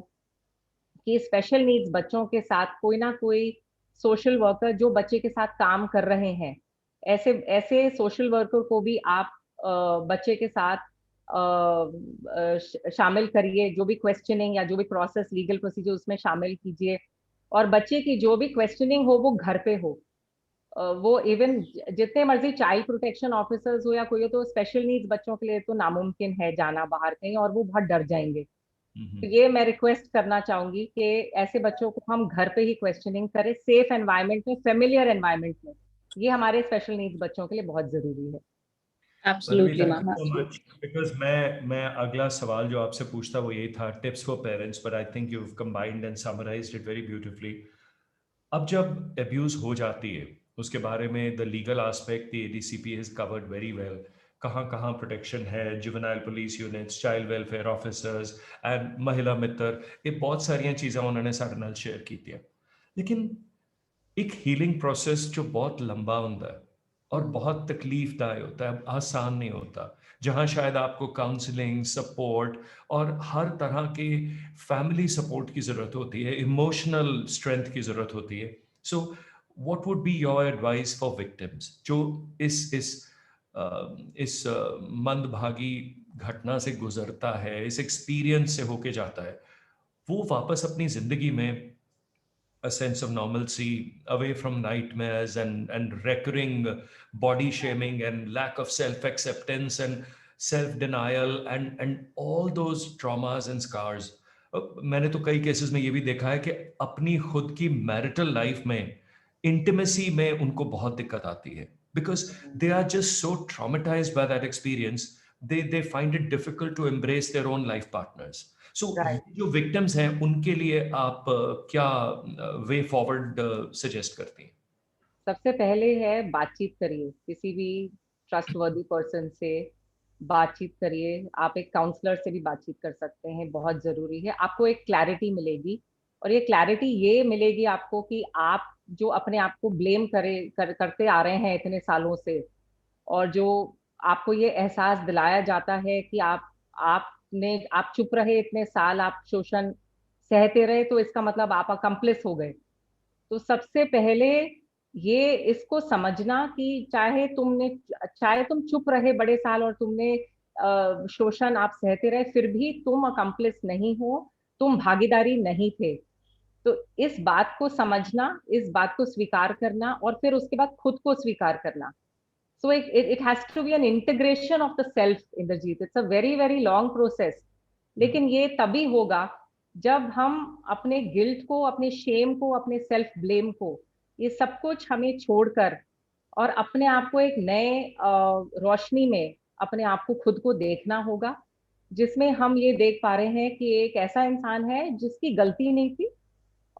कि स्पेशल नीड्स बच्चों के साथ कोई ना कोई सोशल वर्कर जो बच्चे के साथ काम कर रहे हैं, ऐसे ऐसे सोशल वर्कर को भी आप बच्चे के साथ शामिल करिए, जो भी क्वेश्चनिंग या जो भी प्रोसेस लीगल प्रोसीजर उसमें शामिल कीजिए। और बच्चे की जो भी क्वेश्चनिंग हो वो घर पे हो। वो इवन जितने मर्जी चाइल्ड प्रोटेक्शन ऑफिसर्स हो या कोई हो, तो स्पेशल नीड्स बच्चों के लिए तो नामुमकिन है जाना बाहर कहीं, और वो बहुत डर जाएंगे। तो ये मैं रिक्वेस्ट करना चाहूंगी कि ऐसे बच्चों को हम घर पे ही क्वेश्चनिंग करें, सेफ एनवायरनमेंट में, फेमिलियर एनवायरनमेंट में। ये हमारे स्पेशल नीड्स बच्चों के लिए बहुत जरूरी है। Pallavi, Absolutely, thank you ma'am. So much, because मैं अगला सवाल जो आपसे पूछता वो यही था, tips for parents, but I think you have combined and summarised it very beautifully. अब जब अब्यूज हो जाती है उसके बारे में the legal aspect the ADCP has covered very well. कहाँ कहाँ प्रोटेक्शन है, juvenile police units, child welfare officers and महिला मित्र, ये बहुत सारियां चीज़ें उन्होंने साढ़े नाल शेयर की थी। लेकिन एक हीलिंग प्रोसेस जो बहुत लंबा होता है और बहुत तकलीफदायक होता है, आसान नहीं होता, जहां शायद आपको काउंसलिंग सपोर्ट और हर तरह के फैमिली सपोर्ट की ज़रूरत होती है, इमोशनल स्ट्रेंथ की ज़रूरत होती है। So what would be your advice for victims जो इस मंदभागी घटना से गुजरता है, इस एक्सपीरियंस से होके जाता है, वो वापस अपनी ज़िंदगी में a sense of normalcy, away from nightmares and recurring body shaming and lack of self acceptance and self denial and all those traumas and scars. मैंने तो कई केसेस में ये भी देखा है कि अपनी खुद की मैरिटल लाइफ में इंटीमेसी में उनको बहुत दिक्कत आती है, because they are just so traumatised by that experience, they find it difficult to embrace their own life partners. So right. जो विक्टिम्स हैं उनके लिए आप क्या वे फॉरवर्ड सजेस्ट करती हैं? सबसे पहले है बातचीत करिए, किसी भी ट्रस्टवर्दी पर्सन से बातचीत करिए। आप एक काउंसलर से भी बातचीत कर सकते हैं, बहुत जरूरी है। आपको एक क्लैरिटी मिलेगी, और ये क्लैरिटी ये मिलेगी आपको कि आप जो अपने आप को ब्लेम करते आ रहे हैं इतने सालों से, और जो आपको ये एहसास दिलाया जाता है कि आप चुप रहे इतने साल, आप शोषण सहते रहे, तो इसका मतलब आप अकम्प्लिस हो गए। तो सबसे पहले ये इसको समझना कि चाहे तुम चुप रहे बड़े साल और तुमने शोषण आप सहते रहे, फिर भी तुम अकम्प्लिस नहीं हो, तुम भागीदारी नहीं थे। तो इस बात को समझना, इस बात को स्वीकार करना, और फिर उसके बाद खुद को स्वीकार करना। So it has to be an integration of the self, Indrajit. It's a very very long process. लेकिन ये तभी होगा जब हम अपने गिल्ट को, अपने शेम को, अपने सेल्फ ब्लेम को, ये सब कुछ हमें छोड़कर और अपने आप को एक नए रोशनी में अपने आप को, खुद को देखना होगा, जिसमें हम ये देख पा रहे हैं कि एक ऐसा इंसान है जिसकी गलती नहीं थी।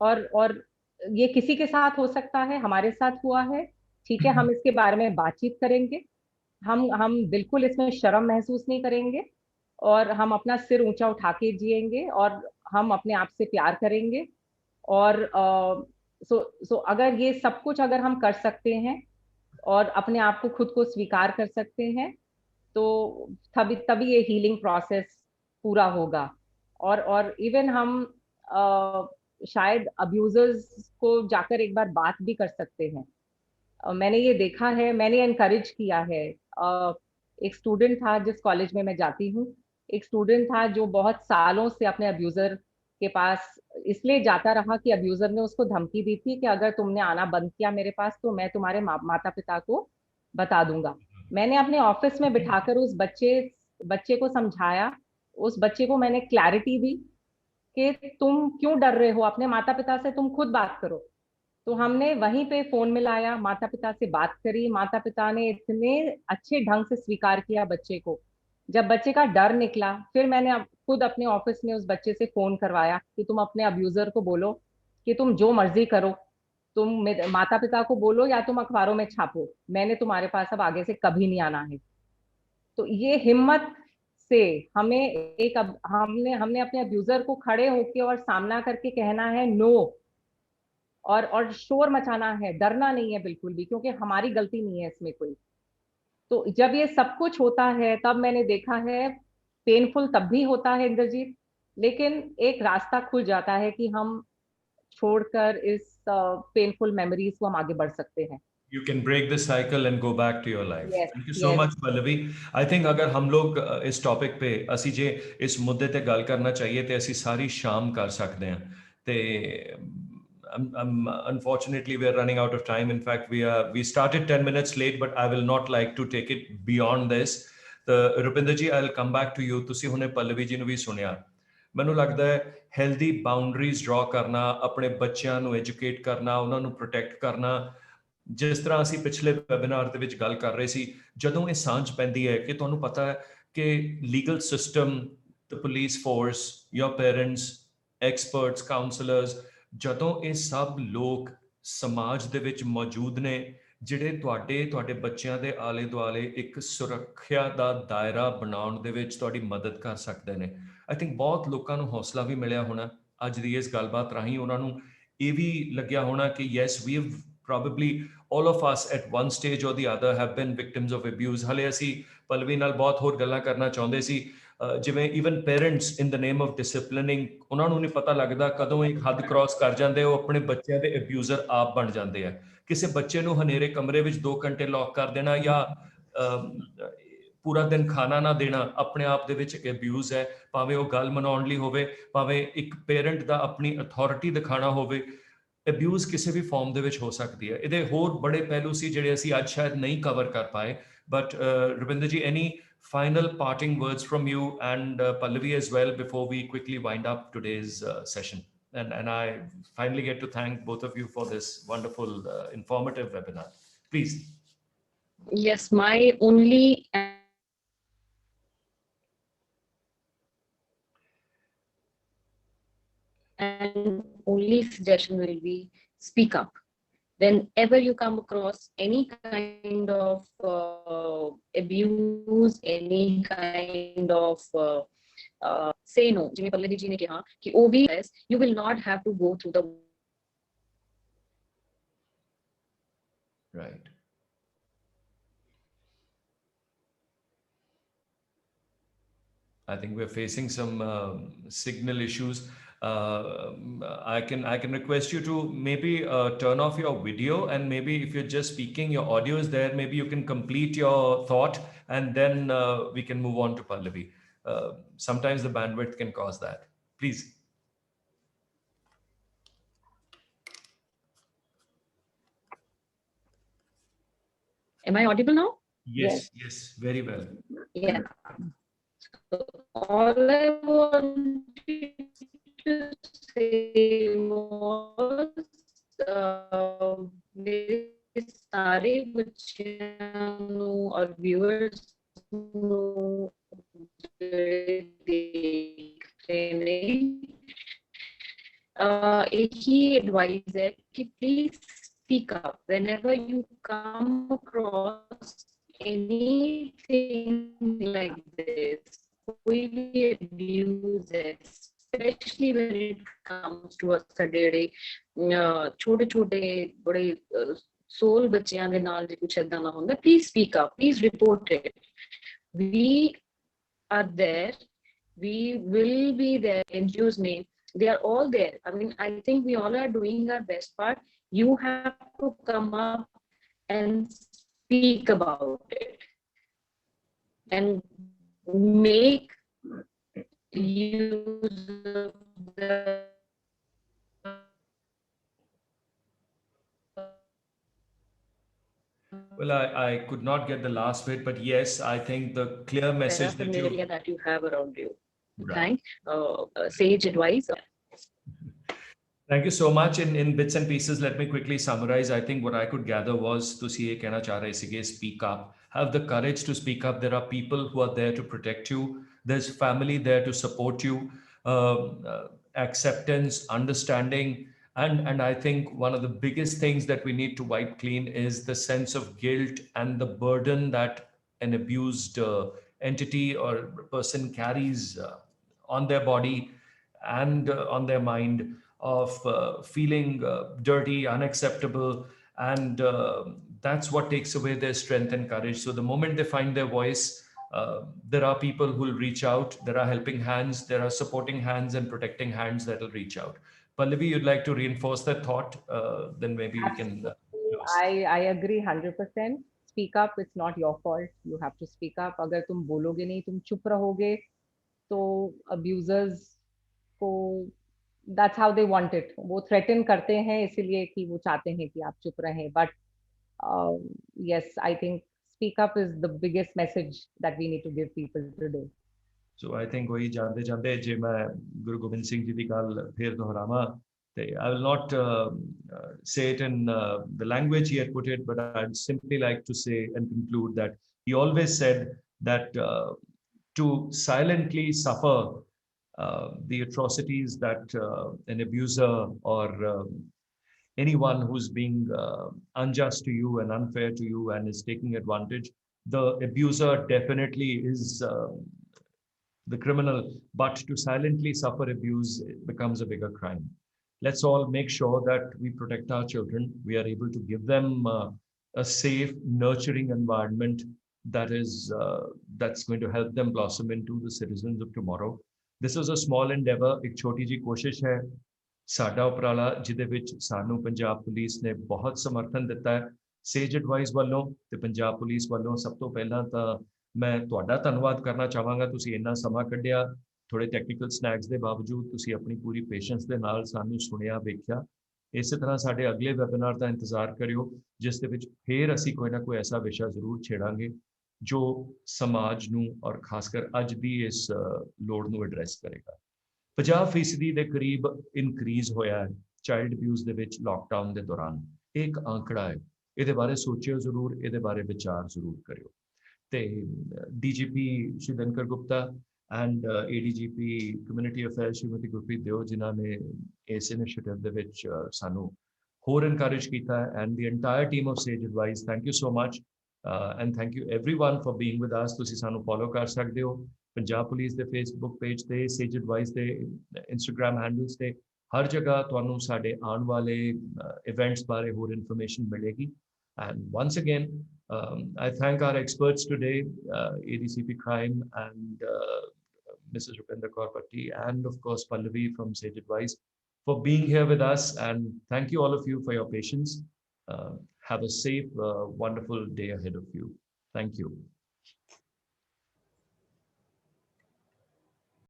और ये किसी के साथ हो सकता है, हमारे साथ हुआ है, ठीक है, हम इसके बारे में बातचीत करेंगे। हम बिल्कुल इसमें शर्म महसूस नहीं करेंगे, और हम अपना सिर ऊंचा उठा के जिएंगे, और हम अपने आप से प्यार करेंगे। और सो अगर ये सब कुछ अगर हम कर सकते हैं और अपने आप को, खुद को स्वीकार कर सकते हैं, तो तभी तभी ये हीलिंग प्रोसेस पूरा होगा। और इवन हम शायद अब्यूजर्स को जाकर एक बार बात भी कर सकते हैं। मैंने ये देखा है, मैंने एनकरेज किया है। एक स्टूडेंट था जिस कॉलेज में मैं जाती हूँ, एक स्टूडेंट था जो बहुत सालों से अपने अब्यूजर के पास इसलिए जाता रहा कि अब्यूजर ने उसको धमकी दी थी कि अगर तुमने आना बंद किया मेरे पास तो मैं तुम्हारे माता पिता को बता दूंगा। मैंने अपने ऑफिस में बिठाकर उस बच्चे को समझाया, उस बच्चे को मैंने क्लैरिटी दी कि तुम क्यों डर रहे हो, अपने माता पिता से तुम खुद बात करो। तो हमने वहीं पे फोन मिलाया, माता पिता से बात करी, माता पिता ने इतने अच्छे ढंग से स्वीकार किया बच्चे को। जब बच्चे का डर निकला, फिर मैंने खुद अपने ऑफिस में उस बच्चे से फोन करवाया कि तुम अपने अब्यूजर को बोलो कि तुम जो मर्जी करो, तुम माता पिता को बोलो या तुम अखबारों में छापो, मैंने तुम्हारे पास अब आगे से कभी नहीं आना है। तो ये हिम्मत से हमें हमने हमने अपने अब्यूजर को खड़े होके और सामना करके कहना है नो, और शोर मचाना है, डरना नहीं है बिल्कुल भी, क्योंकि हमारी गलती नहीं है इसमें कोई। तो जब ये सब कुछ होता है तब मैंने देखा है, पेनफुल तब भी होता है इंद्रजीत, लेकिन एक रास्ता खुल जाता है कि हम छोड़कर इस पेनफुल मेमोरीज को हम आगे बढ़ सकते हैं। You can break the cycle and go back to your life. Yes Thank you so yes. much, Pallavi. I think अगर हम लोग इस टॉपिक पे ਅਸੀਂ ਜੇ ਇਸ ਮੁੱਦੇ ਤੇ ਗੱਲ ਕਰਨਾ ਚਾਹੀਏ ਤੇ ਅਸੀਂ ਸਾਰੀ ਸ਼ਾਮ ਕਰ ਸਕਦੇ ਹਾਂ ਤੇ unfortunately we are running out of time. In fact, we started 10 minutes late, but I will not like to take it beyond this. ਤਾਂ ਰੁਪਿੰਦਰ ਜੀ, I'll come back to you. ਤੁਸੀਂ ਹੁਣੇ ਪੱਲਵੀ ਜੀ ਨੂੰ ਵੀ ਸੁਣਿਆ। ਮੈਨੂੰ ਲੱਗਦਾ ਹੈ ਹੈਲਦੀ ਬਾਉਂਡਰੀਜ਼ ਡਰਾ ਕਰਨਾ, ਆਪਣੇ ਬੱਚਿਆਂ ਨੂੰ ਐਜੂਕੇਟ ਕਰਨਾ, ਉਹਨਾਂ ਨੂੰ ਪ੍ਰੋਟੈਕਟ ਕਰਨਾ, ਜਿਸ ਤਰ੍ਹਾਂ ਅਸੀਂ ਪਿਛਲੇ ਵੈਬਿਨਾਰ ਦੇ ਵਿੱਚ ਗੱਲ ਕਰ ਰਹੇ ਸੀ, ਜਦੋਂ ਇਹ ਸਾਂਝ ਪੈਂਦੀ ਹੈ ਕਿ ਤੁਹਾਨੂੰ ਪਤਾ ਹੈ ਕਿ ਲੀਗਲ ਸਿਸਟਮ, ਦ ਪੁਲਿਸ ਫੋਰਸ, ਯੋਰ ਪੇਰੈਂਟਸ, ਐਕਸਪਰਟਸ, ਕਾਉਂਸਲਰਸ, ਜਦੋਂ ਇਹ ਸਭ ਲੋਕ ਸਮਾਜ ਦੇ ਵਿੱਚ ਮੌਜੂਦ ਨੇ ਜਿਹੜੇ ਤੁਹਾਡੇ ਬੱਚਿਆਂ ਦੇ ਆਲੇ ਦੁਆਲੇ ਇੱਕ ਸੁਰੱਖਿਆ ਦਾ ਦਾਇਰਾ ਬਣਾਉਣ ਦੇ ਵਿੱਚ ਤੁਹਾਡੀ ਮਦਦ ਕਰ ਸਕਦੇ ਨੇ। ਆਈ ਥਿੰਕ ਬਹੁਤ ਲੋਕਾਂ ਨੂੰ ਹੌਸਲਾ ਵੀ ਮਿਲਿਆ ਹੋਣਾ ਅੱਜ ਦੀ ਇਸ ਗੱਲਬਾਤ ਰਾਹੀਂ। ਉਹਨਾਂ ਨੂੰ ਇਹ ਵੀ ਲੱਗਿਆ ਹੋਣਾ ਕਿ yes, we have probably all of us at one stage or the other have been victims of abuse. ਹਲੇ ਅਸੀਂ ਪਲਵੀ ਨਾਲ ਬਹੁਤ ਹੋਰ ਗੱਲਾਂ ਕਰਨਾ ਚਾਹੁੰਦੇ ਸੀ, ਜਿਵੇਂ even parents in the name of disciplining, ਉਹਨਾਂ ਨੂੰ ਨਹੀਂ ਪਤਾ ਲੱਗਦਾ ਕਦੋਂ ਇੱਕ ਹੱਦ ਕ੍ਰਾਸ ਕਰ ਜਾਂਦੇ, ਉਹ ਆਪਣੇ ਬੱਚਿਆਂ ਦੇ ਅਬਿਊਜ਼ਰ ਆਪ ਬਣ ਜਾਂਦੇ ਆ। ਕਿਸੇ ਬੱਚੇ ਨੂੰ ਹਨੇਰੇ ਕਮਰੇ ਵਿੱਚ 2 ਘੰਟੇ ਲੌਕ ਕਰ ਦੇਣਾ ਜਾਂ ਪੂਰਾ ਦਿਨ ਖਾਣਾ ਨਾ ਦੇਣਾ ਆਪਣੇ ਆਪ ਦੇ ਵਿੱਚ ਇੱਕ ਅਬਿਊਜ਼ ਹੈ, ਭਾਵੇਂ ਉਹ ਗੱਲ ਮਨਾਉਣ ਲਈ ਹੋਵੇ, ਭਾਵੇਂ ਇੱਕ ਪੇਰੈਂਟ ਦਾ ਆਪਣੀ ਅਥਾਰਟੀ ਦਿਖਾਣਾ ਹੋਵੇ। ਅਬਿਊਜ਼ ਕਿਸੇ ਵੀ ਫਾਰਮ ਦੇ ਵਿੱਚ ਹੋ ਸਕਦੀ ਹੈ। ਇਹਦੇ ਹੋਰ ਬੜੇ ਪਹਿਲੂ ਸੀ ਜਿਹੜੇ ਅਸੀਂ ਅੱਜ ਸ਼ਾਇਦ ਨਹੀਂ ਕਵਰ ਕਰ ਪਾਏ, ਬਟ ਰੁਪਿੰਦਰ ਜੀ, any final parting words from you and Pallavi as well before we quickly wind up today's session? And I finally get to thank both of you for this wonderful, informative webinar. Please. Yes, my only suggestion will be speak up. Whenever you come across any kind of abuse, any kind of say no, जिन्हें पल्लवी जी ने कहा कि वो भी, you will not have to go through the Right. I think we're facing some signal issues. I can request you to maybe turn off your video, and maybe if you're just speaking, your audio is there, maybe you can complete your thought and then we can move on to Pallavi. Sometimes the bandwidth can cause that. Please. Am I audible now? Yes, very well. Yeah. So all I wanted to say was ਮੇਰੇ ਸਾਰੇ ਬੱਚਿਆਂ ਨੂੰ ਔਰ viewers ਨੂੰ ਜਿਹੜੇ ਦੇਖ ਰਹੇ ਨੇ, ਇਹੀ advice ਹੈ ਕਿ please speak up whenever you come across anything like this. कोई भी abuse है, especially when it comes to us ਜਿਹੜੇ ਛੋਟੇ ਛੋਟੇ ਬੜੇ soul ਬੱਚਿਆਂ ਦੇ ਨਾਲ ਜੇ ਕੁਛ ਏਦਾਂ ਦਾ ਹੁੰਦਾ, please speak up, please report it. We are there, we will be there. NGOs name, they are all there. I mean, I think we all are doing our best part. You have to come up and speak about it and make use of the Well, I could not get the last bit, but yes, I think the clear message that you that you have around you. right. Thank sage advice. Thank you so much. In bits and pieces, let me quickly summarize. I think what I could gather was to see Kena Chara Sige, speak up, have the courage to speak up. There are people who are there to protect you. There's family there to support you. Acceptance, understanding, and I think one of the biggest things that we need to wipe clean is the sense of guilt and the burden that an abused entity or person carries on their body and on their mind of feeling dirty, unacceptable, and that's what takes away their strength and courage. So the moment they find their voice, there are people who will reach out, there are helping hands, there are supporting hands and protecting hands that will reach out. Pallavi, you'd like to reinforce that thought? Then maybe we can close. I agree 100%. Speak up. It's not your fault. You have to speak up. अगर तुम बोलोगे नहीं, तुम चुप रहोगे, तो abusers को that's how they want it. वो threaten करते हैं इसीलिए कि वो चाहते हैं कि आप चुप रहें. But yes, I think speak up is the biggest message that we need to give people today. So I think वही जानते जानते जे मैं गुरु गोबिंद सिंह जी की गल फिर दोहरावां ते I will not say it in the language he had put it, but I'd simply like to say and conclude that he always said that to silently suffer the atrocities that an abuser or anyone who's being unjust to you and unfair to you and is taking advantage, the abuser definitely is the criminal, but to silently suffer abuse becomes a bigger crime. Let's all make sure that we protect our children. We are able to give them a safe, nurturing environment that is that's going to help them blossom into the citizens of tomorrow. This is a small endeavor, एक छोटी जी कोशिश है ਸਾਡਾ ਉਪਰਾਲਾ ਜਿਹਦੇ ਵਿੱਚ ਸਾਨੂੰ Punjab police ਨੇ ਬਹੁਤ ਸਮਰਥਨ ਦਿੱਤਾ ਹੈ ਸੇਜ ਐਡਵਾਈਸ ਵੱਲੋਂ ਤੇ ਪੰਜਾਬ ਪੁਲਿਸ ਵੱਲੋਂ ਸਭ ਤੋਂ ਪਹਿਲਾਂ ਤਾਂ ਮੈਂ ਤੁਹਾਡਾ ਧੰਨਵਾਦ ਕਰਨਾ ਚਾਹਾਂਗਾ ਤੁਸੀਂ ਇੰਨਾ ਸਮਾਂ ਕੱਢਿਆ ਥੋੜੇ ਟੈਕਨੀਕਲ ਸਨੈਕਸ ਦੇ ਬਾਵਜੂਦ ਤੁਸੀਂ ਆਪਣੀ ਪੂਰੀ ਪੇਸ਼ੈਂਸ ਦੇ ਨਾਲ ਸਾਨੂੰ ਸੁਣਿਆ ਵੇਖਿਆ ਇਸੇ ਤਰ੍ਹਾਂ ਸਾਡੇ ਅਗਲੇ ਵੈਬਿਨਾਰ ਦਾ ਇੰਤਜ਼ਾਰ ਕਰਿਓ ਜਿਸ ਦੇ ਵਿੱਚ ਫੇਰ ਅਸੀਂ ਕੋਈ ਨਾ ਕੋਈ ਐਸਾ ਵਿਸ਼ਾ ਜ਼ਰੂਰ ਛੇੜਾਂਗੇ ਜੋ ਸਮਾਜ ਨੂੰ ਔਰ ਖਾਸ ਕਰ ਅੱਜ ਦੀ ਇਸ ਲੋੜ ਨੂੰ ਐਡਰੈਸ ਕਰੇਗਾ 50% ਦੇ ਕਰੀਬ ਇਨਕਰੀਜ਼ ਹੋਇਆ ਹੈ ਚਾਈਲਡ ਅਬਿਊਜ਼ ਦੇ ਵਿੱਚ ਲਾਕਡਾਊਨ ਦੇ ਦੌਰਾਨ ਇੱਕ ਆંકੜਾ ਹੈ ਇਹਦੇ ਬਾਰੇ ਸੋਚਿਓ ਜ਼ਰੂਰ ਇਹਦੇ ਬਾਰੇ ਵਿਚਾਰ ਜ਼ਰੂਰ ਕਰਿਓ ਤੇ DGP Shivankar Gupta and ADGP community affairs Shrimati Gurpreet Deo ਜਿਨ੍ਹਾਂ ਨੇ ਇਸ ਇਨੀਸ਼ੀਏਟਿਵ ਦੇ ਵਿੱਚ ਸਾਨੂੰ ਹੋਰ ਇਨਕਰੇਜ ਕੀਤਾ ਹੈ and the entire team of sage advice thank you so much and thank you everyone for being with us ਤੁਸੀਂ ਸਾਨੂੰ ਫੋਲੋ ਕਰ ਸਕਦੇ ਹੋ ਪੰਜਾਬ ਪੁਲਿਸ ਦੇ ਫੇਸਬੁੱਕ ਪੇਜ ਤੇ ਸੇਜ ਐਡਵਾਈਸ ਦੇ ਇੰਸਟਾਗ੍ਰਾਮ ਹੈਂਡਲਸ ਤੇ ਹਰ ਜਗ੍ਹਾ ਤੁਹਾਨੂੰ ਸਾਡੇ ਆਉਣ ਵਾਲੇ ਇਵੈਂਟਸ ਬਾਰੇ ਹੋਰ ਇਨਫੋਰਮੇਸ਼ਨ ਮਿਲੇਗੀ and once again I thank our experts today ADCP Crime and Mrs. Rupendra Kaur Patti and of course Pallavi from Sage Advice for being here with us and thank you all of you for your patience have a safe wonderful day ahead of you thank you